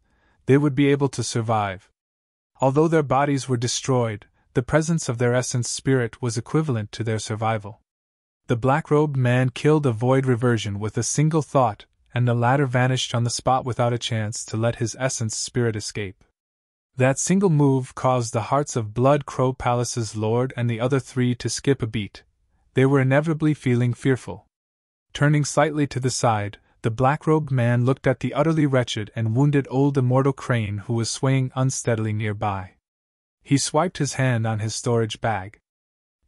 they would be able to survive. Although their bodies were destroyed, the presence of their essence spirit was equivalent to their survival. The black-robed man killed a void reversion with a single thought, and the latter vanished on the spot without a chance to let his essence spirit escape. That single move caused the hearts of Blood Crow Palace's lord and the other three to skip a beat. They were inevitably feeling fearful. Turning slightly to the side, the black-robed man looked at the utterly wretched and wounded old immortal crane who was swaying unsteadily nearby. He swiped his hand on his storage bag.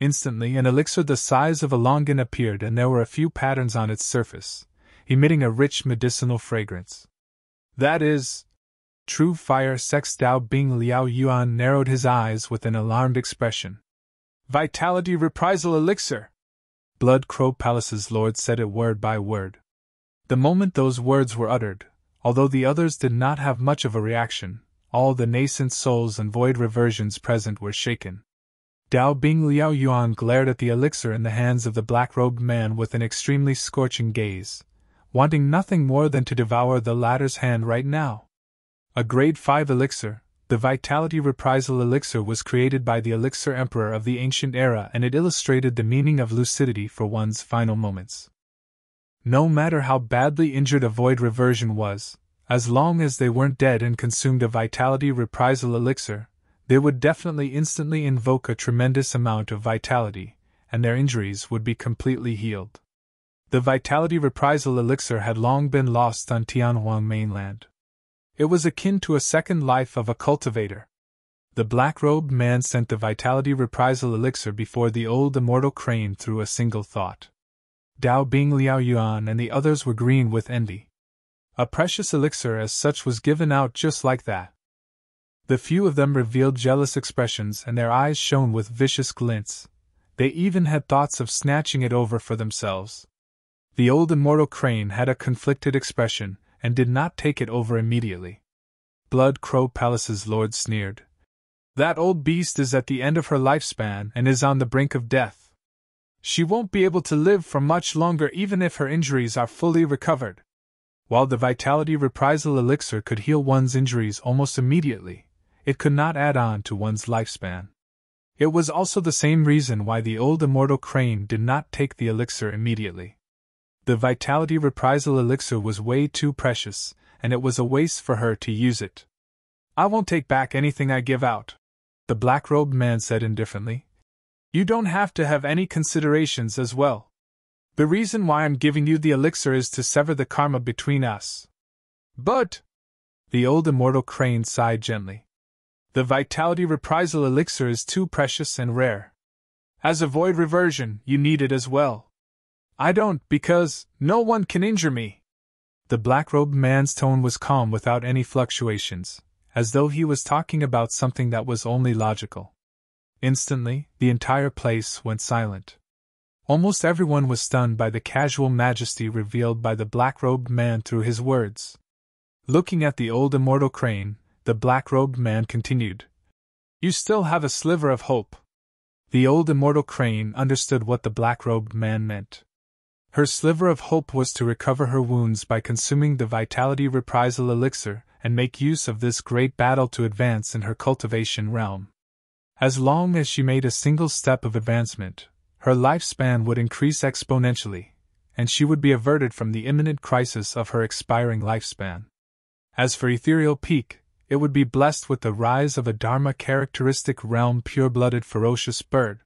Instantly an elixir the size of a longan appeared, and there were a few patterns on its surface, emitting a rich medicinal fragrance. That is true fire. Sex Dao Bing Liao Yuan narrowed his eyes with an alarmed expression. Vitality reprisal elixir! Blood Crow Palace's lord said it word by word. The moment those words were uttered, although the others did not have much of a reaction, all the nascent souls and void reversions present were shaken. Dao Bing Liao Yuan glared at the elixir in the hands of the black-robed man with an extremely scorching gaze, wanting nothing more than to devour the latter's hand right now. A grade 5 elixir, the Vitality Reprisal elixir, was created by the Elixir Emperor of the ancient era, and it illustrated the meaning of lucidity for one's final moments. No matter how badly injured a void reversion was, as long as they weren't dead and consumed a Vitality Reprisal elixir, they would definitely instantly invoke a tremendous amount of vitality, and their injuries would be completely healed. The Vitality Reprisal elixir had long been lost on Tianhuang Mainland. It was akin to a second life of a cultivator. The black-robed man sent the Vitality Reprisal elixir before the old immortal crane through a single thought. Dao Bing Liao Yuan and the others were green with envy. A precious elixir as such was given out just like that. The few of them revealed jealous expressions, and their eyes shone with vicious glints. They even had thoughts of snatching it over for themselves. The old immortal crane had a conflicted expression, and did not take it over immediately. Blood Crow Palace's lord sneered. That old beast is at the end of her lifespan and is on the brink of death. She won't be able to live for much longer even if her injuries are fully recovered. While the Vitality Reprisal elixir could heal one's injuries almost immediately, it could not add on to one's lifespan. It was also the same reason why the old immortal crane did not take the elixir immediately. The Vitality Reprisal elixir was way too precious, and it was a waste for her to use it. I won't take back anything I give out, the black-robed man said indifferently. You don't have to have any considerations as well. The reason why I'm giving you the elixir is to sever the karma between us. But the old immortal crane sighed gently. The Vitality Reprisal elixir is too precious and rare. As a void reversion, you need it as well. I don't, because no one can injure me. The black-robed man's tone was calm without any fluctuations, as though he was talking about something that was only logical. Instantly, the entire place went silent. Almost everyone was stunned by the casual majesty revealed by the black-robed man through his words. Looking at the old immortal crane, the black-robed man continued. You still have a sliver of hope. The old immortal crane understood what the black-robed man meant. Her sliver of hope was to recover her wounds by consuming the Vitality Reprisal elixir and make use of this great battle to advance in her cultivation realm. As long as she made a single step of advancement, her lifespan would increase exponentially, and she would be averted from the imminent crisis of her expiring lifespan. As for Ethereal Peak, it would be blessed with the rise of a Dharma-characteristic realm pure-blooded ferocious bird.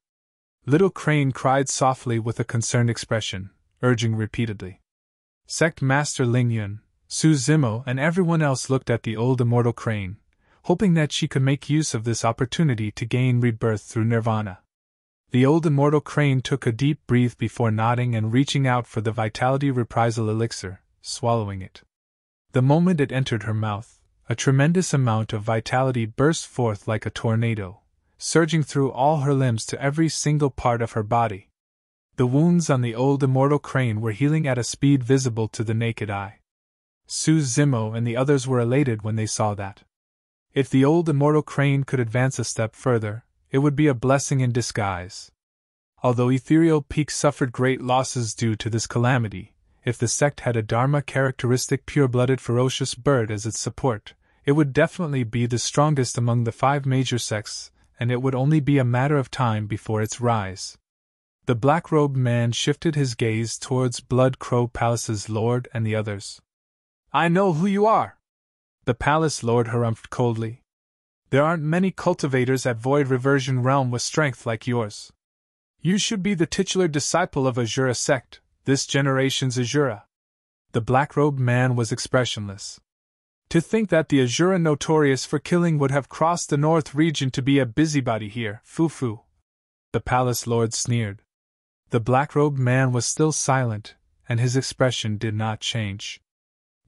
Little Crane cried softly with a concerned expression, urging repeatedly. Sect Master Lingyun, Su Zimo, and everyone else looked at the old immortal Crane, hoping that she could make use of this opportunity to gain rebirth through nirvana. The old immortal Crane took a deep breath before nodding and reaching out for the Vitality Reprisal elixir, swallowing it. The moment it entered her mouth, a tremendous amount of vitality burst forth like a tornado, surging through all her limbs to every single part of her body. The wounds on the old immortal Crane were healing at a speed visible to the naked eye. Su Zimo and the others were elated when they saw that. If the old immortal Crane could advance a step further, it would be a blessing in disguise. Although Ethereal Peak suffered great losses due to this calamity, if the sect had a Dharma-characteristic pure-blooded ferocious bird as its support, it would definitely be the strongest among the 5 major sects, and it would only be a matter of time before its rise. The black-robed man shifted his gaze towards Blood Crow Palace's lord and the others. "I know who you are," the palace lord harumphed coldly. "There aren't many cultivators at Void Reversion Realm with strength like yours. You should be the titular disciple of Asura sect, this generation's Asura." The black-robed man was expressionless. "To think that the Asura notorious for killing would have crossed the North region to be a busybody here, foo-foo," the palace lord sneered. The black-robed man was still silent, and his expression did not change.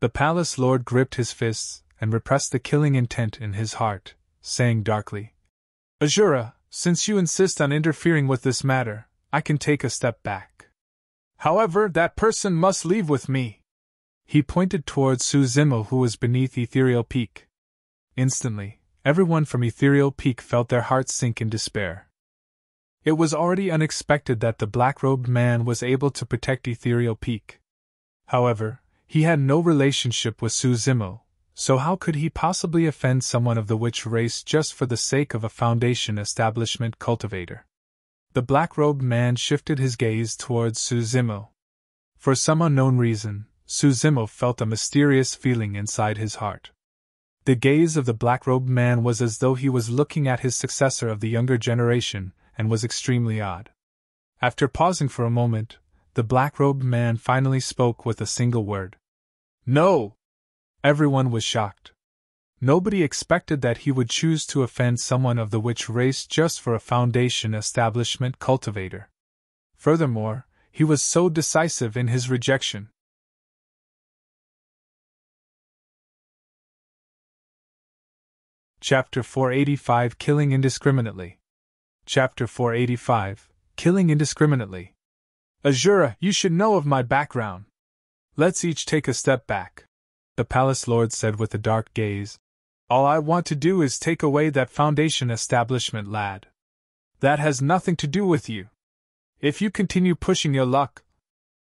The palace lord gripped his fists and repressed the killing intent in his heart, saying darkly, "Asura, since you insist on interfering with this matter, I can take a step back. However, that person must leave with me." He pointed towards Su Zimo, who was beneath Ethereal Peak. Instantly, everyone from Ethereal Peak felt their hearts sink in despair. It was already unexpected that the black-robed man was able to protect Ethereal Peak. However, he had no relationship with Su Zimo, so how could he possibly offend someone of the witch race just for the sake of a Foundation establishment cultivator? The black-robed man shifted his gaze towards Su Zimo. For some unknown reason, Su Zimo felt a mysterious feeling inside his heart. The gaze of the black-robed man was as though he was looking at his successor of the younger generation, and was extremely odd. After pausing for a moment, the black-robed man finally spoke with a single word. "No!" Everyone was shocked. Nobody expected that he would choose to offend someone of the witch race just for a Foundation establishment cultivator. Furthermore, he was so decisive in his rejection. Chapter 485 Killing Indiscriminately. Chapter 485 Killing Indiscriminately. "Asura, you should know of my background. Let's each take a step back," the palace lord said with a dark gaze. "All I want to do is take away that Foundation establishment lad. That has nothing to do with you. If you continue pushing your luck..."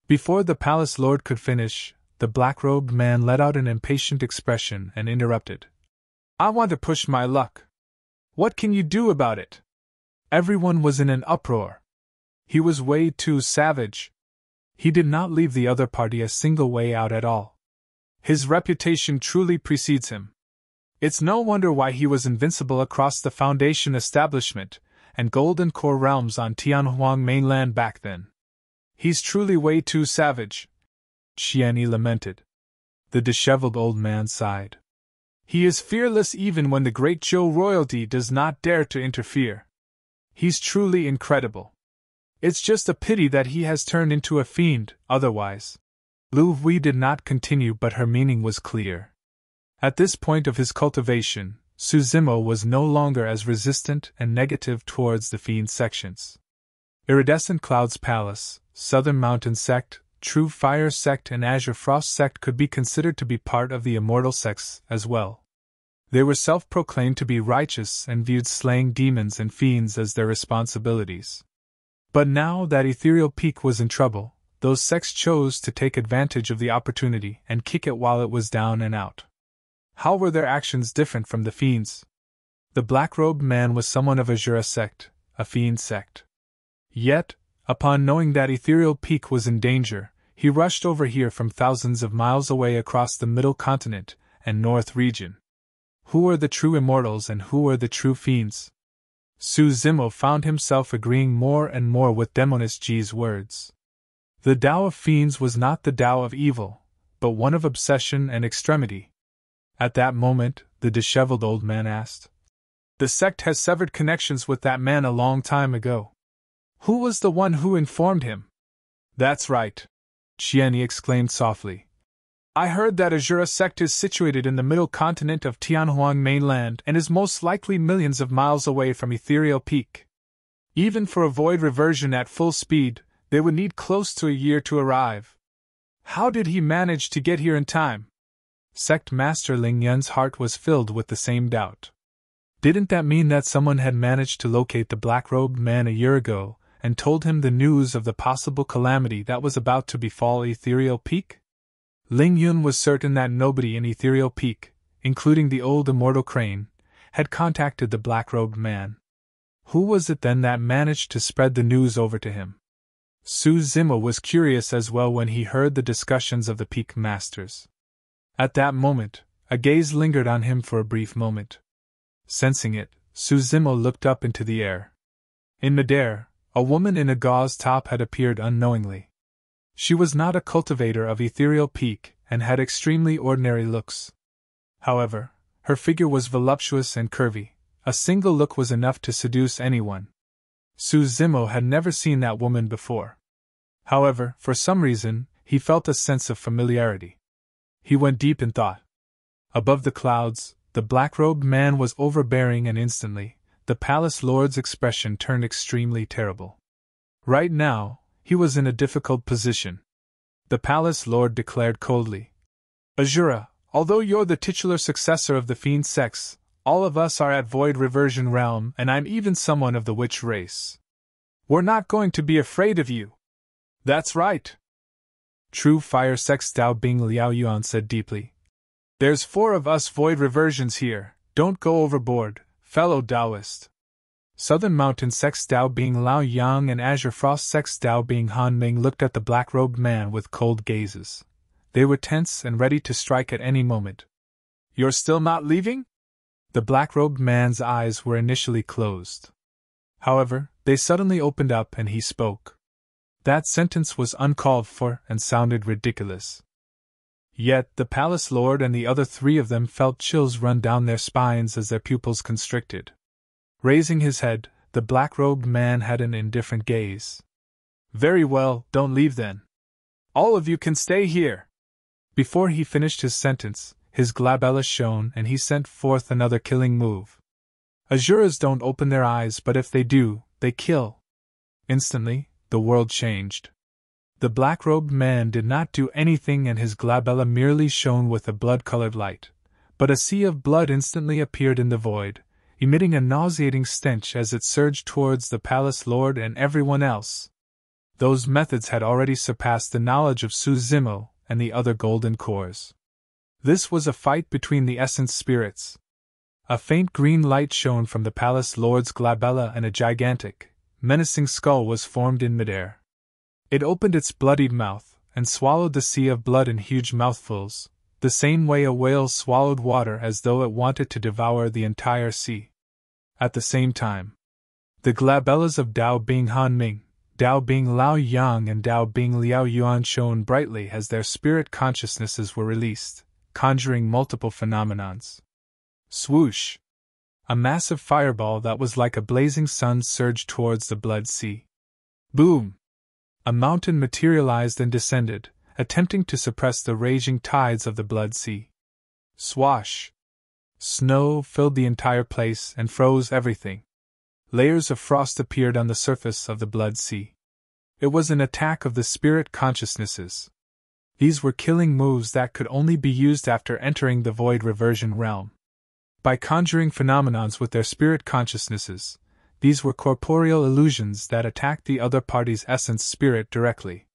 Before the palace lord could finish, the black-robed man let out an impatient expression and interrupted. "I want to push my luck. What can you do about it?" Everyone was in an uproar. He was way too savage. He did not leave the other party a single way out at all. His reputation truly precedes him. It's no wonder why he was invincible across the Foundation establishment and Golden Core realms on Tianhuang mainland back then. He's truly way too savage, Qian lamented. The disheveled old man sighed. He is fearless even when the great Zhou royalty does not dare to interfere. He's truly incredible. It's just a pity that he has turned into a fiend, otherwise. Lu Hui did not continue, but her meaning was clear. At this point of his cultivation, Su Zimo was no longer as resistant and negative towards the fiend sections. Iridescent Cloud's Palace, Southern Mountain Sect, True Fire Sect and Azure Frost Sect could be considered to be part of the Immortal Sects as well. They were self-proclaimed to be righteous and viewed slaying demons and fiends as their responsibilities. But now that Ethereal Peak was in trouble, those sects chose to take advantage of the opportunity and kick it while it was down and out. How were their actions different from the fiends? The black-robed man was someone of Asura sect, a fiend sect. Yet, upon knowing that Ethereal Peak was in danger, He rushed over here from thousands of miles away across the Middle Continent and North region. Who are the true immortals and who are the true fiends? Su Zimo found himself agreeing more and more with Demonist Ji's words. The Tao of fiends was not the Tao of evil, but one of obsession and extremity. At that moment, the disheveled old man asked, "The sect has severed connections with that man a long time ago. Who was the one who informed him?" "That's right," Qian exclaimed softly. "I heard that Asura sect is situated in the middle continent of Tianhuang mainland and is most likely millions of miles away from Ethereal Peak. Even for a void reversion at full speed, they would need close to a year to arrive. How did he manage to get here in time?" Sect Master Ling Yun's heart was filled with the same doubt. Didn't that mean that someone had managed to locate the black-robed man a year ago and told him the news of the possible calamity that was about to befall Ethereal Peak? Ling Yun was certain that nobody in Ethereal Peak, including the old immortal Crane, had contacted the black-robed man. Who was it then that managed to spread the news over to him? Su Zimo was curious as well when he heard the discussions of the Peak Masters. At that moment, a gaze lingered on him for a brief moment. Sensing it, Su Zimo looked up into the air. In midair, a woman in a gauze top had appeared unknowingly. She was not a cultivator of Ethereal Peak and had extremely ordinary looks. However, her figure was voluptuous and curvy. A single look was enough to seduce anyone. Su Zimo had never seen that woman before. However, for some reason, he felt a sense of familiarity. He went deep in thought. Above the clouds, the black-robed man was overbearing, and instantly, the palace lord's expression turned extremely terrible. Right now, he was in a difficult position. The palace lord declared coldly, "Asura, although you're the titular successor of the fiend sects, all of us are at void reversion realm, and I'm even someone of the witch race. We're not going to be afraid of you." "That's right," True Fire Sect's Dao Bing Liao Yuan said deeply. "There's 4 of us void reversions here, don't go overboard, fellow Taoist." Southern Mountain Sect's Dao Bing Lao Yang and Azure Frost Sect's Dao Bing Han Ming looked at the black-robed man with cold gazes. They were tense and ready to strike at any moment. "You're still not leaving?" The black-robed man's eyes were initially closed. However, they suddenly opened up and he spoke. That sentence was uncalled for and sounded ridiculous. Yet the palace lord and the other 3 of them felt chills run down their spines as their pupils constricted. Raising his head, the black-robed man had an indifferent gaze. "Very well, don't leave then. All of you can stay here." Before he finished his sentence, his glabella shone and he sent forth another killing move. Asuras don't open their eyes, but if they do, they kill. Instantly, the world changed. The black-robed man did not do anything and his glabella merely shone with a blood-colored light, but a sea of blood instantly appeared in the void, emitting a nauseating stench as it surged towards the palace lord and everyone else. Those methods had already surpassed the knowledge of Su Zimo and the other golden cores. This was a fight between the essence spirits. A faint green light shone from the palace lord's glabella and a gigantic, menacing skull was formed in midair. It opened its bloodied mouth and swallowed the sea of blood in huge mouthfuls, the same way a whale swallowed water as though it wanted to devour the entire sea. At the same time, the glabellas of Dao Bing Han Ming, Dao Bing Lao Yang and Dao Bing Liao Yuan shone brightly as their spirit consciousnesses were released, conjuring multiple phenomenons. Swoosh! A massive fireball that was like a blazing sun surged towards the blood sea. Boom! A mountain materialized and descended, attempting to suppress the raging tides of the blood sea. Swash! Snow filled the entire place and froze everything. Layers of frost appeared on the surface of the blood sea. It was an attack of the spirit consciousnesses. These were killing moves that could only be used after entering the void reversion realm. By conjuring phenomenons with their spirit consciousnesses, these were corporeal illusions that attacked the other party's essence spirit directly.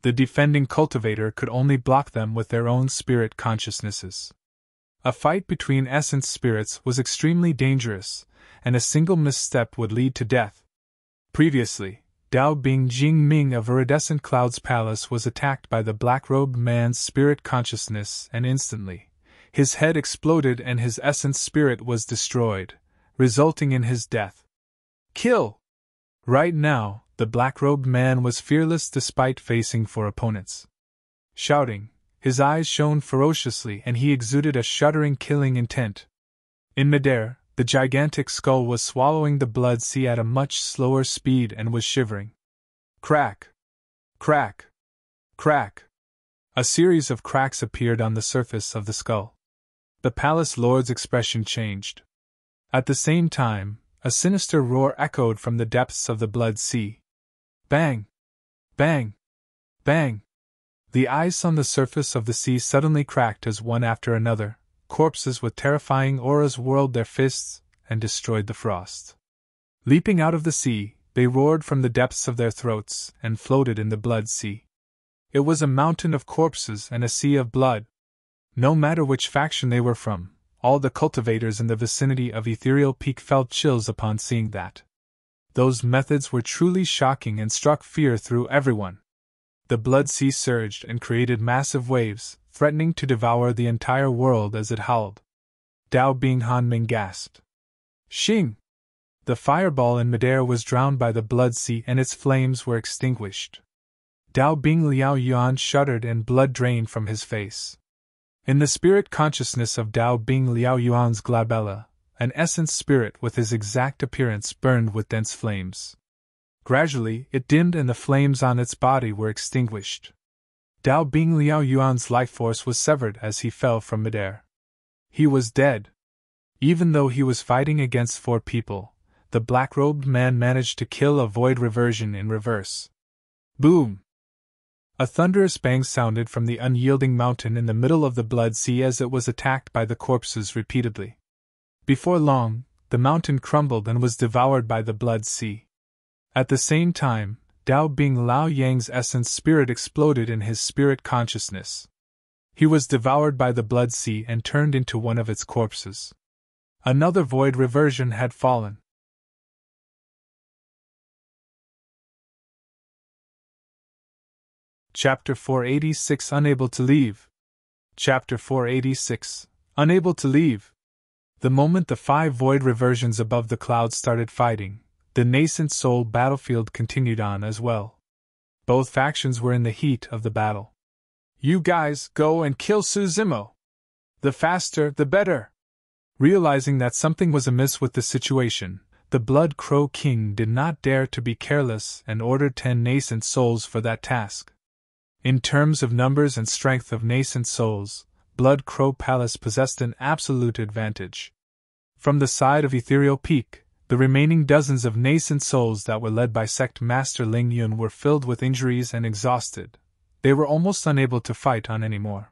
The defending cultivator could only block them with their own spirit consciousnesses. A fight between essence spirits was extremely dangerous, and a single misstep would lead to death. Previously, Dao Bing Jing Ming of Iridescent Cloud's palace was attacked by the black-robed man's spirit consciousness, and instantly, his head exploded and his essence spirit was destroyed, resulting in his death. Kill! Right now, the black-robed man was fearless despite facing four opponents. Shouting, his eyes shone ferociously and he exuded a shuddering killing intent. In midair, the gigantic skull was swallowing the blood sea at a much slower speed and was shivering. Crack! Crack! Crack! A series of cracks appeared on the surface of the skull. The palace lord's expression changed. At the same time, a sinister roar echoed from the depths of the blood sea. Bang! Bang! Bang! The ice on the surface of the sea suddenly cracked as one after another, corpses with terrifying auras whirled their fists and destroyed the frost. Leaping out of the sea, they roared from the depths of their throats and floated in the blood sea. It was a mountain of corpses and a sea of blood. No matter which faction they were from, all the cultivators in the vicinity of Ethereal Peak felt chills upon seeing that. Those methods were truly shocking and struck fear through everyone. The blood sea surged and created massive waves, threatening to devour the entire world as it howled. Dao Bing Hanming gasped. Xing! The fireball in midair was drowned by the blood sea and its flames were extinguished. Dao Bing Liao Yuan shuddered and blood drained from his face. In the spirit consciousness of Dao Bing Liao Yuan's glabella, an essence spirit with his exact appearance burned with dense flames. Gradually, it dimmed and the flames on its body were extinguished. Dao Bing Liao Yuan's life force was severed as he fell from midair. He was dead. Even though he was fighting against four people, the black-robed man managed to kill a void reversion in reverse. Boom! A thunderous bang sounded from the unyielding mountain in the middle of the blood sea as it was attacked by the corpses repeatedly. Before long, the mountain crumbled and was devoured by the blood sea. At the same time, Dao Bing Lao Yang's essence spirit exploded in his spirit consciousness. He was devoured by the blood sea and turned into one of its corpses. Another void reversion had fallen. Chapter 486 Unable to Leave. Chapter 486 Unable to Leave. The moment the 5 void reversions above the clouds started fighting, the nascent soul battlefield continued on as well. Both factions were in the heat of the battle. You guys, go and kill Su Zimo. The faster, the better. Realizing that something was amiss with the situation, the Blood Crow King did not dare to be careless and ordered 10 nascent souls for that task. In terms of numbers and strength of nascent souls, Blood Crow Palace possessed an absolute advantage. From the side of Ethereal Peak, the remaining dozens of nascent souls that were led by Sect Master Ling Yun were filled with injuries and exhausted. They were almost unable to fight on anymore.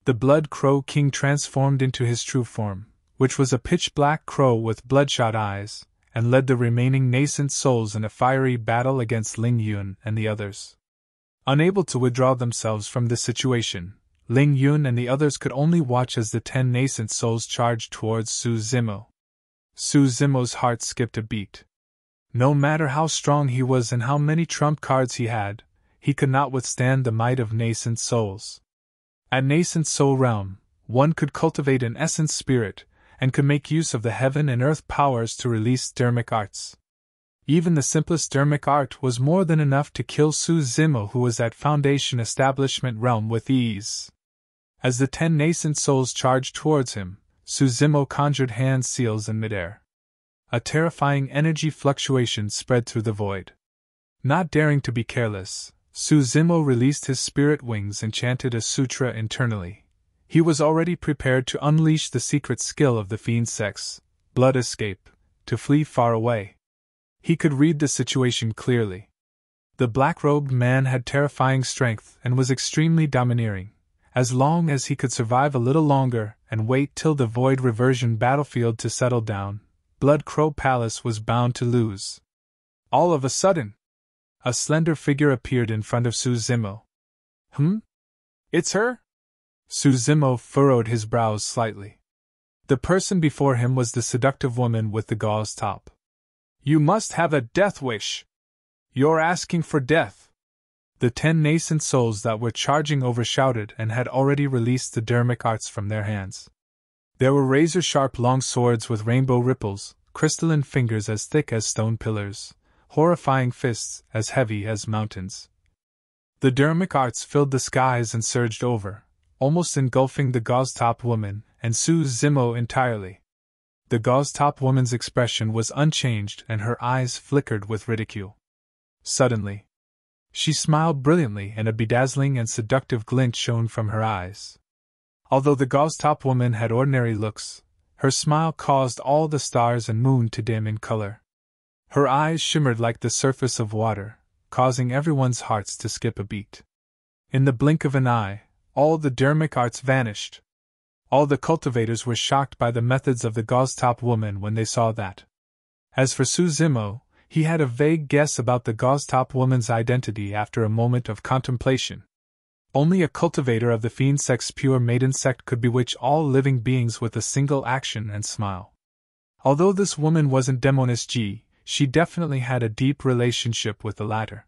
The Blood Crow King transformed into his true form, which was a pitch-black crow with bloodshot eyes, and led the remaining nascent souls in a fiery battle against Ling Yun and the others. Unable to withdraw themselves from this situation, Ling Yun and the others could only watch as the 10 nascent souls charged towards Su Zimo. Su Zimo's heart skipped a beat. No matter how strong he was and how many trump cards he had, he could not withstand the might of nascent souls. At Nascent Soul Realm, one could cultivate an essence spirit, and could make use of the heaven and earth powers to release dermic arts. Even the simplest dermic art was more than enough to kill Su Zimo, who was at Foundation Establishment Realm, with ease. As the 10 nascent souls charged towards him, Su Zimo conjured hand seals in midair. A terrifying energy fluctuation spread through the void. Not daring to be careless, Su Zimo released his spirit wings and chanted a sutra internally. He was already prepared to unleash the secret skill of the fiend sex, blood escape, to flee far away. He could read the situation clearly. The black-robed man had terrifying strength and was extremely domineering. As long as he could survive a little longer and wait till the void reversion battlefield to settle down, Blood Crow Palace was bound to lose. All of a sudden, a slender figure appeared in front of Su Zimo. It's her? Su Zimo furrowed his brows slightly. The person before him was the seductive woman with the gauze top. You must have a death wish. You're asking for death. The 10 nascent souls that were charging over shouted and had already released the dermic arts from their hands. There were razor-sharp long swords with rainbow ripples, crystalline fingers as thick as stone pillars, horrifying fists as heavy as mountains. The dermic arts filled the skies and surged over, almost engulfing the gauze-top woman and Su Zimo entirely. The gauze-top woman's expression was unchanged and her eyes flickered with ridicule. Suddenly, she smiled brilliantly and a bedazzling and seductive glint shone from her eyes. Although the gauze-top woman had ordinary looks, her smile caused all the stars and moon to dim in color. Her eyes shimmered like the surface of water, causing everyone's hearts to skip a beat. In the blink of an eye, all the dermic arts vanished. All the cultivators were shocked by the methods of the gauze-top woman when they saw that. As for Su Zimo, he had a vague guess about the gauze-top woman's identity after a moment of contemplation. Only a cultivator of the fiend sect's pure maiden sect could bewitch all living beings with a single action and smile. Although this woman wasn't Demoness G, she definitely had a deep relationship with the latter.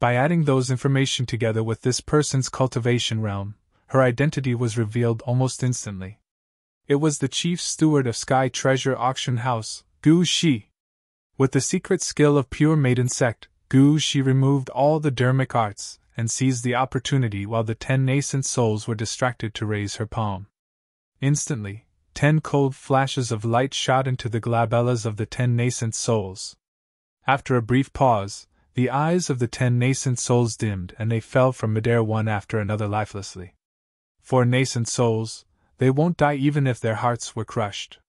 By adding those information together with this person's cultivation realm, her identity was revealed almost instantly. It was the chief steward of Sky Treasure Auction House, Gu Shi. With the secret skill of pure maiden sect, Gu Shi removed all the dermic arts and seized the opportunity while the 10 nascent souls were distracted to raise her palm. Instantly, 10 cold flashes of light shot into the glabellas of the 10 nascent souls. After a brief pause, the eyes of the 10 nascent souls dimmed and they fell from midair one after another lifelessly. For nascent souls, they won't die even if their hearts were crushed.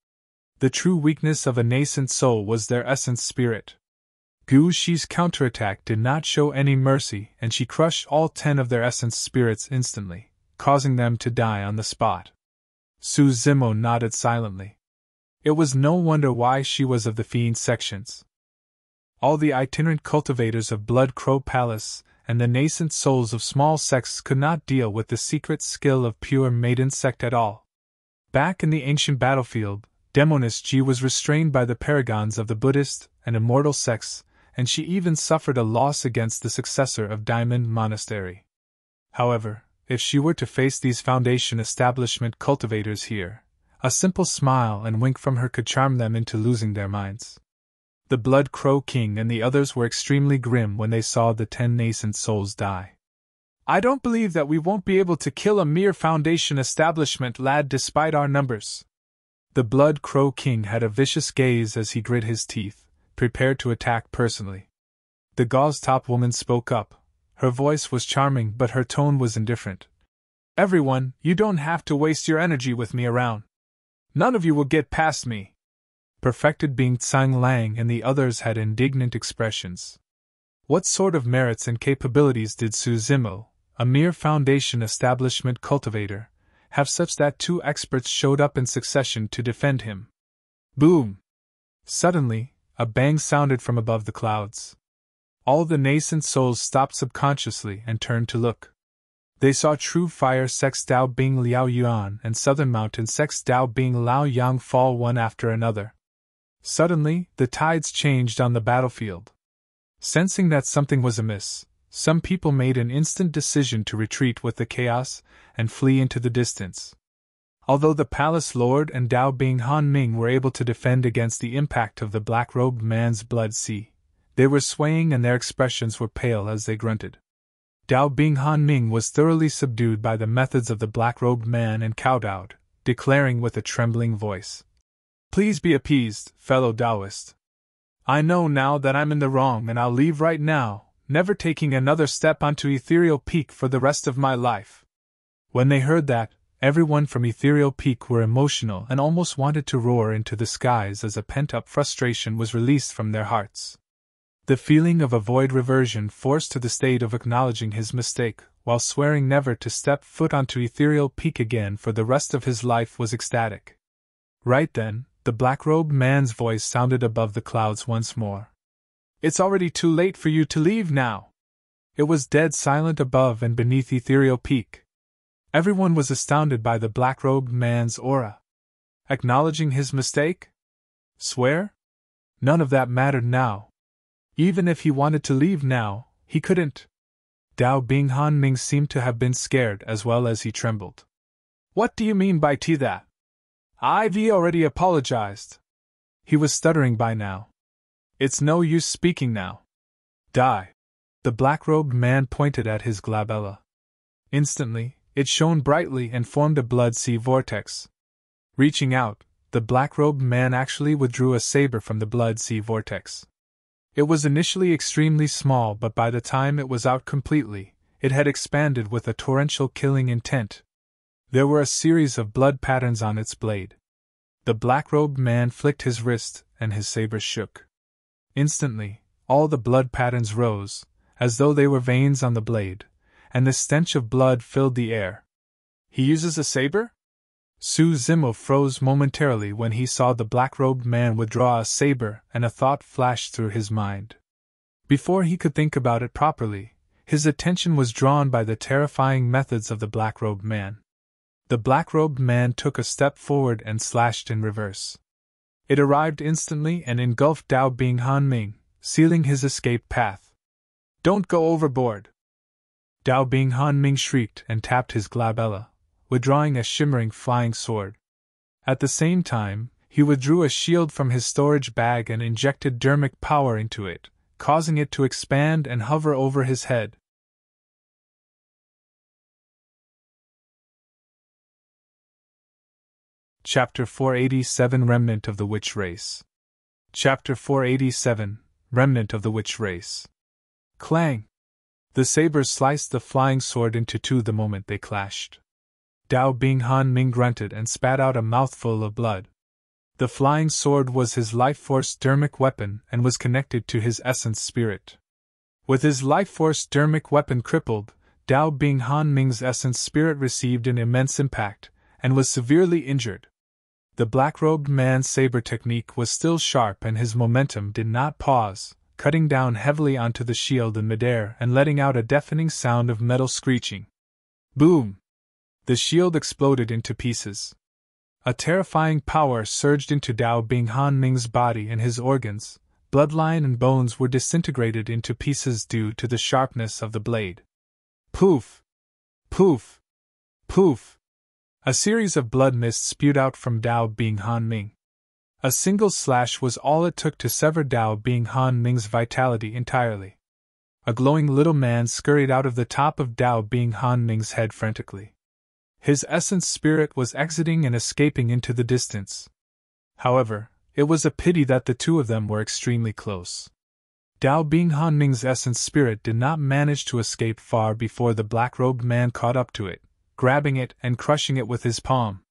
The true weakness of a nascent soul was their essence spirit. Gu Shi's counterattack did not show any mercy and she crushed all 10 of their essence spirits instantly, causing them to die on the spot. Su Zimo nodded silently. It was no wonder why she was of the fiend sections. All the itinerant cultivators of Blood Crow Palace and the nascent souls of small sects could not deal with the secret skill of pure maiden sect at all. Back in the ancient battlefield, Demoness G was restrained by the paragons of the Buddhist and immortal sects, and she even suffered a loss against the successor of Diamond Monastery. However, if she were to face these Foundation establishment cultivators here, a simple smile and wink from her could charm them into losing their minds. The Blood Crow King and the others were extremely grim when they saw the 10 nascent souls die. I don't believe that we won't be able to kill a mere Foundation establishment lad despite our numbers. The Blood Crow King had a vicious gaze as he grit his teeth, prepared to attack personally. The gauze-top woman spoke up. Her voice was charming but her tone was indifferent. Everyone, you don't have to waste your energy with me around. None of you will get past me. Perfected being Tsang Lang and the others had indignant expressions. What sort of merits and capabilities did Su Zimo, a mere Foundation establishment cultivator, have such that 2 experts showed up in succession to defend him? Boom! Suddenly, a bang sounded from above the clouds. All the nascent souls stopped subconsciously and turned to look. They saw True Fire Sect's Dao Bing Liao Yuan and Southern Mountain Sect's Dao Bing Lao Yang fall one after another. Suddenly, the tides changed on the battlefield. Sensing that something was amiss, some people made an instant decision to retreat with the chaos and flee into the distance. Although the Palace Lord and Dao Bing Han Ming were able to defend against the impact of the black-robed man's blood sea, they were swaying and their expressions were pale as they grunted. Dao Bing Han Ming was thoroughly subdued by the methods of the black-robed man and kowtowed, declaring with a trembling voice, "Please be appeased, fellow Taoist. I know now that I'm in the wrong and I'll leave right now, never taking another step onto Ethereal Peak for the rest of my life." When they heard that, everyone from Ethereal Peak were emotional and almost wanted to roar into the skies as a pent-up frustration was released from their hearts. The feeling of a void reversion forced to the state of acknowledging his mistake, while swearing never to step foot onto Ethereal Peak again for the rest of his life was ecstatic. Right then, the black-robed man's voice sounded above the clouds once more. "It's already too late for you to leave now." It was dead silent above and beneath Ethereal Peak. Everyone was astounded by the black-robed man's aura. Acknowledging his mistake? Swear? None of that mattered now. Even if he wanted to leave now, he couldn't. Dao Bing Han Ming seemed to have been scared as well as he trembled. What do you mean by that? I've already apologized. He was stuttering by now. It's no use speaking now. Die. The black-robed man pointed at his glabella. Instantly, it shone brightly and formed a blood sea vortex. Reaching out, the black-robed man actually withdrew a saber from the blood sea vortex. It was initially extremely small, but by the time it was out completely, it had expanded with a torrential killing intent. There were a series of blood patterns on its blade. The black-robed man flicked his wrist, and his saber shook. Instantly, all the blood patterns rose, as though they were veins on the blade, and the stench of blood filled the air. He uses a saber? Su Zimo froze momentarily when he saw the black-robed man withdraw a saber, and a thought flashed through his mind. Before he could think about it properly, his attention was drawn by the terrifying methods of the black-robed man. The black-robed man took a step forward and slashed in reverse. It arrived instantly and engulfed Dao Bing Han Ming, sealing his escape path. Don't go overboard! Dao Bing Han Ming shrieked and tapped his glabella, withdrawing a shimmering flying sword. At the same time, he withdrew a shield from his storage bag and injected dermic power into it, causing it to expand and hover over his head. Chapter 487 Remnant of the Witch Race. Chapter 487 Remnant of the Witch Race. Clang! The sabers sliced the flying sword into two the moment they clashed. Dao Bing Han Ming grunted and spat out a mouthful of blood. The flying sword was his life force dermic weapon and was connected to his essence spirit. With his life force dermic weapon crippled, Dao Bing Han Ming's essence spirit received an immense impact and was severely injured. The black-robed man's saber technique was still sharp and his momentum did not pause, cutting down heavily onto the shield in midair and letting out a deafening sound of metal screeching. Boom! The shield exploded into pieces. A terrifying power surged into Dao Bing Han Ming's body and his organs, bloodline and bones were disintegrated into pieces due to the sharpness of the blade. Poof! Poof! Poof! A series of blood mists spewed out from Dao Bing Han Ming. A single slash was all it took to sever Dao Bing Han Ming's vitality entirely. A glowing little man scurried out of the top of Dao Bing Han Ming's head frantically. His essence spirit was exiting and escaping into the distance. However, it was a pity that the two of them were extremely close. Dao Bing Han Ming's essence spirit did not manage to escape far before the black-robed man caught up to it, grabbing it and crushing it with his palm.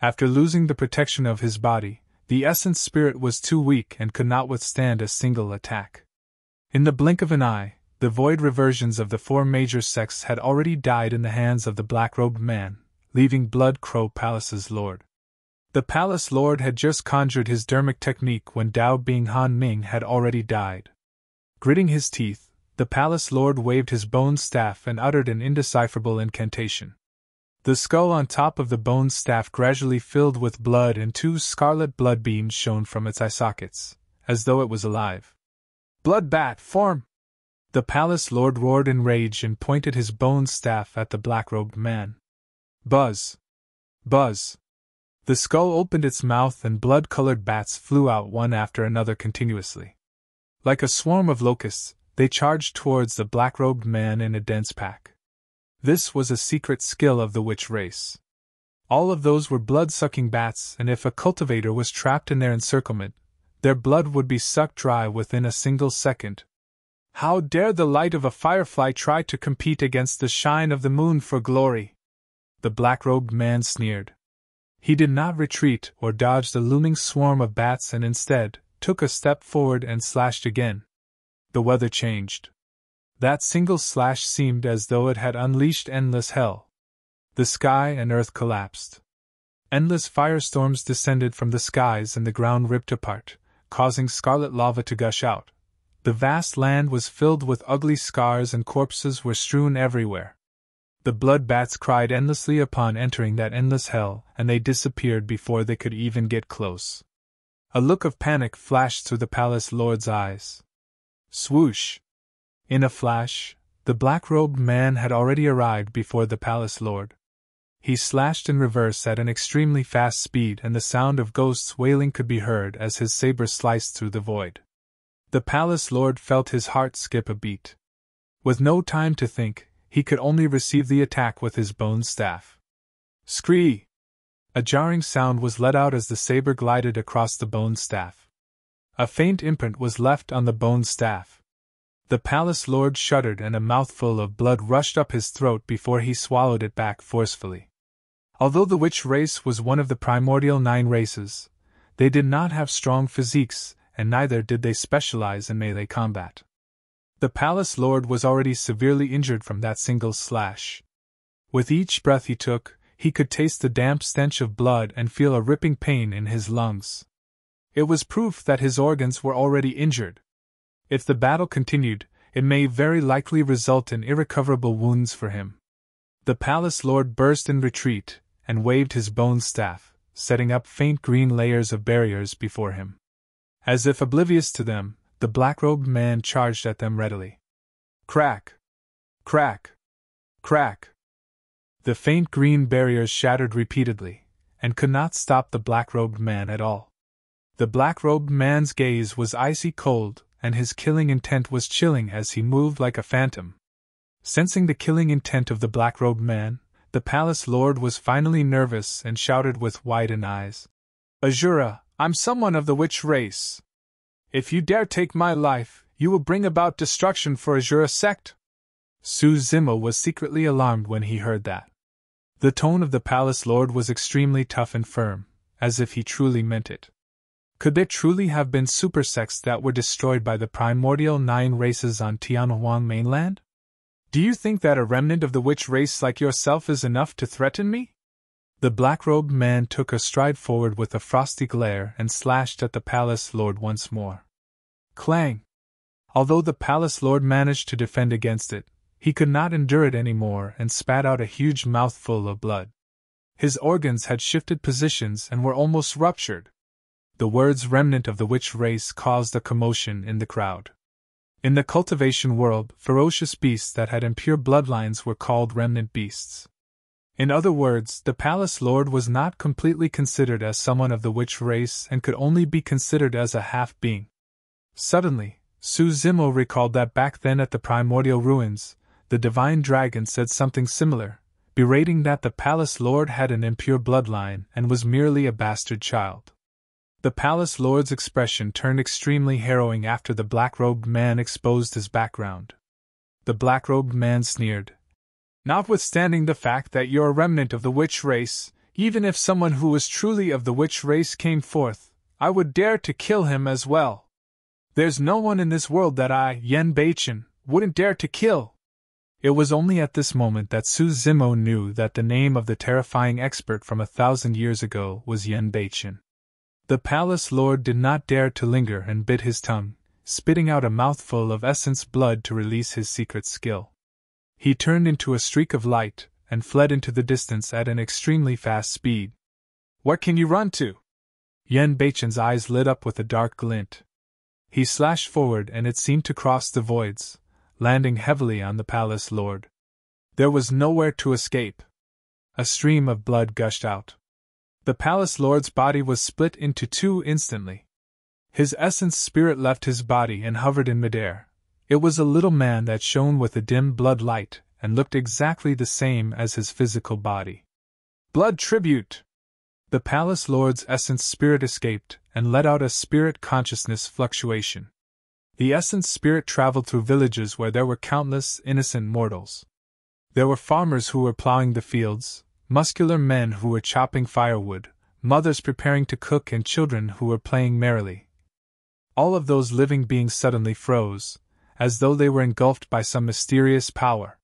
After losing the protection of his body, the essence spirit was too weak and could not withstand a single attack. In the blink of an eye, the void reversions of the four major sects had already died in the hands of the black-robed man, leaving Blood Crow Palace's lord. The palace lord had just conjured his dermic technique when Dao Bing Han Ming had already died. Gritting his teeth, the palace lord waved his bone staff and uttered an indecipherable incantation. The skull on top of the bone staff gradually filled with blood and two scarlet blood beams shone from its eye sockets, as though it was alive. Bloodbat, form! The palace lord roared in rage and pointed his bone staff at the black-robed man. Buzz! Buzz! The skull opened its mouth and blood-colored bats flew out one after another continuously. Like a swarm of locusts, they charged towards the black-robed man in a dense pack. This was a secret skill of the witch race. All of those were blood-sucking bats, and if a cultivator was trapped in their encirclement, their blood would be sucked dry within a single second. How dare the light of a firefly try to compete against the shine of the moon for glory? The black-robed man sneered. He did not retreat or dodge the looming swarm of bats and instead took a step forward and slashed again. The weather changed. That single slash seemed as though it had unleashed endless hell. The sky and earth collapsed. Endless firestorms descended from the skies and the ground ripped apart, causing scarlet lava to gush out. The vast land was filled with ugly scars and corpses were strewn everywhere. The blood bats cried endlessly upon entering that endless hell, and they disappeared before they could even get close. A look of panic flashed through the palace lord's eyes. Swoosh! In a flash, the black-robed man had already arrived before the palace lord. He slashed in reverse at an extremely fast speed, and the sound of ghosts wailing could be heard as his saber sliced through the void. The palace lord felt his heart skip a beat. With no time to think, he could only receive the attack with his bone staff. Scree! A jarring sound was let out as the saber glided across the bone staff. A faint imprint was left on the bone staff. The palace lord shuddered, and a mouthful of blood rushed up his throat before he swallowed it back forcefully. Although the witch race was one of the primordial 9 races, they did not have strong physiques, and neither did they specialize in melee combat. The palace lord was already severely injured from that single slash. With each breath he took, he could taste the damp stench of blood and feel a ripping pain in his lungs. It was proof that his organs were already injured. If the battle continued, it may very likely result in irrecoverable wounds for him. The palace lord burst in retreat, and waved his bone staff, setting up faint green layers of barriers before him. As if oblivious to them, the black-robed man charged at them readily. Crack! Crack! Crack! The faint green barriers shattered repeatedly, and could not stop the black-robed man at all. The black-robed man's gaze was icy cold, and his killing intent was chilling as he moved like a phantom. Sensing the killing intent of the black-robed man, the palace lord was finally nervous and shouted with widened eyes. Asura, I'm someone of the witch race. If you dare take my life, you will bring about destruction for Asura sect. Su Zimo was secretly alarmed when he heard that. The tone of the palace lord was extremely tough and firm, as if he truly meant it. Could there truly have been super sects that were destroyed by the primordial 9 races on Tianhuang Mainland? Do you think that a remnant of the witch race like yourself is enough to threaten me? The black-robed man took a stride forward with a frosty glare and slashed at the palace lord once more. Clang! Although the palace lord managed to defend against it, he could not endure it any more and spat out a huge mouthful of blood. His organs had shifted positions and were almost ruptured. The words remnant of the witch race caused a commotion in the crowd. In the cultivation world, ferocious beasts that had impure bloodlines were called remnant beasts. In other words, the palace lord was not completely considered as someone of the witch race and could only be considered as a half-being. Suddenly, Su Zimo recalled that back then at the primordial ruins, the divine dragon said something similar, berating that the palace lord had an impure bloodline and was merely a bastard child. The palace lord's expression turned extremely harrowing after the black-robed man exposed his background. The black-robed man sneered. Notwithstanding the fact that you're a remnant of the witch race, even if someone who was truly of the witch race came forth, I would dare to kill him as well. There's no one in this world that I, Yen Beichen, wouldn't dare to kill. It was only at this moment that Su Zimo knew that the name of the terrifying expert from 1,000 years ago was Yen Beichen. The palace lord did not dare to linger and bit his tongue, spitting out a mouthful of essence blood to release his secret skill. He turned into a streak of light and fled into the distance at an extremely fast speed. Where can you run to? Yen Beichen's eyes lit up with a dark glint. He slashed forward and it seemed to cross the voids, landing heavily on the palace lord. There was nowhere to escape. A stream of blood gushed out. The palace lord's body was split into 2 instantly. His essence spirit left his body and hovered in midair. It was a little man that shone with a dim blood light and looked exactly the same as his physical body. Blood tribute! The palace lord's essence spirit escaped and let out a spirit consciousness fluctuation. The essence spirit traveled through villages where there were countless innocent mortals. There were farmers who were plowing the fields, muscular men who were chopping firewood, mothers preparing to cook, and children who were playing merrily. All of those living beings suddenly froze, as though they were engulfed by some mysterious power.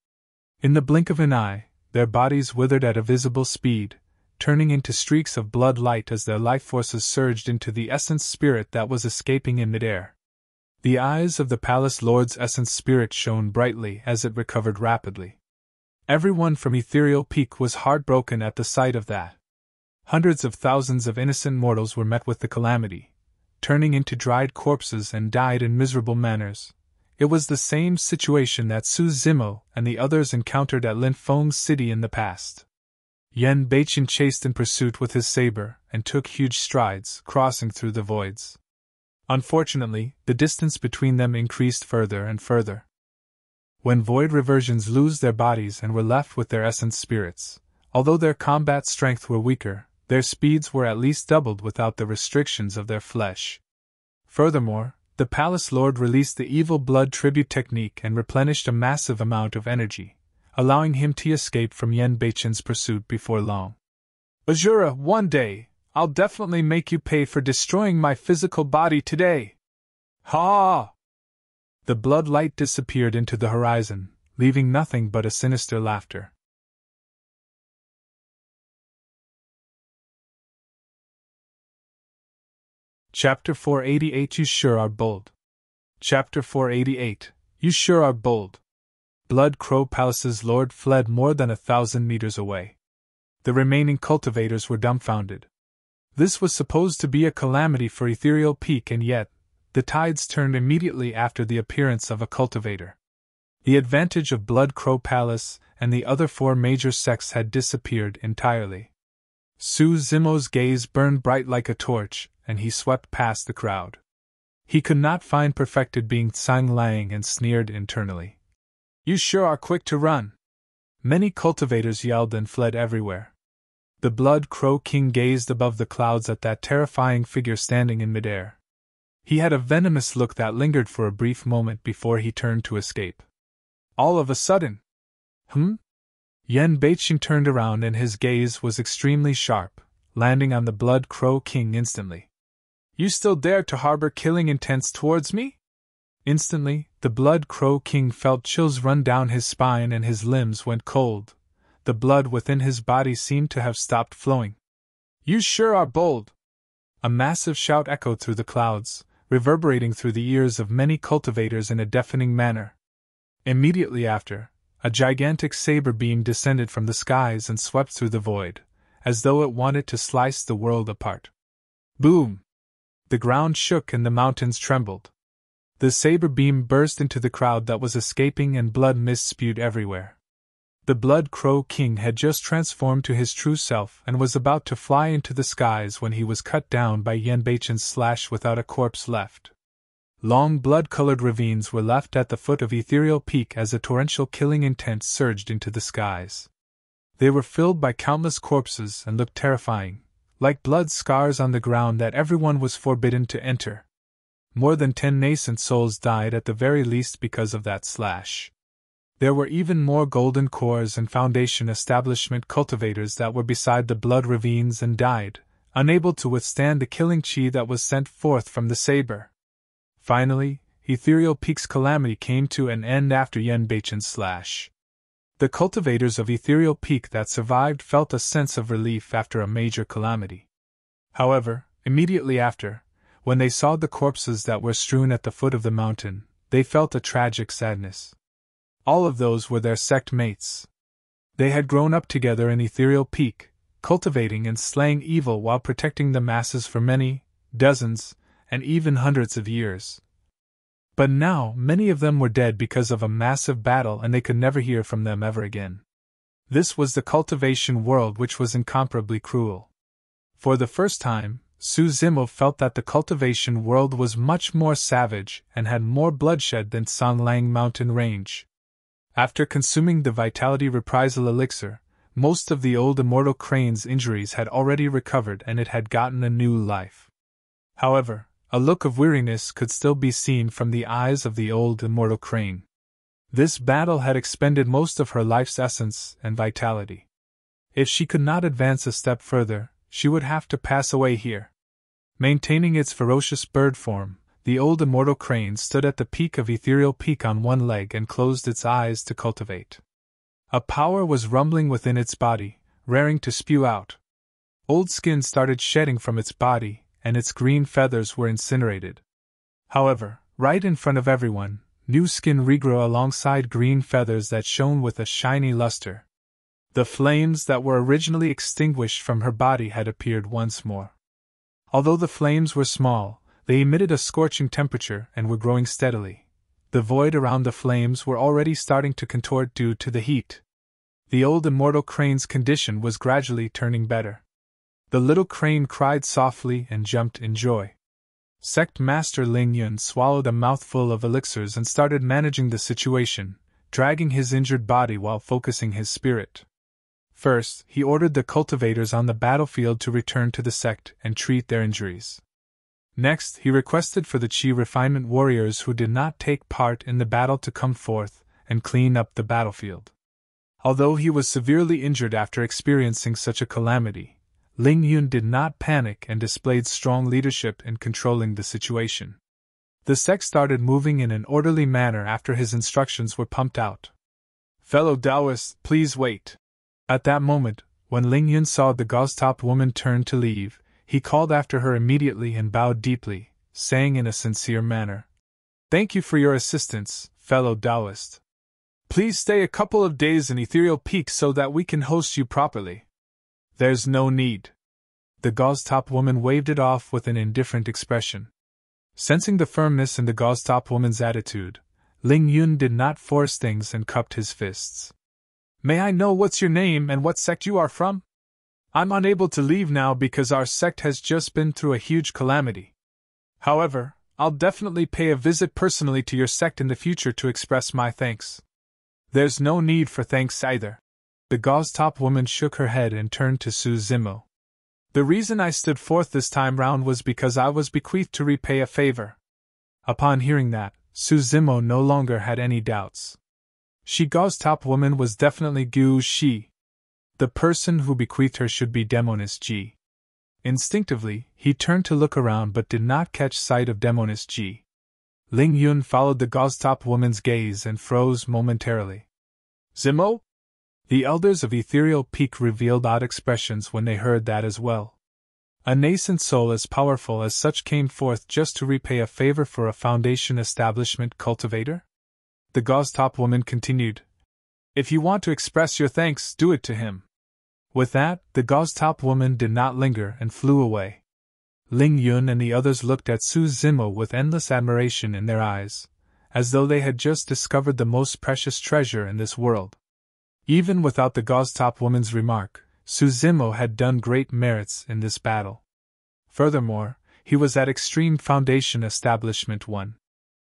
In the blink of an eye, their bodies withered at a visible speed, turning into streaks of blood light as their life forces surged into the essence spirit that was escaping in midair. The eyes of the palace lord's essence spirit shone brightly as it recovered rapidly. Everyone from Ethereal Peak was heartbroken at the sight of that. Hundreds of thousands of innocent mortals were met with the calamity, turning into dried corpses and died in miserable manners, It was the same situation that Su Zimo and the others encountered at Lin Feng's city in the past. Yan Beiqian chased in pursuit with his saber and took huge strides, crossing through the voids. Unfortunately, the distance between them increased further and further. When void reversions lose their bodies and were left with their essence spirits, although their combat strength were weaker, their speeds were at least doubled without the restrictions of their flesh. Furthermore, the Palace Lord released the Evil Blood Tribute technique and replenished a massive amount of energy, allowing him to escape from Yan Beiqian's pursuit before long. Asura, one day, I'll definitely make you pay for destroying my physical body today. Ha! The blood light disappeared into the horizon, leaving nothing but a sinister laughter. Chapter 488 You Sure Are Bold. Chapter 488 You Sure Are Bold. Blood Crow Palace's lord fled more than 1,000 meters away. The remaining cultivators were dumbfounded. This was supposed to be a calamity for Ethereal Peak, and yet, the tides turned immediately after the appearance of a cultivator. The advantage of Blood Crow Palace and the other 4 major sects had disappeared entirely. Su Zimo's gaze burned bright like a torch, and he swept past the crowd. He could not find perfected being Tsang Lang and sneered internally. You sure are quick to run. Many cultivators yelled and fled everywhere. The Blood Crow King gazed above the clouds at that terrifying figure standing in midair. He had a venomous look that lingered for a brief moment before he turned to escape. All of a sudden, Yan Beiqian turned around and his gaze was extremely sharp, landing on the Blood Crow King instantly. You still dare to harbor killing intents towards me? Instantly, the Blood Crow King felt chills run down his spine and his limbs went cold. The blood within his body seemed to have stopped flowing. You sure are bold! A massive shout echoed through the clouds, reverberating through the ears of many cultivators in a deafening manner. Immediately after, a gigantic saber beam descended from the skies and swept through the void, as though it wanted to slice the world apart. Boom! The ground shook and the mountains trembled. The saber beam burst into the crowd that was escaping and blood mist spewed everywhere. The Blood Crow King had just transformed to his true self and was about to fly into the skies when he was cut down by Yan Beiqian's slash without a corpse left. Long blood-colored ravines were left at the foot of Ethereal Peak as a torrential killing intent surged into the skies. They were filled by countless corpses and looked terrifying, like blood scars on the ground that everyone was forbidden to enter. More than 10 nascent souls died at the very least because of that slash. There were even more golden cores and foundation establishment cultivators that were beside the blood ravines and died, unable to withstand the killing chi that was sent forth from the saber. Finally, Ethereal Peak's calamity came to an end after Yan Beiqian's slash. The cultivators of Ethereal Peak that survived felt a sense of relief after a major calamity. However, immediately after, when they saw the corpses that were strewn at the foot of the mountain, they felt a tragic sadness. All of those were their sect mates. They had grown up together in Ethereal Peak, cultivating and slaying evil while protecting the masses for many, dozens, and even hundreds of years. But now, many of them were dead because of a massive battle and they could never hear from them ever again. This was the cultivation world, which was incomparably cruel. For the first time, Su Zimo felt that the cultivation world was much more savage and had more bloodshed than Sanlang Mountain Range. After consuming the Vitality Reprisal Elixir, most of the old Immortal Crane's injuries had already recovered and it had gotten a new life. However, a look of weariness could still be seen from the eyes of the old Immortal Crane. This battle had expended most of her life's essence and vitality. If she could not advance a step further, she would have to pass away here. Maintaining its ferocious bird form, the old Immortal Crane stood at the peak of Ethereal Peak on one leg and closed its eyes to cultivate. A power was rumbling within its body, raring to spew out. Old skin started shedding from its body, and its green feathers were incinerated. However, right in front of everyone, new skin regrew alongside green feathers that shone with a shiny luster. The flames that were originally extinguished from her body had appeared once more. Although the flames were small, they emitted a scorching temperature and were growing steadily. The void around the flames were already starting to contort due to the heat. The old immortal crane's condition was gradually turning better. The little crane cried softly and jumped in joy. Sect Master Ling Yun swallowed a mouthful of elixirs and started managing the situation, dragging his injured body while focusing his spirit. First, he ordered the cultivators on the battlefield to return to the sect and treat their injuries. Next, he requested for the Qi refinement warriors who did not take part in the battle to come forth and clean up the battlefield. Although he was severely injured after experiencing such a calamity, Ling Yun did not panic and displayed strong leadership in controlling the situation. The sect started moving in an orderly manner after his instructions were pumped out. "Fellow Taoists, please wait." At that moment, when Ling Yun saw the gauze-topped woman turn to leave, he called after her immediately and bowed deeply, saying in a sincere manner, "Thank you for your assistance, fellow Taoist. Please stay a couple of days in Ethereal Peak so that we can host you properly." "There's no need." The gauze-topped woman waved it off with an indifferent expression. Sensing the firmness in the gauze-topped woman's attitude, Ling Yun did not force things and cupped his fists. "May I know what's your name and what sect you are from? I'm unable to leave now because our sect has just been through a huge calamity. However, I'll definitely pay a visit personally to your sect in the future to express my thanks." "There's no need for thanks either." The gauze-topped woman shook her head and turned to Su Zimo. "The reason I stood forth this time round was because I was bequeathed to repay a favor." Upon hearing that, Su Zimo no longer had any doubts. She gauze-topped woman was definitely Gu Shi. The person who bequeathed her should be Demoness Ji. Instinctively, he turned to look around but did not catch sight of Demoness Ji. Ling Yun followed the gauze-topped woman's gaze and froze momentarily. "Zimo?" The elders of Ethereal Peak revealed odd expressions when they heard that as well. A nascent soul as powerful as such came forth just to repay a favor for a Foundation establishment cultivator? The gauze-topped woman continued, "If you want to express your thanks, do it to him." With that, the gauze-topped woman did not linger and flew away. Ling Yun and the others looked at Su Zimo with endless admiration in their eyes, as though they had just discovered the most precious treasure in this world. Even without the gauze-topped woman's remark, Su Zimo had done great merits in this battle. Furthermore, he was at Extreme Foundation Establishment 1.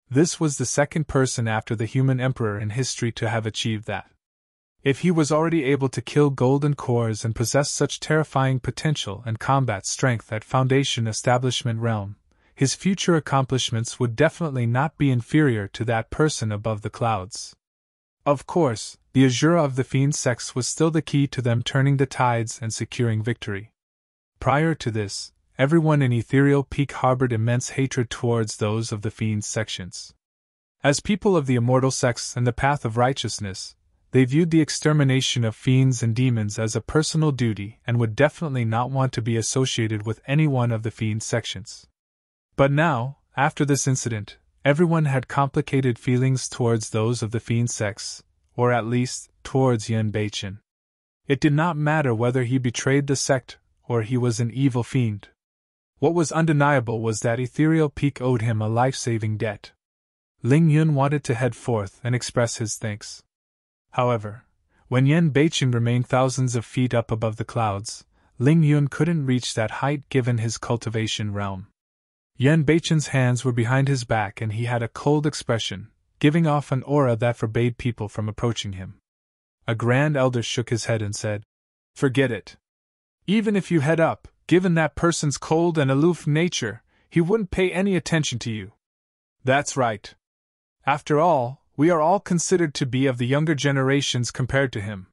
This was the second person after the human emperor in history to have achieved that. If he was already able to kill golden cores and possess such terrifying potential and combat strength at Foundation Establishment realm, his future accomplishments would definitely not be inferior to that person above the clouds. Of course, the Asura of the Fiend sects was still the key to them turning the tides and securing victory. Prior to this, everyone in Ethereal Peak harbored immense hatred towards those of the Fiend sections. As people of the immortal sects and the path of righteousness, they viewed the extermination of fiends and demons as a personal duty and would definitely not want to be associated with any one of the Fiend sections. But now, after this incident, everyone had complicated feelings towards those of the Fiend sects, or at least, towards Yan Beichen. It did not matter whether he betrayed the sect or he was an evil fiend. What was undeniable was that Ethereal Peak owed him a life-saving debt. Ling Yun wanted to head forth and express his thanks. However, when Yan Beichen remained thousands of feet up above the clouds, Ling Yun couldn't reach that height given his cultivation realm. Yan Beichen's hands were behind his back and he had a cold expression, giving off an aura that forbade people from approaching him. A Grand Elder shook his head and said, "Forget it. Even if you head up, given that person's cold and aloof nature, he wouldn't pay any attention to you." "That's right. After all, we are all considered to be of the younger generations compared to him.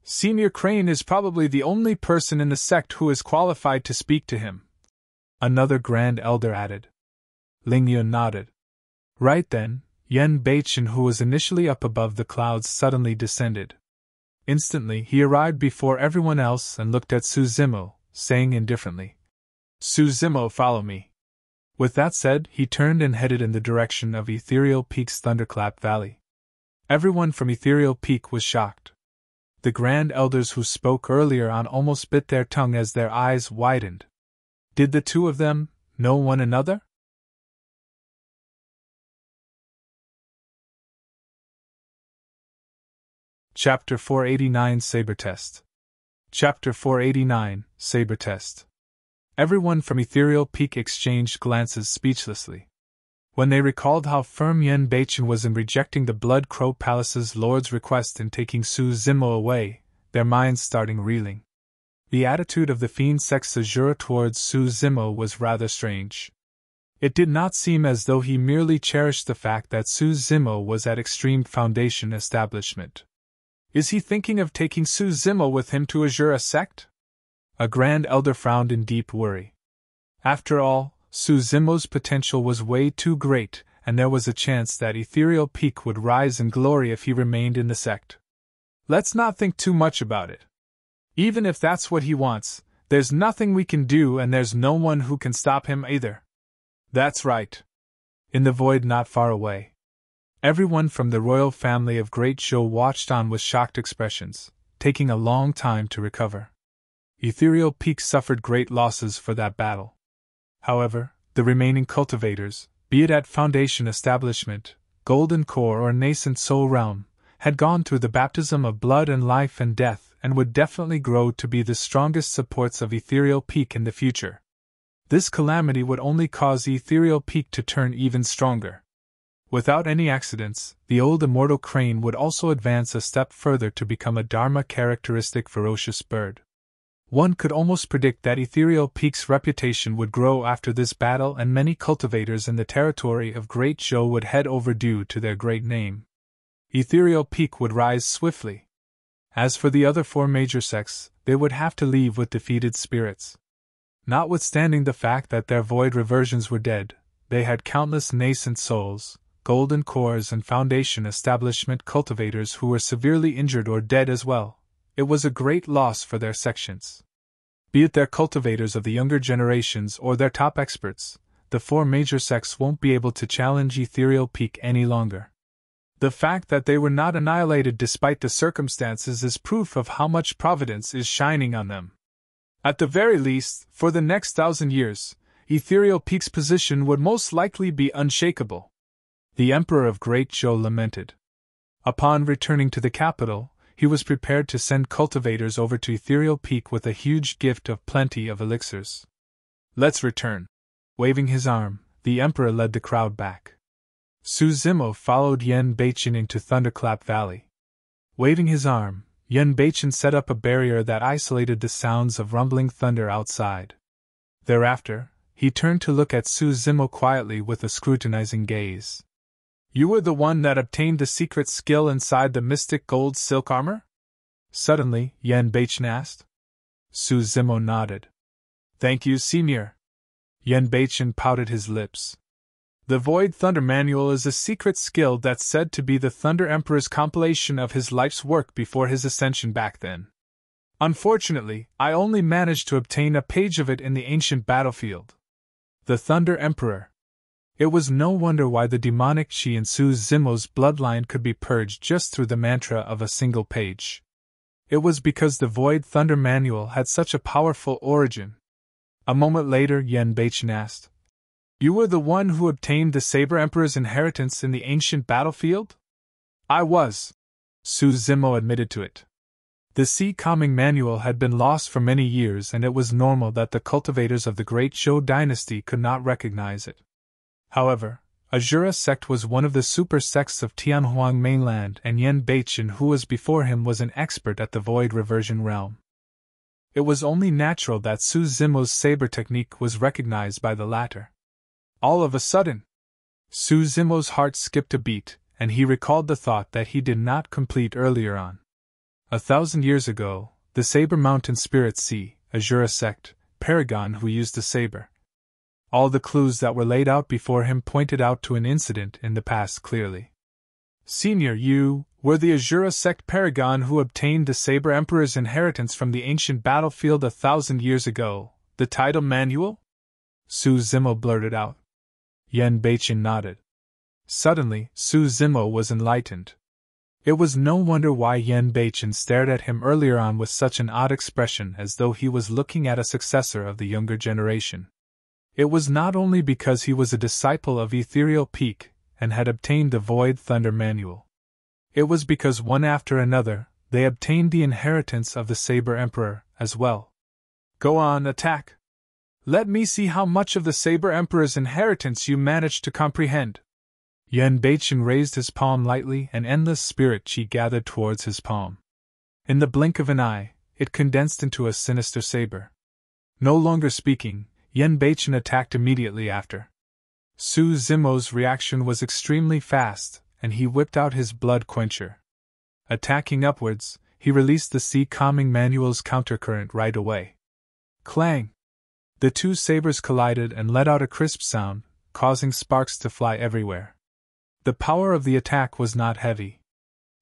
Senior Crane is probably the only person in the sect who is qualified to speak to him," another Grand Elder added. Ling Yun nodded. Right then, Yan Beichen, who was initially up above the clouds, suddenly descended. Instantly, he arrived before everyone else and looked at Su Zimo, saying indifferently, "Su Zimo, follow me." With that said, he turned and headed in the direction of Ethereal Peak's Thunderclap Valley. Everyone from Ethereal Peak was shocked. The Grand Elders who spoke earlier on almost bit their tongue as their eyes widened. Did the two of them know one another? Chapter 489 Saber Test. Chapter 489 Saber Test. Everyone from Ethereal Peak exchanged glances speechlessly. When they recalled how firm Yen Beichen was in rejecting the Blood Crow Palace's lord's request in taking Su Zimo away, their minds started reeling. The attitude of the fiend sex Asura towards Su Zimo was rather strange. It did not seem as though he merely cherished the fact that Su Zimo was at Extreme Foundation establishment. Is he thinking of taking Su Zimo with him to Asura sect? A Grand Elder frowned in deep worry. After all, Su Zimo's potential was way too great, and there was a chance that Ethereal Peak would rise in glory if he remained in the sect. Let's not think too much about it. Even if that's what he wants, there's nothing we can do and there's no one who can stop him either. That's right. In the void not far away. Everyone from the royal family of Great Zhou watched on with shocked expressions, taking a long time to recover. Ethereal Peak suffered great losses for that battle. However, the remaining cultivators, be it at Foundation Establishment, Golden Core or Nascent Soul Realm, had gone through the baptism of blood and life and death and would definitely grow to be the strongest supports of Ethereal Peak in the future. This calamity would only cause Ethereal Peak to turn even stronger. Without any accidents, the old immortal crane would also advance a step further to become a Dharma-characteristic ferocious bird. One could almost predict that Ethereal Peak's reputation would grow after this battle, and many cultivators in the territory of Great Zhou would head over due to their great name. Ethereal Peak would rise swiftly. As for the other four major sects, they would have to leave with defeated spirits. Notwithstanding the fact that their void reversions were dead, they had countless nascent souls, golden cores and Foundation Establishment cultivators who were severely injured or dead as well. It was a great loss for their sections. Be it their cultivators of the younger generations or their top experts, the four major sects won't be able to challenge Ethereal Peak any longer. The fact that they were not annihilated despite the circumstances is proof of how much providence is shining on them. At the very least, for the next 1,000 years, Ethereal Peak's position would most likely be unshakable. The Emperor of Great Zhou lamented. Upon returning to the capital, he was prepared to send cultivators over to Ethereal Peak with a huge gift of plenty of elixirs. Let's return. Waving his arm, the Emperor led the crowd back. Su Zimo followed Yen Beichen into Thunderclap Valley. Waving his arm, Yen Beichen set up a barrier that isolated the sounds of rumbling thunder outside. Thereafter, he turned to look at Su Zimo quietly with a scrutinizing gaze. You were the one that obtained the secret skill inside the mystic gold silk armor? Suddenly, Yen Beichen asked. Su Zimo nodded. Thank you, Senior. Yen Beichen pouted his lips. The Void Thunder Manual is a secret skill that's said to be the Thunder Emperor's compilation of his life's work before his ascension back then. Unfortunately, I only managed to obtain a page of it in the ancient battlefield. The Thunder Emperor. It was no wonder why the demonic Qi in Su Zimo's bloodline could be purged just through the mantra of a single page. It was because the Void Thunder Manual had such a powerful origin. A moment later, Yen Beichen asked, You were the one who obtained the Saber Emperor's inheritance in the ancient battlefield? I was. Su Zimo admitted to it. The Sea Calming Manual had been lost for many years, and it was normal that the cultivators of the Great Zhou dynasty could not recognize it. However, Asura sect was one of the super sects of Tianhuang Mainland, and Yen Beichen, who was before him, was an expert at the void reversion realm. It was only natural that Su Zimo's saber technique was recognized by the latter. All of a sudden, Su Zimo's heart skipped a beat, and he recalled the thought that he did not complete earlier on. 1,000 years ago, the Saber Mountain Spirit Sea, Asura sect, Paragon who used the saber. All the clues that were laid out before him pointed out to an incident in the past clearly. Senior, you were the Asura sect Paragon who obtained the Saber Emperor's inheritance from the ancient battlefield 1,000 years ago, the Tidal Manual? Su Zimo blurted out. Yen Beichen nodded. Suddenly, Su Zimo was enlightened. It was no wonder why Yen Beichen stared at him earlier on with such an odd expression, as though he was looking at a successor of the younger generation. It was not only because he was a disciple of Ethereal Peak and had obtained the Void Thunder Manual. It was because one after another, they obtained the inheritance of the Saber Emperor, as well. Go on, attack! Let me see how much of the Saber Emperor's inheritance you managed to comprehend. Yan Beichen raised his palm lightly, and endless spirit qi gathered towards his palm. In the blink of an eye, it condensed into a sinister saber. No longer speaking, Yan Beichen attacked immediately after. Su Zimo's reaction was extremely fast, and he whipped out his blood quencher. Attacking upwards, he released the sea calming manual's countercurrent right away. Clang! The two sabers collided and let out a crisp sound, causing sparks to fly everywhere. The power of the attack was not heavy.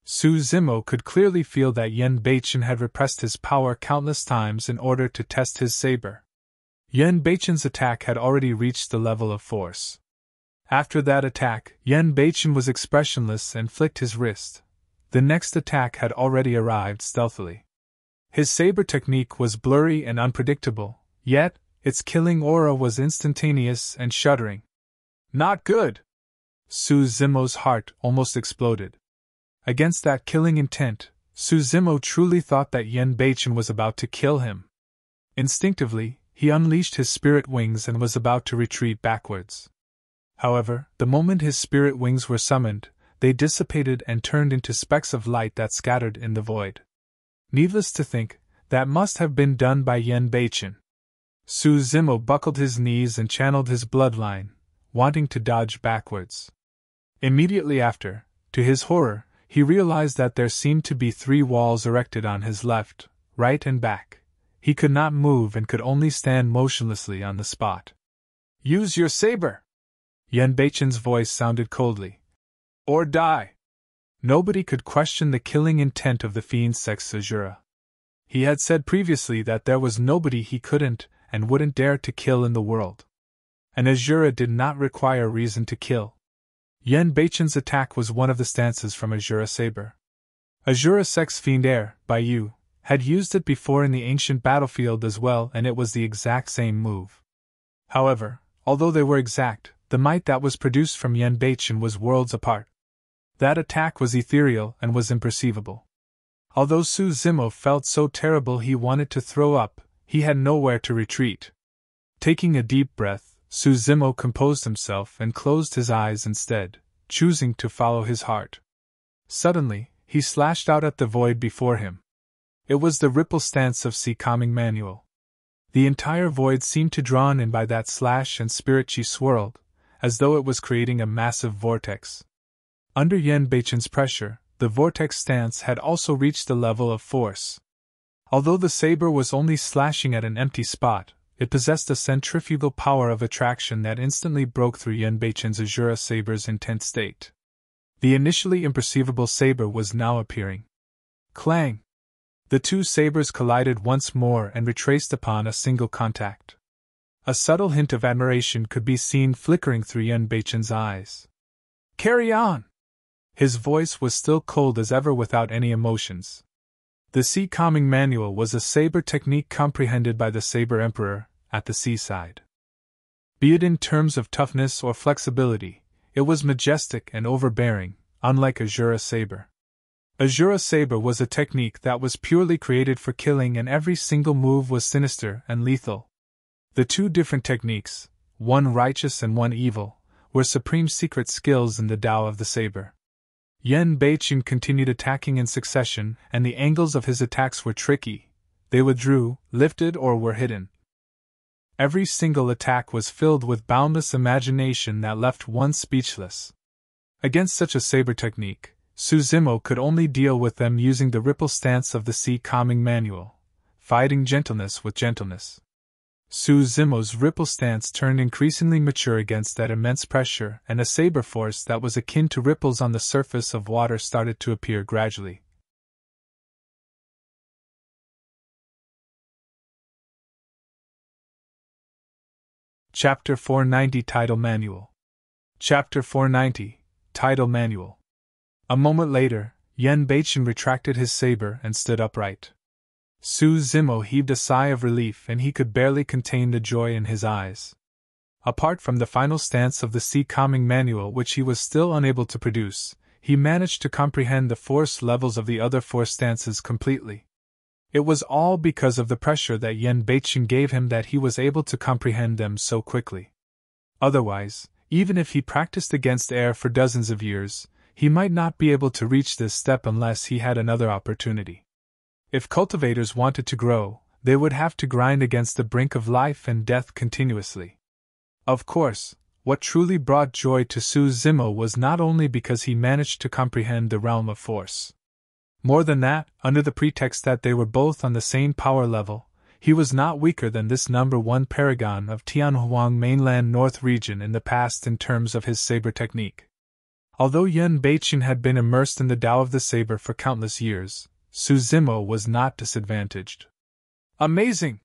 Su Zimo could clearly feel that Yan Beichen had repressed his power countless times in order to test his saber. Yan Beichen's attack had already reached the level of force. After that attack, Yan Beichen was expressionless and flicked his wrist. The next attack had already arrived stealthily. His saber technique was blurry and unpredictable, yet its killing aura was instantaneous and shuddering. Not good! Su Zimo's heart almost exploded. Against that killing intent, Su Zimo truly thought that Yan Beichen was about to kill him. Instinctively, he unleashed his spirit wings and was about to retreat backwards. However, the moment his spirit wings were summoned, they dissipated and turned into specks of light that scattered in the void. Needless to think, that must have been done by Yan Beichen. Su Zimo buckled his knees and channeled his bloodline, wanting to dodge backwards. Immediately after, to his horror, he realized that there seemed to be 3 walls erected on his left, right and back. He could not move and could only stand motionlessly on the spot. Use your saber! Yan Beichen's voice sounded coldly. Or die! Nobody could question the killing intent of the fiend sex Asura. He had said previously that there was nobody he couldn't and wouldn't dare to kill in the world. And Asura did not require reason to kill. Yan Beichen's attack was one of the stances from Asura Saber. Asura Sex Fiend Air, by you, had used it before in the ancient battlefield as well, and it was the exact same move. However, although they were exact, the might that was produced from Yan Beichen was worlds apart. That attack was ethereal and was imperceivable. Although Su Zimo felt so terrible he wanted to throw up, he had nowhere to retreat. Taking a deep breath, Su Zimo composed himself and closed his eyes instead, choosing to follow his heart. Suddenly, he slashed out at the void before him. It was the ripple stance of Sea Calming Manual. The entire void seemed to drawn in by that slash, and spirit chi swirled, as though it was creating a massive vortex. Under Yan Beichen's pressure, the vortex stance had also reached the level of force. Although the saber was only slashing at an empty spot, it possessed a centrifugal power of attraction that instantly broke through Yan Beichen's Asura saber's intense state. The initially imperceivable saber was now appearing. Clang! The two sabers collided once more and retraced upon a single contact. A subtle hint of admiration could be seen flickering through Yan Beichen's eyes. Carry on! His voice was still cold as ever without any emotions. The Sea Calming Manual was a saber technique comprehended by the Saber Emperor at the seaside. Be it in terms of toughness or flexibility, it was majestic and overbearing, unlike Asura Saber. Asura Saber was a technique that was purely created for killing, and every single move was sinister and lethal. The two different techniques, one righteous and one evil, were supreme secret skills in the Tao of the Saber. Yan Beichen continued attacking in succession, and the angles of his attacks were tricky. They withdrew, lifted, or were hidden. Every single attack was filled with boundless imagination that left one speechless. Against such a saber technique, Su Zimo could only deal with them using the ripple stance of the Sea Calming Manual, fighting gentleness with gentleness. Su Zimo's ripple stance turned increasingly mature against that immense pressure, and a saber force that was akin to ripples on the surface of water started to appear gradually. Chapter 490 Tidal Manual. Chapter 490 Tidal Manual. A moment later, Yan Beichen retracted his saber and stood upright. Su Zimo heaved a sigh of relief, and he could barely contain the joy in his eyes. Apart from the final stance of the Sea Calming Manual, which he was still unable to produce, he managed to comprehend the force levels of the other 4 stances completely. It was all because of the pressure that Yan Beiqin gave him that he was able to comprehend them so quickly. Otherwise, even if he practiced against air for dozens of years, he might not be able to reach this step unless he had another opportunity. If cultivators wanted to grow, they would have to grind against the brink of life and death continuously. Of course, what truly brought joy to Su Zimo was not only because he managed to comprehend the realm of force. More than that, under the pretext that they were both on the same power level, he was not weaker than this number 1 paragon of Tianhuang Mainland North region in the past in terms of his saber technique. Although Yan Beiqin had been immersed in the Tao of the saber for countless years, Su Zimo was not disadvantaged. Amazing!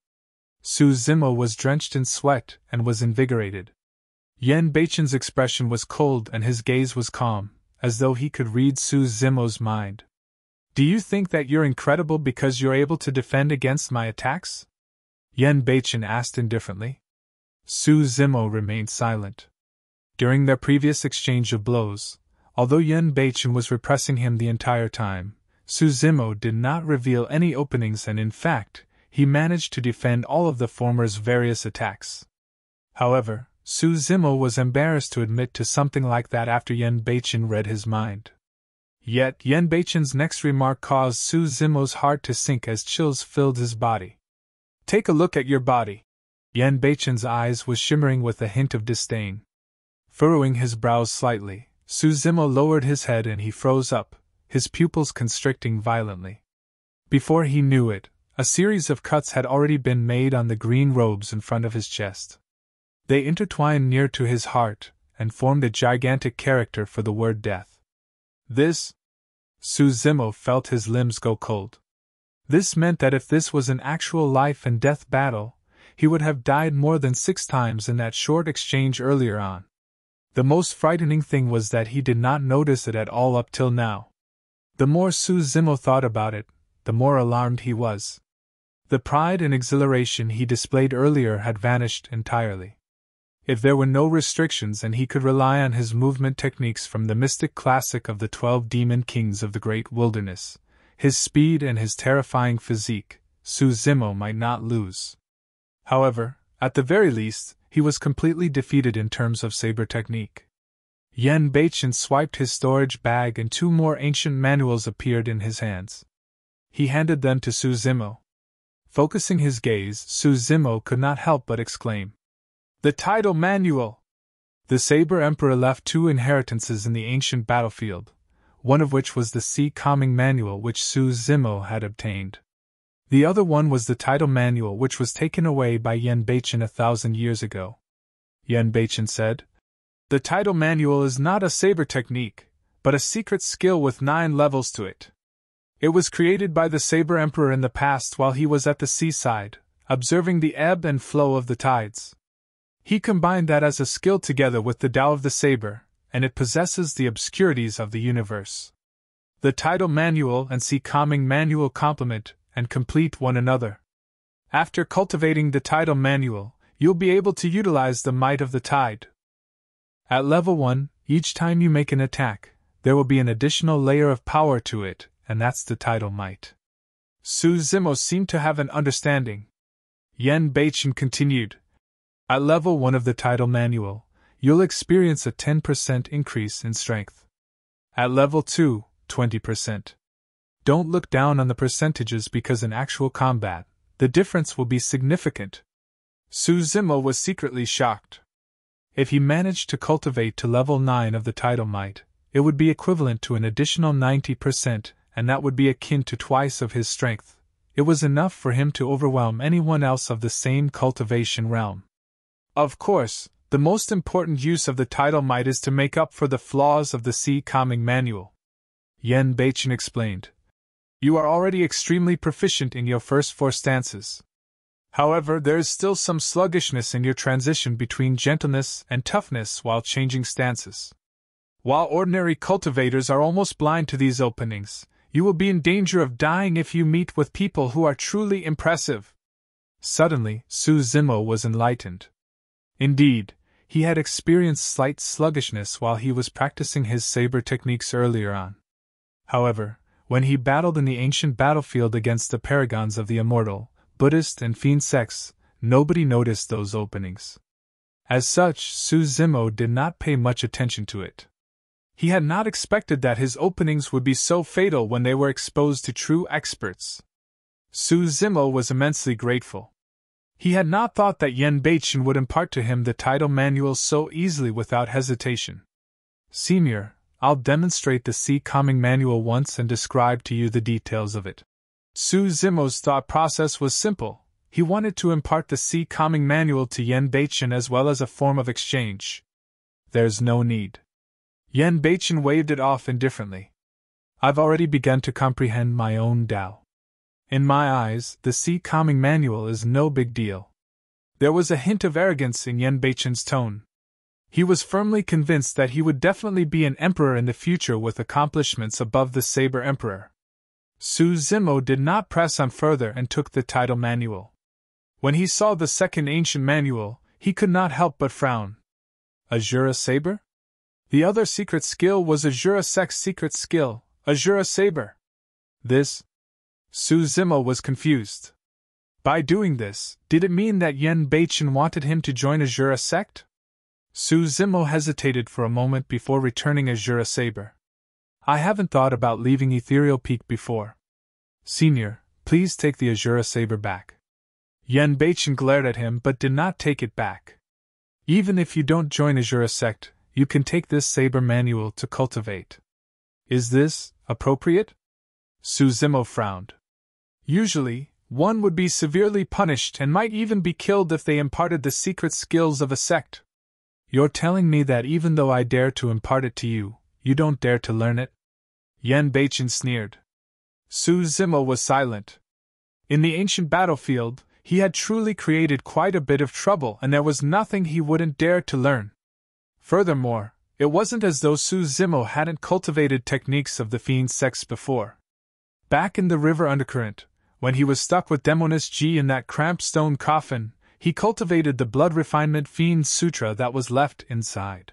Su Zimo was drenched in sweat and was invigorated. Yan Beiqin's expression was cold and his gaze was calm, as though he could read Su Zimo's mind. Do you think that you're incredible because you're able to defend against my attacks? Yan Beiqin asked indifferently. Su Zimo remained silent. During their previous exchange of blows, although Yan Beiqin was repressing him the entire time, Su Zimo did not reveal any openings and in fact, he managed to defend all of the former's various attacks. However, Su Zimo was embarrassed to admit to something like that after Yan Beiqin read his mind. Yet Yan Beiqin's next remark caused Su Zimo's heart to sink as chills filled his body. Take a look at your body. Yan Beiqin's eyes was shimmering with a hint of disdain. Furrowing his brows slightly, Su Zimo lowered his head and he froze up, his pupils constricting violently. Before he knew it, a series of cuts had already been made on the green robes in front of his chest. They intertwined near to his heart and formed a gigantic character for the word death. This? Su Zimo felt his limbs go cold. This meant that if this was an actual life and death battle, he would have died more than 6 times in that short exchange earlier on. The most frightening thing was that he did not notice it at all up till now. The more Su Zimo thought about it, the more alarmed he was. The pride and exhilaration he displayed earlier had vanished entirely. If there were no restrictions and he could rely on his movement techniques from the mystic classic of the 12 demon kings of the great wilderness, his speed and his terrifying physique, Su Zimo might not lose. However, at the very least, he was completely defeated in terms of saber technique. Yan Beiqin swiped his storage bag and 2 more ancient manuals appeared in his hands. He handed them to Su Zimo. Focusing his gaze, Su Zimo could not help but exclaim, "The Tidal Manual!" The Saber Emperor left 2 inheritances in the ancient battlefield, one of which was the Sea Calming Manual which Su Zimo had obtained. The other one was the Tidal Manual which was taken away by Yan Beiqin 1,000 years ago. Yan Beiqin said, "The Tidal Manual is not a saber technique, but a secret skill with 9 levels to it. It was created by the Saber Emperor in the past while he was at the seaside, observing the ebb and flow of the tides. He combined that as a skill together with the Tao of the Saber, and it possesses the obscurities of the universe. The Tidal Manual and Sea Calming Manual complement and complete one another. After cultivating the Tidal Manual, you'll be able to utilize the might of the tide. At level 1, each time you make an attack, there will be an additional layer of power to it, and that's the Tidal Might." Su Zimo seemed to have an understanding. Yan Beiqin continued, "At level 1 of the Tidal Manual, you'll experience a 10% increase in strength. At level 2, 20%. Don't look down on the percentages because in actual combat, the difference will be significant." Su Zimo was secretly shocked. If he managed to cultivate to level 9 of the Tidal Might, it would be equivalent to an additional 90%, and that would be akin to twice of his strength. It was enough for him to overwhelm anyone else of the same cultivation realm. Of course, the most important use of the Tidal Might is to make up for the flaws of the Sea Calming Manual. Yan Beiqin explained. You are already extremely proficient in your first 4 stances. However, there is still some sluggishness in your transition between gentleness and toughness while changing stances. While ordinary cultivators are almost blind to these openings, you will be in danger of dying if you meet with people who are truly impressive. Suddenly, Su Zimo was enlightened. Indeed, he had experienced slight sluggishness while he was practicing his saber techniques earlier on. However, when he battled in the ancient battlefield against the paragons of the immortal, Buddhist and fiend sects, nobody noticed those openings. As such, Su Zimo did not pay much attention to it. He had not expected that his openings would be so fatal when they were exposed to true experts. Su Zimo was immensely grateful. He had not thought that Yen Beichen would impart to him the Tidal manual so easily without hesitation. Senior, I'll demonstrate the Sea Calming manual once and describe to you the details of it. Su Zimo's thought process was simple. He wanted to impart the Sea Calming manual to Yen Beichen as well as a form of exchange. There's no need. Yen Beichen waved it off indifferently. I've already begun to comprehend my own Tao. In my eyes, the Sea Calming manual is no big deal. There was a hint of arrogance in Yen Beichen's tone. He was firmly convinced that he would definitely be an emperor in the future with accomplishments above the Saber Emperor. Su Zimo did not press on further and took the Tidal manual. When he saw the second ancient manual, he could not help but frown. Asura Saber? The other secret skill was Asura Sect's secret skill, Asura Saber. This? Su Zimo was confused. By doing this, did it mean that Yen Beichen wanted him to join Asura Sect? Su Zimo hesitated for a moment before returning Asura Saber. I haven't thought about leaving Ethereal Peak before. Senior, please take the Asura Saber back. Yen Beichen glared at him but did not take it back. Even if you don't join Asura Sect, you can take this Saber manual to cultivate. Is this appropriate? Su Zimo frowned. Usually, one would be severely punished and might even be killed if they imparted the secret skills of a sect. You're telling me that even though I dare to impart it to you, you don't dare to learn it? Yen Beichen sneered. Su Zimo was silent. In the ancient battlefield, he had truly created quite a bit of trouble and there was nothing he wouldn't dare to learn. Furthermore, it wasn't as though Su Zimo hadn't cultivated techniques of the fiend sects before. Back in the river undercurrent, when he was stuck with Demoness Ji in that cramped stone coffin, he cultivated the blood refinement fiend sutra that was left inside.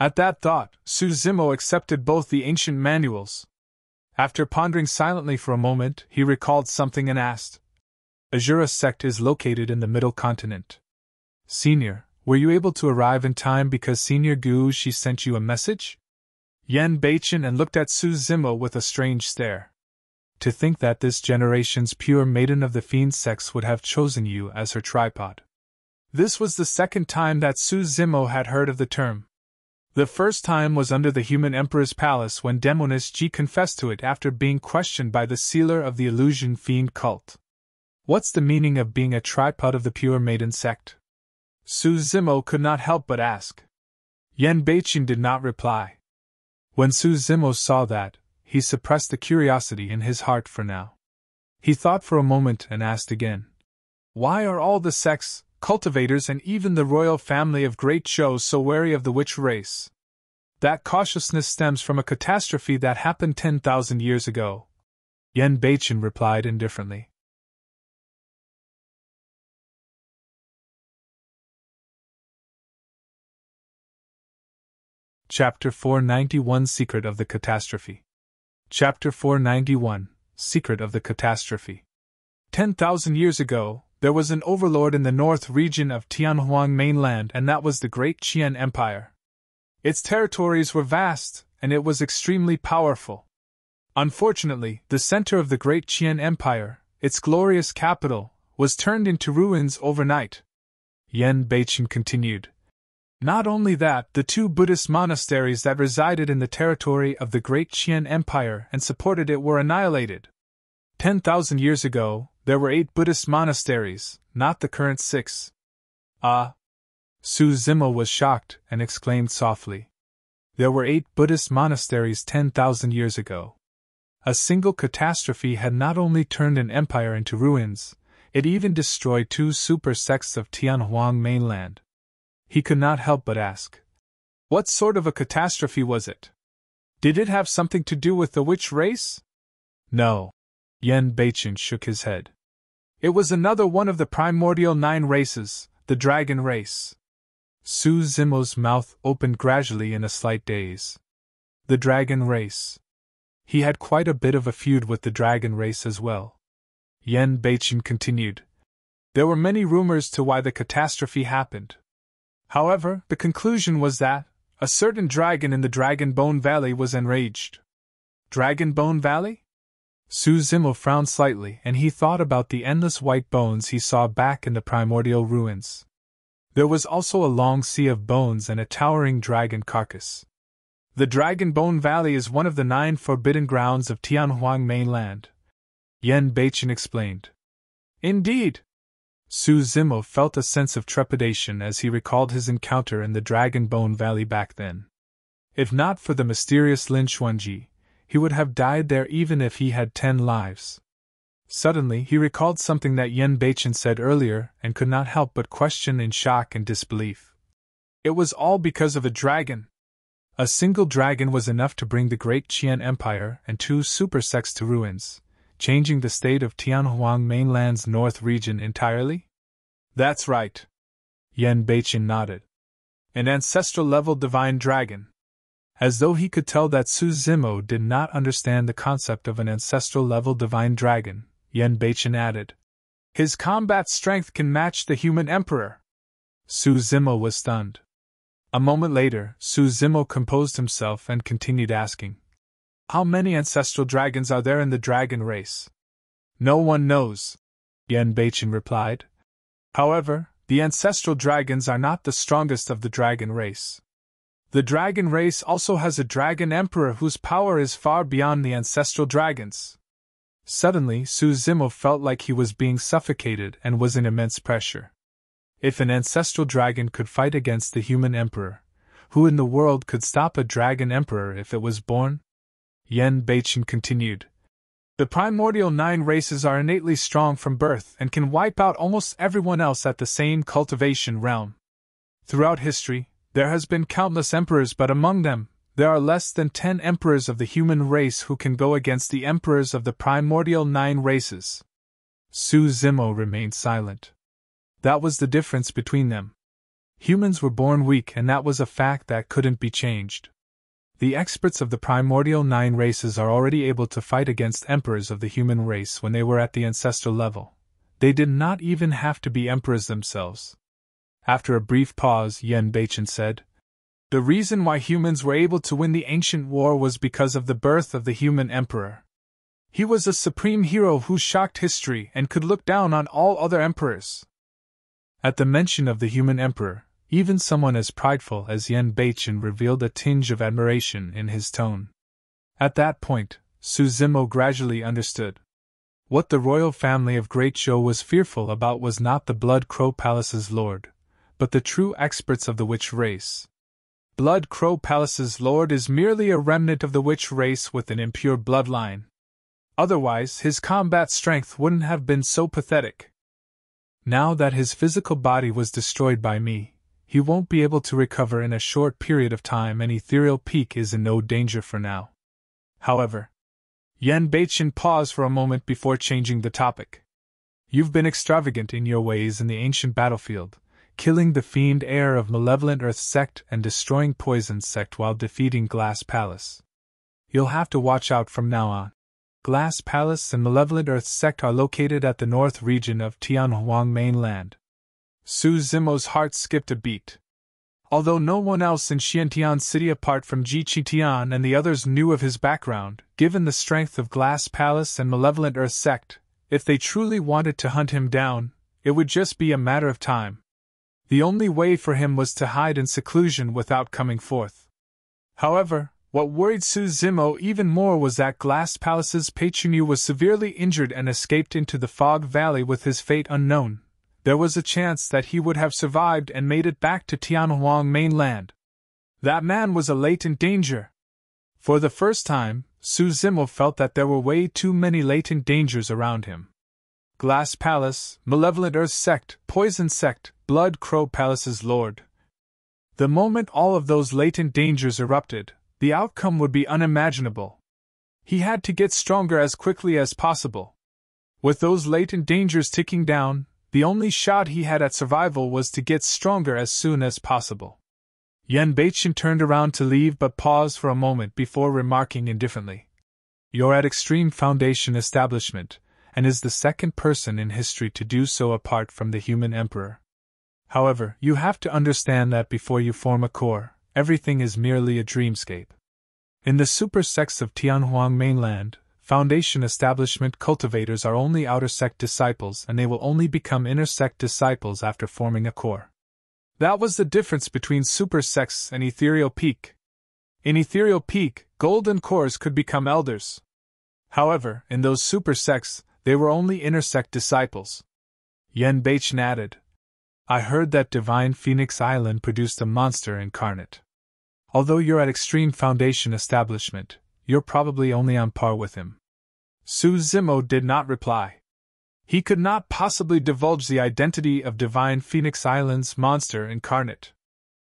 At that thought, Su Zimo accepted both the ancient manuals. After pondering silently for a moment, he recalled something and asked, Asura Sect is located in the Middle Continent. Senior, were you able to arrive in time because Senior Gu Shi sent you a message? Yen Beichen and looked at Su Zimo with a strange stare. To think that this generation's pure maiden of the fiend sex would have chosen you as her tripod. This was the second time that Su Zimo had heard of the term. The first time was under the human emperor's palace when Demoness Ji confessed to it after being questioned by the sealer of the illusion fiend cult. What's the meaning of being a tripod of the pure maiden sect? Su Zimo could not help but ask. Yen Beichen did not reply. When Su Zimo saw that, he suppressed the curiosity in his heart for now. He thought for a moment and asked again. Why are all the sects, cultivators and even the royal family of Great Zhou so wary of the witch race? That cautiousness stems from a catastrophe that happened 10,000 years ago. Yen Beichen replied indifferently. Chapter 491 Secret of the Catastrophe. Chapter 491 Secret of the Catastrophe. 10,000 years ago, there was an overlord in the north region of Tianhuang Mainland, and that was the Great Qian Empire. Its territories were vast, and it was extremely powerful. Unfortunately, the center of the Great Qian Empire, its glorious capital, was turned into ruins overnight. Yen Beichen continued. Not only that, the two Buddhist monasteries that resided in the territory of the Great Qian Empire and supported it were annihilated. 10,000 years ago, there were 8 Buddhist monasteries, not the current 6. Ah! Su Zimo was shocked and exclaimed softly. There were 8 Buddhist monasteries 10,000 years ago. A single catastrophe had not only turned an empire into ruins, it even destroyed 2 super sects of Tianhuang Mainland. He could not help but ask. What sort of a catastrophe was it? Did it have something to do with the witch race? No. Yen Beichen shook his head. It was another one of the primordial 9 races, the dragon race. Su Zimo's mouth opened gradually in a slight daze. The dragon race. He had quite a bit of a feud with the dragon race as well. Yan Beichen continued. There were many rumors to why the catastrophe happened. However, the conclusion was that a certain dragon in the Dragon Bone Valley was enraged. Dragon Bone Valley? Su Zimo frowned slightly, and he thought about the endless white bones he saw back in the primordial ruins. There was also a long sea of bones and a towering dragon carcass. The Dragon Bone Valley is one of the 9 forbidden grounds of Tianhuang Mainland, Yan Beichen explained. Indeed! Su Zimo felt a sense of trepidation as he recalled his encounter in the Dragon Bone Valley back then. If not for the mysterious Lin Xuanji, he would have died there even if he had 10 lives. Suddenly he recalled something that Yan Beichen said earlier and could not help but question in shock and disbelief. It was all because of a dragon. A single dragon was enough to bring the great Qian Empire and 2 super sects to ruins, changing the state of Tianhuang Mainland's north region entirely? That's right. Yan Beichen nodded. An ancestral-level divine dragon. As though he could tell that Su Zimo did not understand the concept of an ancestral-level divine dragon, Yan Beichen added. His combat strength can match the human emperor. Su Zimo was stunned. A moment later, Su Zimo composed himself and continued asking. How many ancestral dragons are there in the dragon race? No one knows, Yan Beichen replied. However, the ancestral dragons are not the strongest of the dragon race. The dragon race also has a dragon emperor whose power is far beyond the ancestral dragons. Suddenly, Su Zimo felt like he was being suffocated and was in immense pressure. If an ancestral dragon could fight against the human emperor, who in the world could stop a dragon emperor if it was born? Yan Beichen continued. The primordial 9 races are innately strong from birth and can wipe out almost everyone else at the same cultivation realm. Throughout history, there has been countless emperors, but among them, there are less than 10 emperors of the human race who can go against the emperors of the primordial 9 races. Su Zimo remained silent. That was the difference between them. Humans were born weak, and that was a fact that couldn't be changed. The experts of the primordial 9 races are already able to fight against emperors of the human race when they were at the ancestral level. They did not even have to be emperors themselves. After a brief pause, Yan Beichen said, The reason why humans were able to win the ancient war was because of the birth of the human emperor. He was a supreme hero who shocked history and could look down on all other emperors. At the mention of the human emperor, even someone as prideful as Yan Beichen revealed a tinge of admiration in his tone. At that point, Su Zimo gradually understood. What the royal family of Great Zhou was fearful about was not the Blood Crow Palace's lord, but the true experts of the witch race. Blood Crow Palace's lord is merely a remnant of the witch race with an impure bloodline. Otherwise, his combat strength wouldn't have been so pathetic. Now that his physical body was destroyed by me, he won't be able to recover in a short period of time, and Ethereal Peak is in no danger for now. However, Yan Beichen paused for a moment before changing the topic. You've been extravagant in your ways in the ancient battlefield, killing the fiend heir of Malevolent Earth Sect and destroying Poison Sect while defeating Glass Palace. You'll have to watch out from now on. Glass Palace and Malevolent Earth Sect are located at the north region of Tianhuang Mainland. Su Zimo's heart skipped a beat. Although no one else in Xiantian City apart from Ji Qitian and the others knew of his background, given the strength of Glass Palace and Malevolent Earth Sect, if they truly wanted to hunt him down, it would just be a matter of time. The only way for him was to hide in seclusion without coming forth. However, what worried Su Zimo even more was that Glass Palace's patron was severely injured and escaped into the Fog Valley with his fate unknown. There was a chance that he would have survived and made it back to Tianhuang Mainland. That man was a latent danger. For the first time, Su Zimo felt that there were way too many latent dangers around him. Glass Palace, Malevolent Earth Sect, Poison Sect, Blood Crow Palace's lord. The moment all of those latent dangers erupted, the outcome would be unimaginable. He had to get stronger as quickly as possible. With those latent dangers ticking down, The only shot he had at survival was to get stronger as soon as possible. Yan Beichen turned around to leave but paused for a moment before remarking indifferently. You're at Extreme Foundation establishment, and is the second person in history to do so apart from the human emperor. However, you have to understand that before you form a core, everything is merely a dreamscape. In the super sects of Tianhuang Mainland, Foundation establishment cultivators are only outer sect disciples, and they will only become inner sect disciples after forming a core. That was the difference between super sects and Ethereal Peak. In Ethereal Peak, golden cores could become elders. However, in those super sects, they were only inner sect disciples. Yan Beichen added, I heard that Divine Phoenix Island produced a monster incarnate. Although you're at Extreme Foundation establishment, you're probably only on par with him. Su Zimo did not reply. He could not possibly divulge the identity of Divine Phoenix Island's monster incarnate.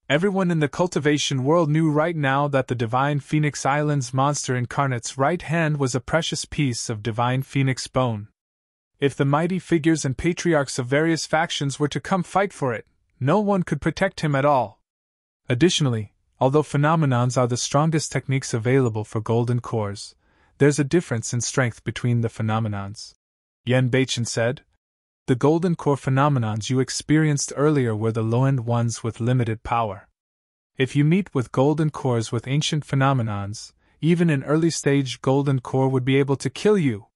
Everyone in the cultivation world knew right now that the Divine Phoenix Island's monster incarnate's right hand was a precious piece of Divine Phoenix bone. If the mighty figures and patriarchs of various factions were to come fight for it, no one could protect him at all. Additionally, although phenomenons are the strongest techniques available for golden cores, there's a difference in strength between the phenomenons. Yan Beichen said, the golden core phenomenons you experienced earlier were the low-end ones with limited power. If you meet with golden cores with ancient phenomenons, even an early-stage golden core would be able to kill you.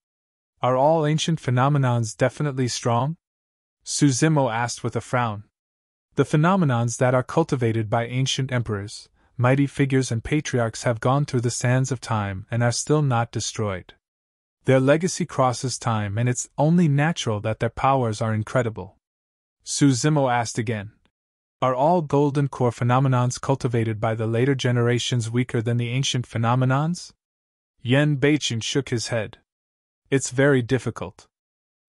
Are all ancient phenomenons definitely strong? Su Zimo asked with a frown. The phenomenons that are cultivated by ancient emperors, mighty figures and patriarchs have gone through the sands of time and are still not destroyed. Their legacy crosses time, and it's only natural that their powers are incredible. Su Zimo asked again, are all golden core phenomenons cultivated by the later generations weaker than the ancient phenomenons? Yan Beichen shook his head. It's very difficult.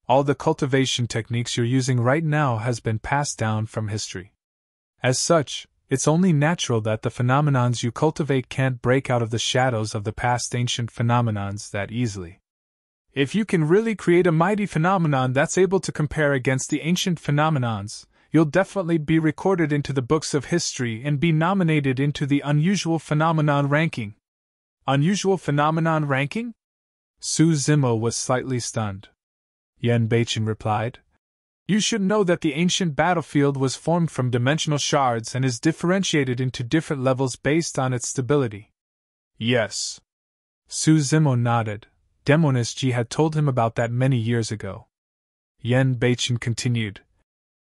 All the cultivation techniques you're using right now has been passed down from history. As such, it's only natural that the phenomenons you cultivate can't break out of the shadows of the past ancient phenomenons that easily. If you can really create a mighty phenomenon that's able to compare against the ancient phenomenons, you'll definitely be recorded into the books of history and be nominated into the Unusual Phenomenon ranking. Unusual Phenomenon ranking? Su Zimo was slightly stunned. Yan Beichen replied, you should know that the ancient battlefield was formed from dimensional shards and is differentiated into different levels based on its stability. Yes. Su Zimo nodded. Demonist Ji had told him about that many years ago. Yan Beichen continued.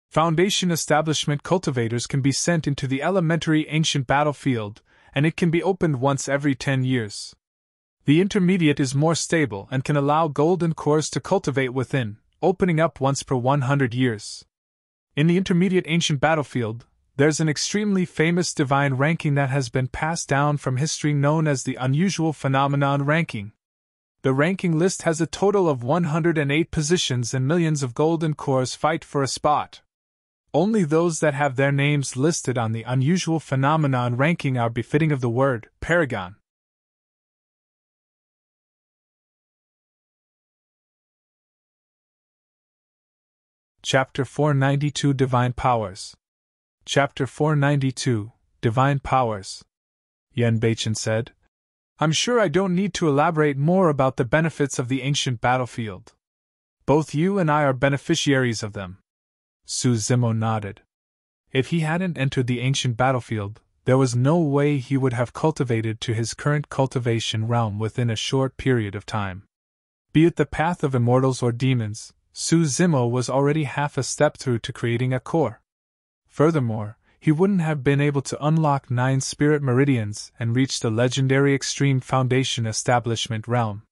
Foundation establishment cultivators can be sent into the elementary ancient battlefield, and it can be opened once every 10 years. The intermediate is more stable and can allow golden cores to cultivate within, opening up once per 100 years. In the intermediate ancient battlefield, there's an extremely famous divine ranking that has been passed down from history known as the Unusual Phenomenon ranking. The ranking list has a total of 108 positions and millions of golden cores fight for a spot. Only those that have their names listed on the Unusual Phenomenon ranking are befitting of the word paragon. Chapter 492 Divine Powers. Chapter 492 Divine Powers. Yan Beichen said, I'm sure I don't need to elaborate more about the benefits of the ancient battlefield. Both you and I are beneficiaries of them. Su Zimo nodded. If he hadn't entered the ancient battlefield, there was no way he would have cultivated to his current cultivation realm within a short period of time. Be it the path of immortals or demons, Su Zimo was already half a step through to creating a core. Furthermore, he wouldn't have been able to unlock 9 spirit meridians and reach the legendary Extreme Foundation establishment realm.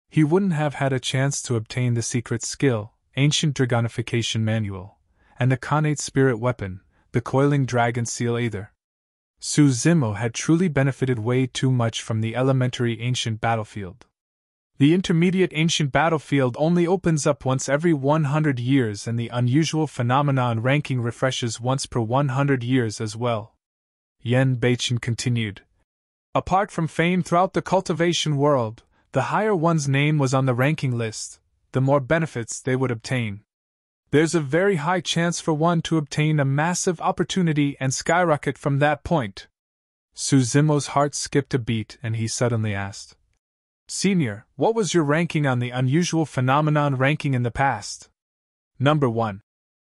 He wouldn't have had a chance to obtain the secret skill, ancient Dragonification manual, and the Khanate spirit weapon, the coiling dragon seal either. Su Zimo had truly benefited way too much from the elementary ancient battlefield. The intermediate ancient battlefield only opens up once every 100 years, and the Unusual Phenomenon ranking refreshes once per 100 years as well. Yan Beichen continued. Apart from fame throughout the cultivation world, the higher one's name was on the ranking list, the more benefits they would obtain. There's a very high chance for one to obtain a massive opportunity and skyrocket from that point. Suzimo's heart skipped a beat and he suddenly asked, Senior, what was your ranking on the unusual phenomenon ranking in the past? Number 1.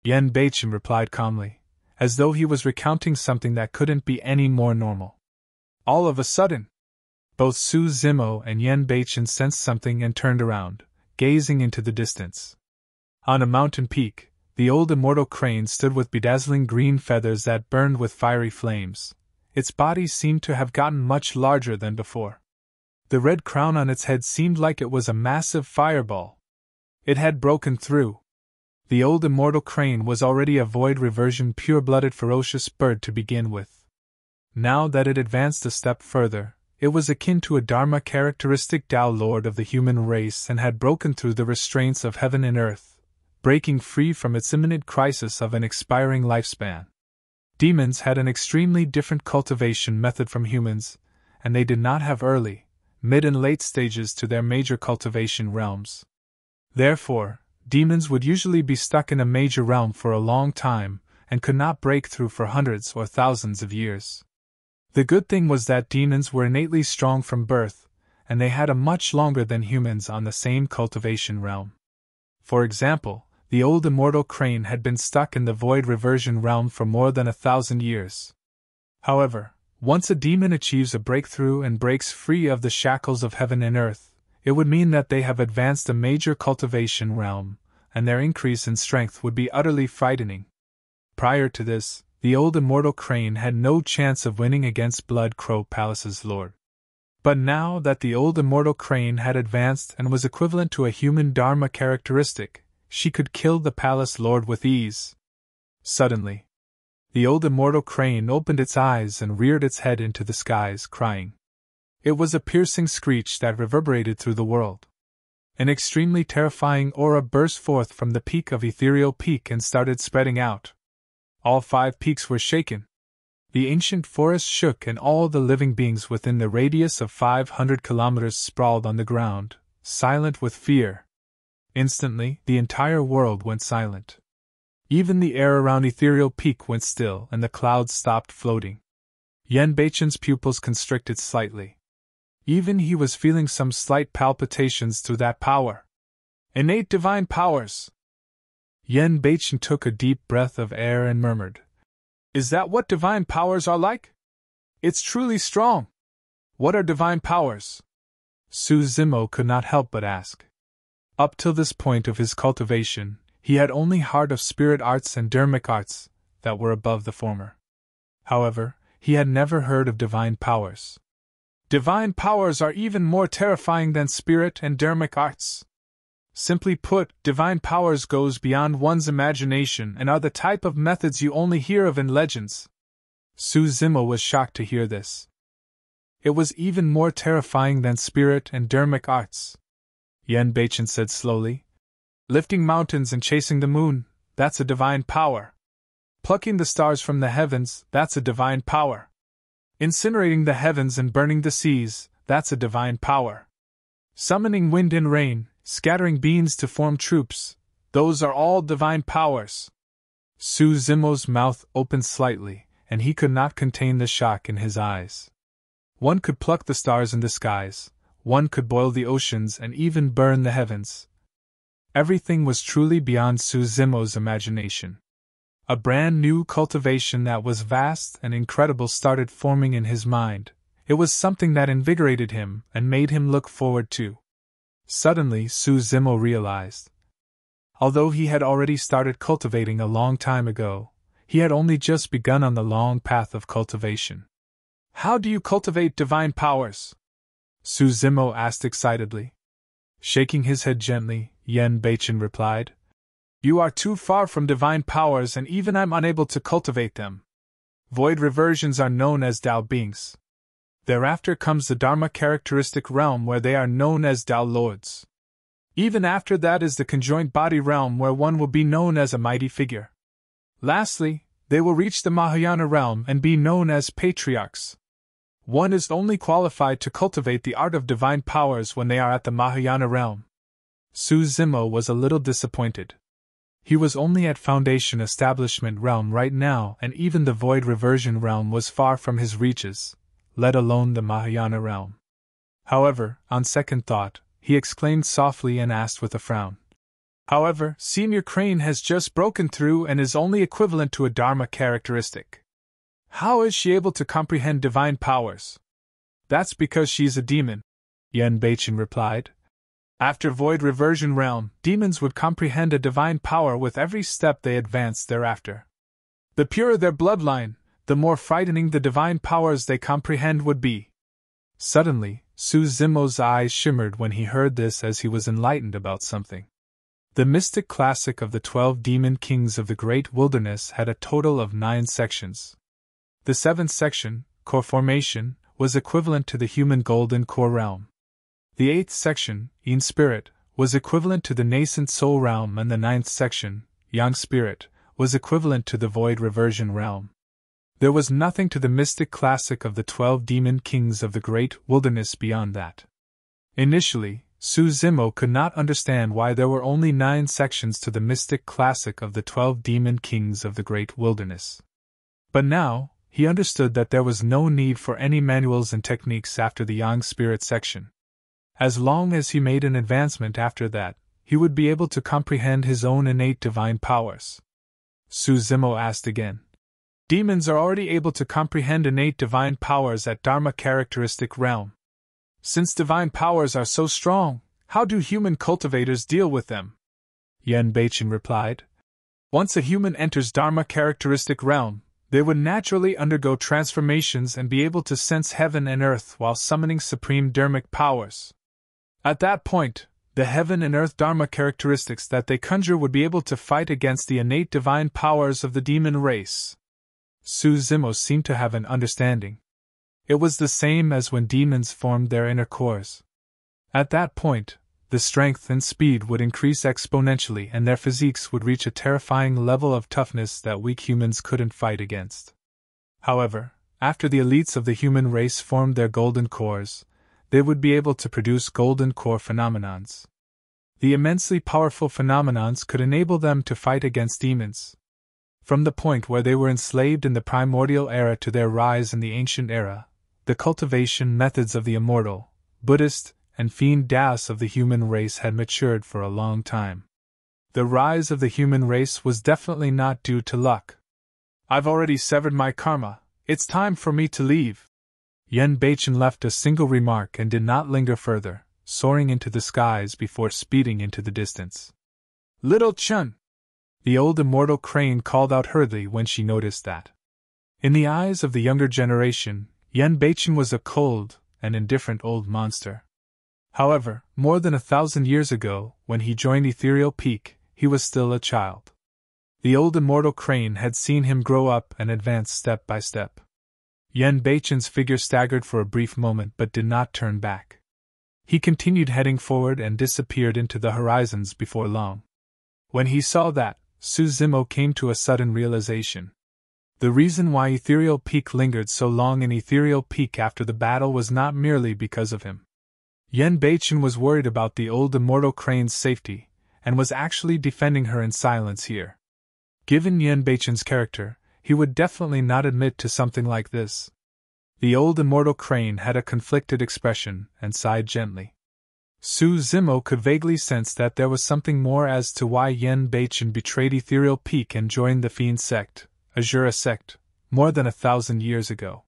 Yen Beichen replied calmly, as though he was recounting something that couldn't be any more normal. All of a sudden, both Suzimo and Yen Beichen sensed something and turned around, gazing into the distance. On a mountain peak, the old immortal crane stood with bedazzling green feathers that burned with fiery flames. Its body seemed to have gotten much larger than before. The red crown on its head seemed like it was a massive fireball. It had broken through. The old immortal crane was already a void reversion pure-blooded ferocious bird to begin with. Now that it advanced a step further, it was akin to a Dharma characteristic Tao Lord of the human race and had broken through the restraints of heaven and earth, breaking free from its imminent crisis of an expiring lifespan. Demons had an extremely different cultivation method from humans, and they did not have early, mid and late stages to their major cultivation realms. Therefore, demons would usually be stuck in a major realm for a long time and could not break through for hundreds or thousands of years. The good thing was that demons were innately strong from birth, and they had a much longer than humans on the same cultivation realm. For example, the old immortal crane had been stuck in the void reversion realm for more than 1,000 years. However, once a demon achieves a breakthrough and breaks free of the shackles of heaven and earth, it would mean that they have advanced a major cultivation realm, and their increase in strength would be utterly frightening. Prior to this, the old immortal crane had no chance of winning against Blood Crow Palace's lord. But now that the old immortal crane had advanced and was equivalent to a human Dharma characteristic, she could kill the palace lord with ease. Suddenly, the old immortal crane opened its eyes and reared its head into the skies, crying. It was a piercing screech that reverberated through the world. An extremely terrifying aura burst forth from the peak of Ethereal Peak and started spreading out. All 5 peaks were shaken. The ancient forest shook and all the living beings within the radius of 500 kilometers sprawled on the ground, silent with fear. Instantly, the entire world went silent. Even the air around Ethereal Peak went still and the clouds stopped floating. Yen Beichen's pupils constricted slightly. Even he was feeling some slight palpitations through that power. Innate divine powers! Yen Beichen took a deep breath of air and murmured, Is that what divine powers are like? It's truly strong. What are divine powers? Suzimo could not help but ask. Up till this point of his cultivation, he had only heard of spirit arts and dermic arts that were above the former. However, he had never heard of divine powers. Divine powers are even more terrifying than spirit and dermic arts. Simply put, divine powers goes beyond one's imagination and are the type of methods you only hear of in legends. Suzimo was shocked to hear this. It was even more terrifying than spirit and dermic arts. Yen Beichen said slowly. Lifting mountains and chasing the moon, that's a divine power. Plucking the stars from the heavens, that's a divine power. Incinerating the heavens and burning the seas, that's a divine power. Summoning wind and rain, scattering beams to form troops, those are all divine powers. Suzimo's mouth opened slightly, and he could not contain the shock in his eyes. One could pluck the stars in the skies, one could boil the oceans and even burn the heavens. Everything was truly beyond Suzimo's imagination. A brand new cultivation that was vast and incredible started forming in his mind. It was something that invigorated him and made him look forward to. Suddenly Suzimo realized. Although he had already started cultivating a long time ago, he had only just begun on the long path of cultivation. How do you cultivate divine powers? Suzimo asked excitedly. Shaking his head gently, Yen Beichen replied. You are too far from divine powers and even I'm unable to cultivate them. Void reversions are known as Tao beings. Thereafter comes the Dharma characteristic realm where they are known as Tao lords. Even after that is the conjoined body realm where one will be known as a mighty figure. Lastly, they will reach the Mahayana realm and be known as patriarchs. One is only qualified to cultivate the art of divine powers when they are at the Mahayana realm. Suzimo was a little disappointed. He was only at Foundation Establishment realm right now, and even the Void Reversion realm was far from his reaches, let alone the Mahayana realm. However, on second thought, he exclaimed softly and asked with a frown. However, Senior Crane has just broken through and is only equivalent to a Dharma characteristic. How is she able to comprehend divine powers? That's because she's a demon, Yen Beichen replied. After Void Reversion realm, demons would comprehend a divine power with every step they advanced thereafter. The purer their bloodline, the more frightening the divine powers they comprehend would be. Suddenly, Su Zimo's eyes shimmered when he heard this, as he was enlightened about something. The mystic classic of the 12 demon kings of the Great Wilderness had a total of 9 sections. The 7th section, Core Formation, was equivalent to the human Golden Core realm. The 8th section, Yin Spirit, was equivalent to the nascent Soul realm, and the 9th section, Yang Spirit, was equivalent to the Void Reversion realm. There was nothing to the mystic classic of the 12 demon kings of the Great Wilderness beyond that. Initially, Su Zimo could not understand why there were only 9 sections to the mystic classic of the 12 demon kings of the Great Wilderness. But now, he understood that there was no need for any manuals and techniques after the Yang Spirit section. As long as he made an advancement after that, he would be able to comprehend his own innate divine powers. Su Zimo asked again. Demons are already able to comprehend innate divine powers at Dharma characteristic realm. Since divine powers are so strong, how do human cultivators deal with them? Yen Beichen replied. Once a human enters Dharma characteristic realm, they would naturally undergo transformations and be able to sense heaven and earth while summoning supreme dharmic powers. At that point, the heaven and earth Dharma characteristics that they conjure would be able to fight against the innate divine powers of the demon race. Su Zimo seemed to have an understanding. It was the same as when demons formed their inner cores. At that point, the strength and speed would increase exponentially, and their physiques would reach a terrifying level of toughness that weak humans couldn't fight against. However, after the elites of the human race formed their golden cores, they would be able to produce golden core phenomenons. The immensely powerful phenomenons could enable them to fight against demons. From the point where they were enslaved in the primordial era to their rise in the ancient era, the cultivation methods of the immortal, Buddhist, and fiend Taoists of the human race had matured for a long time. The rise of the human race was definitely not due to luck. I've already severed my karma, it's time for me to leave. Yen Beichen left a single remark and did not linger further, soaring into the skies before speeding into the distance. Little Chun! The old immortal crane called out hurriedly when she noticed that. In the eyes of the younger generation, Yen Beichen was a cold and indifferent old monster. However, more than 1,000 years ago, when he joined Ethereal Peak, he was still a child. The old immortal crane had seen him grow up and advance step by step. Yen Beichen's figure staggered for a brief moment but did not turn back. He continued heading forward and disappeared into the horizons before long. When he saw that, Su Zimo came to a sudden realization. The reason why Ethereal Peak lingered so long in Ethereal Peak after the battle was not merely because of him. Yen Beichen was worried about the old immortal crane's safety, and was actually defending her in silence here. Given Yen Beichen's character, he would definitely not admit to something like this. The old immortal crane had a conflicted expression and sighed gently. Su Zimo could vaguely sense that there was something more as to why Yen Beichen betrayed Ethereal Peak and joined the Fiend sect, Asura sect, more than 1,000 years ago.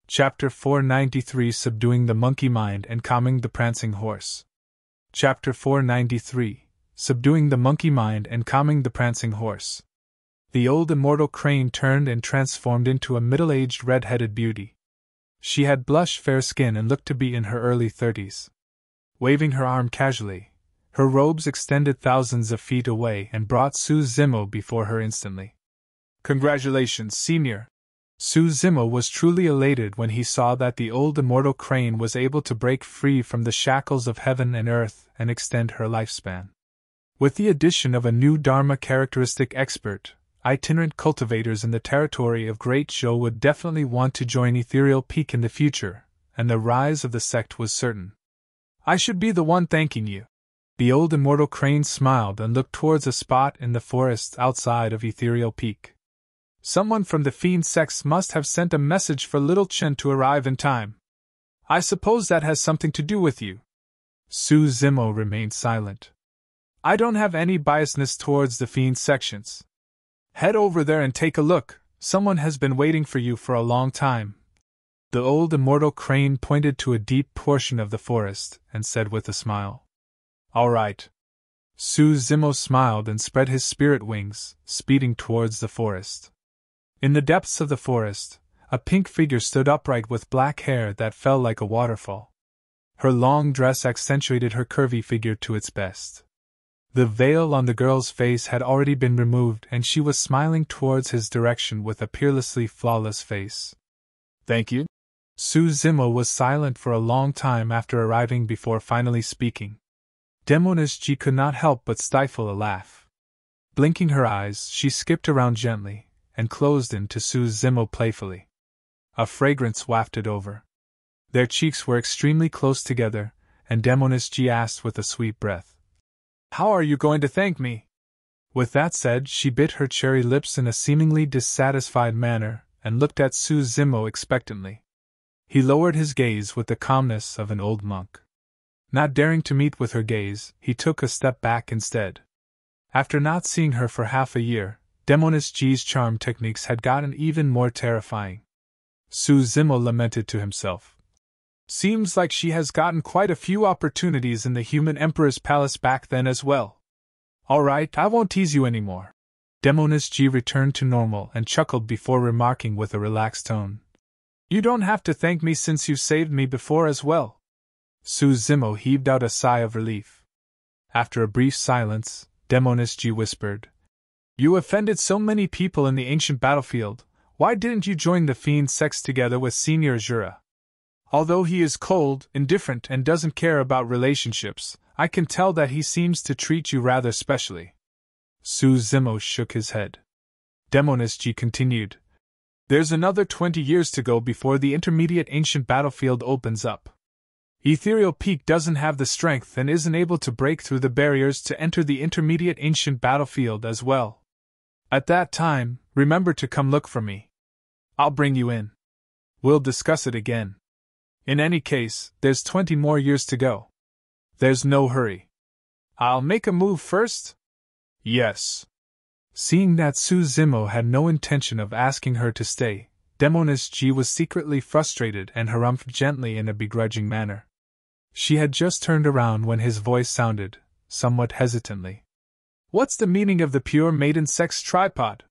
Chapter 493 Subduing the Monkey Mind and Calming the Prancing Horse. Chapter 493 Subduing the Monkey Mind and Calming the Prancing Horse. The old immortal crane turned and transformed into a middle-aged red-headed beauty. She had blush-fair skin and looked to be in her early 30s. Waving her arm casually, her robes extended thousands of feet away and brought Su Zimo before her instantly. Congratulations, Senior! Su Zimo was truly elated when he saw that the old immortal crane was able to break free from the shackles of heaven and earth and extend her lifespan. With the addition of a new Dharma characteristic expert, itinerant cultivators in the territory of Great Zhou would definitely want to join Ethereal Peak in the future, and the rise of the sect was certain. I should be the one thanking you. The old immortal crane smiled and looked towards a spot in the forest outside of Ethereal Peak. Someone from the fiend sects must have sent a message for little Qian to arrive in time. I suppose that has something to do with you. Su Zimo remained silent. I don't have any biasness towards the fiend sections. Head over there and take a look. Someone has been waiting for you for a long time. The old immortal crane pointed to a deep portion of the forest and said with a smile. All right. Su Zimo smiled and spread his spirit wings, speeding towards the forest. In the depths of the forest, a pink figure stood upright with black hair that fell like a waterfall. Her long dress accentuated her curvy figure to its best. The veil on the girl's face had already been removed and she was smiling towards his direction with a peerlessly flawless face. Thank you. Su Zimo was silent for a long time after arriving before finally speaking. Demoness Ji could not help but stifle a laugh. Blinking her eyes, she skipped around gently and closed into Su Zimo playfully. A fragrance wafted over. Their cheeks were extremely close together, and Demoness Ji asked with a sweet breath, How are you going to thank me? With that said, she bit her cherry lips in a seemingly dissatisfied manner and looked at Su Zimo expectantly. He lowered his gaze with the calmness of an old monk. Not daring to meet with her gaze, he took a step back instead. After not seeing her for half a year, Demoness Ji's charm techniques had gotten even more terrifying. Su Zimo lamented to himself. Seems like she has gotten quite a few opportunities in the human emperor's palace back then as well. Alright, I won't tease you anymore. Demoness Ji returned to normal and chuckled before remarking with a relaxed tone. You don't have to thank me since you saved me before as well. Su Zimo heaved out a sigh of relief. After a brief silence, Demoness Ji whispered, You offended so many people in the ancient battlefield, why didn't you join the fiend sects together with Senior Asura? Although he is cold, indifferent, and doesn't care about relationships, I can tell that he seems to treat you rather specially. Su Zimo shook his head. Demoness Ji continued, There's another 20 years to go before the intermediate ancient battlefield opens up. Ethereal Peak doesn't have the strength and isn't able to break through the barriers to enter the intermediate ancient battlefield as well. At that time, remember to come look for me. I'll bring you in. We'll discuss it again. In any case, there's 20 more years to go. There's no hurry. I'll make a move first? Yes. Seeing that Su Zimo had no intention of asking her to stay, Demoness Ji was secretly frustrated and harumphed gently in a begrudging manner. She had just turned around when his voice sounded, somewhat hesitantly. What's the meaning of the pure maiden sex tripod?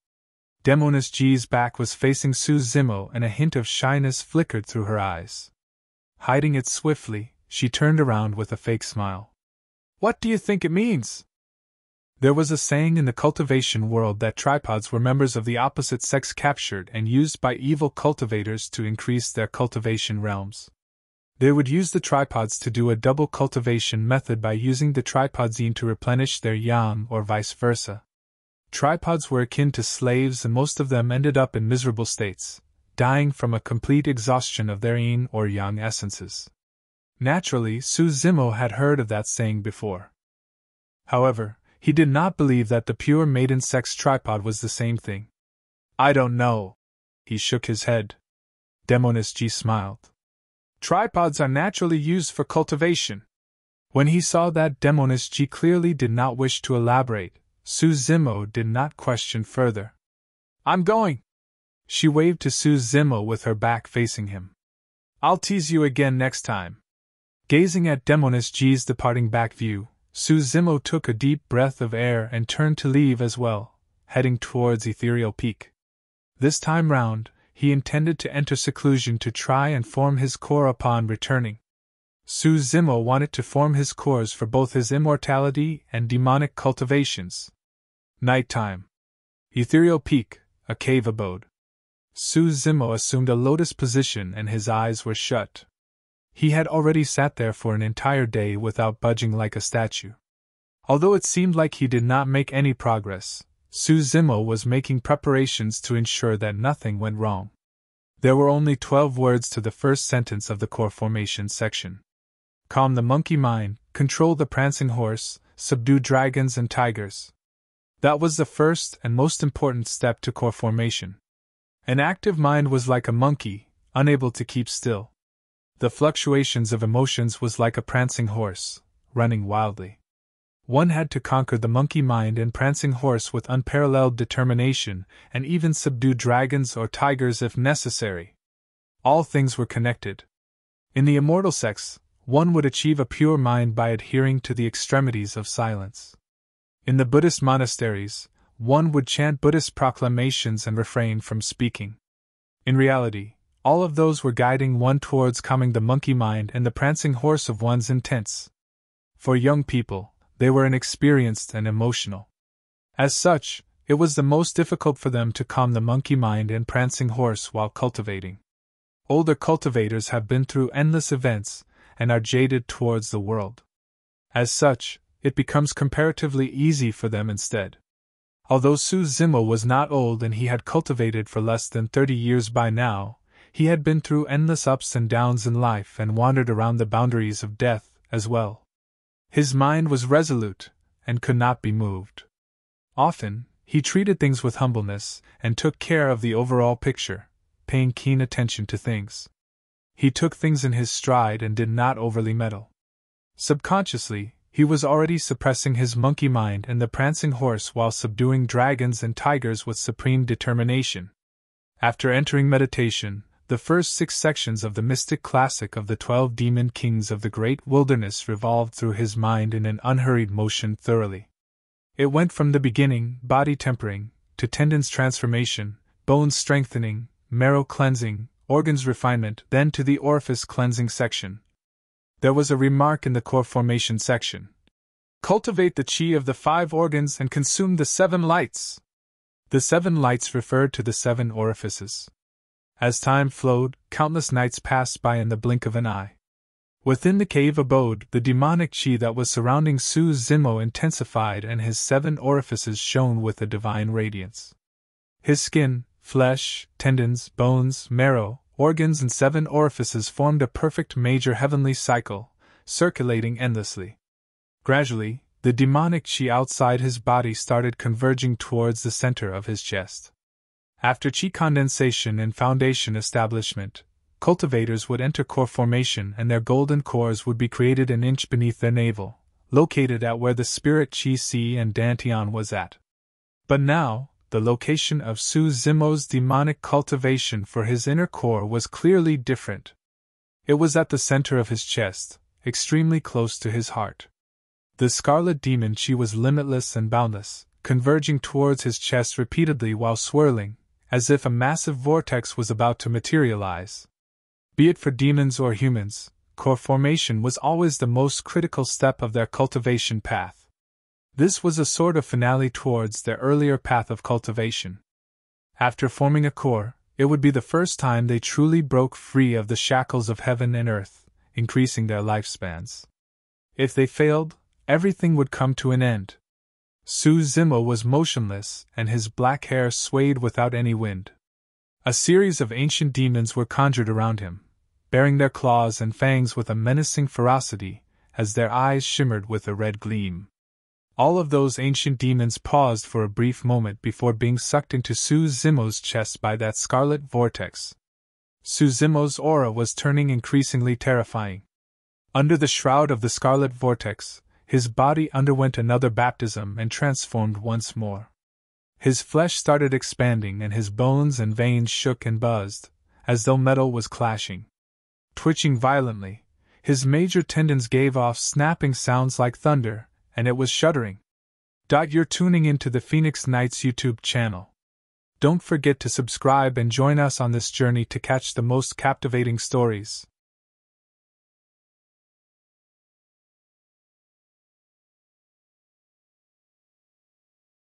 Demoness Ji's back was facing Su Zimo and a hint of shyness flickered through her eyes. Hiding it swiftly, she turned around with a fake smile. What do you think it means? There was a saying in the cultivation world that tripods were members of the opposite sex captured and used by evil cultivators to increase their cultivation realms. They would use the tripods to do a double cultivation method by using the tripod gene to replenish their yang or vice versa. Tripods were akin to slaves and most of them ended up in miserable states, dying from a complete exhaustion of their yin or yang essences. Naturally, Su Zimo had heard of that saying before. However, he did not believe that the pure maiden sex tripod was the same thing. I don't know. He shook his head. Demoness Ji smiled. Tripods are naturally used for cultivation. When he saw that Demoness Ji clearly did not wish to elaborate, Su Zimo did not question further. I'm going. She waved to Su Zimo with her back facing him. I'll tease you again next time. Gazing at Demoness Ji's departing back view, Su Zimo took a deep breath of air and turned to leave as well, heading towards Ethereal Peak. This time round, he intended to enter seclusion to try and form his core upon returning. Su Zimo wanted to form his cores for both his immortality and demonic cultivations. Nighttime. Ethereal Peak, a cave abode. Su Zimo assumed a lotus position and his eyes were shut. He had already sat there for an entire day without budging like a statue. Although it seemed like he did not make any progress, Su Zimo was making preparations to ensure that nothing went wrong. There were only 12 words to the first sentence of the core formation section. Calm the monkey mind, control the prancing horse, subdue dragons and tigers. That was the first and most important step to core formation. An active mind was like a monkey, unable to keep still. The fluctuations of emotions was like a prancing horse, running wildly. One had to conquer the monkey mind and prancing horse with unparalleled determination, and even subdue dragons or tigers if necessary. All things were connected. In the immortal sex, one would achieve a pure mind by adhering to the extremities of silence. In the Buddhist monasteries, one would chant Buddhist proclamations and refrain from speaking. In reality, all of those were guiding one towards calming the monkey mind and the prancing horse of one's intents. For young people, they were inexperienced and emotional. As such, it was the most difficult for them to calm the monkey mind and prancing horse while cultivating. Older cultivators have been through endless events and are jaded towards the world. As such, it becomes comparatively easy for them instead. Although Su Zimo was not old and he had cultivated for less than 30 years by now, he had been through endless ups and downs in life and wandered around the boundaries of death as well. His mind was resolute and could not be moved. Often, he treated things with humbleness and took care of the overall picture, paying keen attention to things. He took things in his stride and did not overly meddle. Subconsciously, he was already suppressing his monkey mind and the prancing horse while subduing dragons and tigers with supreme determination. After entering meditation, the first 6 sections of the mystic classic of the 12 demon kings of the great wilderness revolved through his mind in an unhurried motion thoroughly. It went from the beginning, body tempering, to tendons transformation, bones strengthening, marrow cleansing, organs refinement, then to the orifice cleansing section. There was a remark in the core formation section. Cultivate the chi of the 5 organs and consume the 7 lights. The 7 lights referred to the 7 orifices. As time flowed, countless nights passed by in the blink of an eye. Within the cave abode, the demonic chi that was surrounding Su Zimo intensified and his 7 orifices shone with a divine radiance. His skin, flesh, tendons, bones, marrow, organs and 7 orifices formed a perfect major heavenly cycle, circulating endlessly. Gradually, the demonic chi outside his body started converging towards the center of his chest. After chi condensation and foundation establishment, cultivators would enter core formation and their golden cores would be created an inch beneath their navel, located at where the spirit chi si and dantian was at. But now, the location of Su Zimo's demonic cultivation for his inner core was clearly different. It was at the center of his chest, extremely close to his heart. The scarlet demon chi was limitless and boundless, converging towards his chest repeatedly while swirling, as if a massive vortex was about to materialize. Be it for demons or humans, core formation was always the most critical step of their cultivation path. This was a sort of finale towards their earlier path of cultivation. After forming a core, it would be the first time they truly broke free of the shackles of heaven and earth, increasing their lifespans. If they failed, everything would come to an end. Su Zimo was motionless, and his black hair swayed without any wind. A series of ancient demons were conjured around him, bearing their claws and fangs with a menacing ferocity, as their eyes shimmered with a red gleam. All of those ancient demons paused for a brief moment before being sucked into Su Zimo's chest by that scarlet vortex. Su Zimo's aura was turning increasingly terrifying. Under the shroud of the scarlet vortex, his body underwent another baptism and transformed once more. His flesh started expanding and his bones and veins shook and buzzed, as though metal was clashing. Twitching violently, his major tendons gave off snapping sounds like thunder, and it was shuddering. You're tuning into the Phoenix Nights YouTube channel. Don't forget to subscribe and join us on this journey to catch the most captivating stories.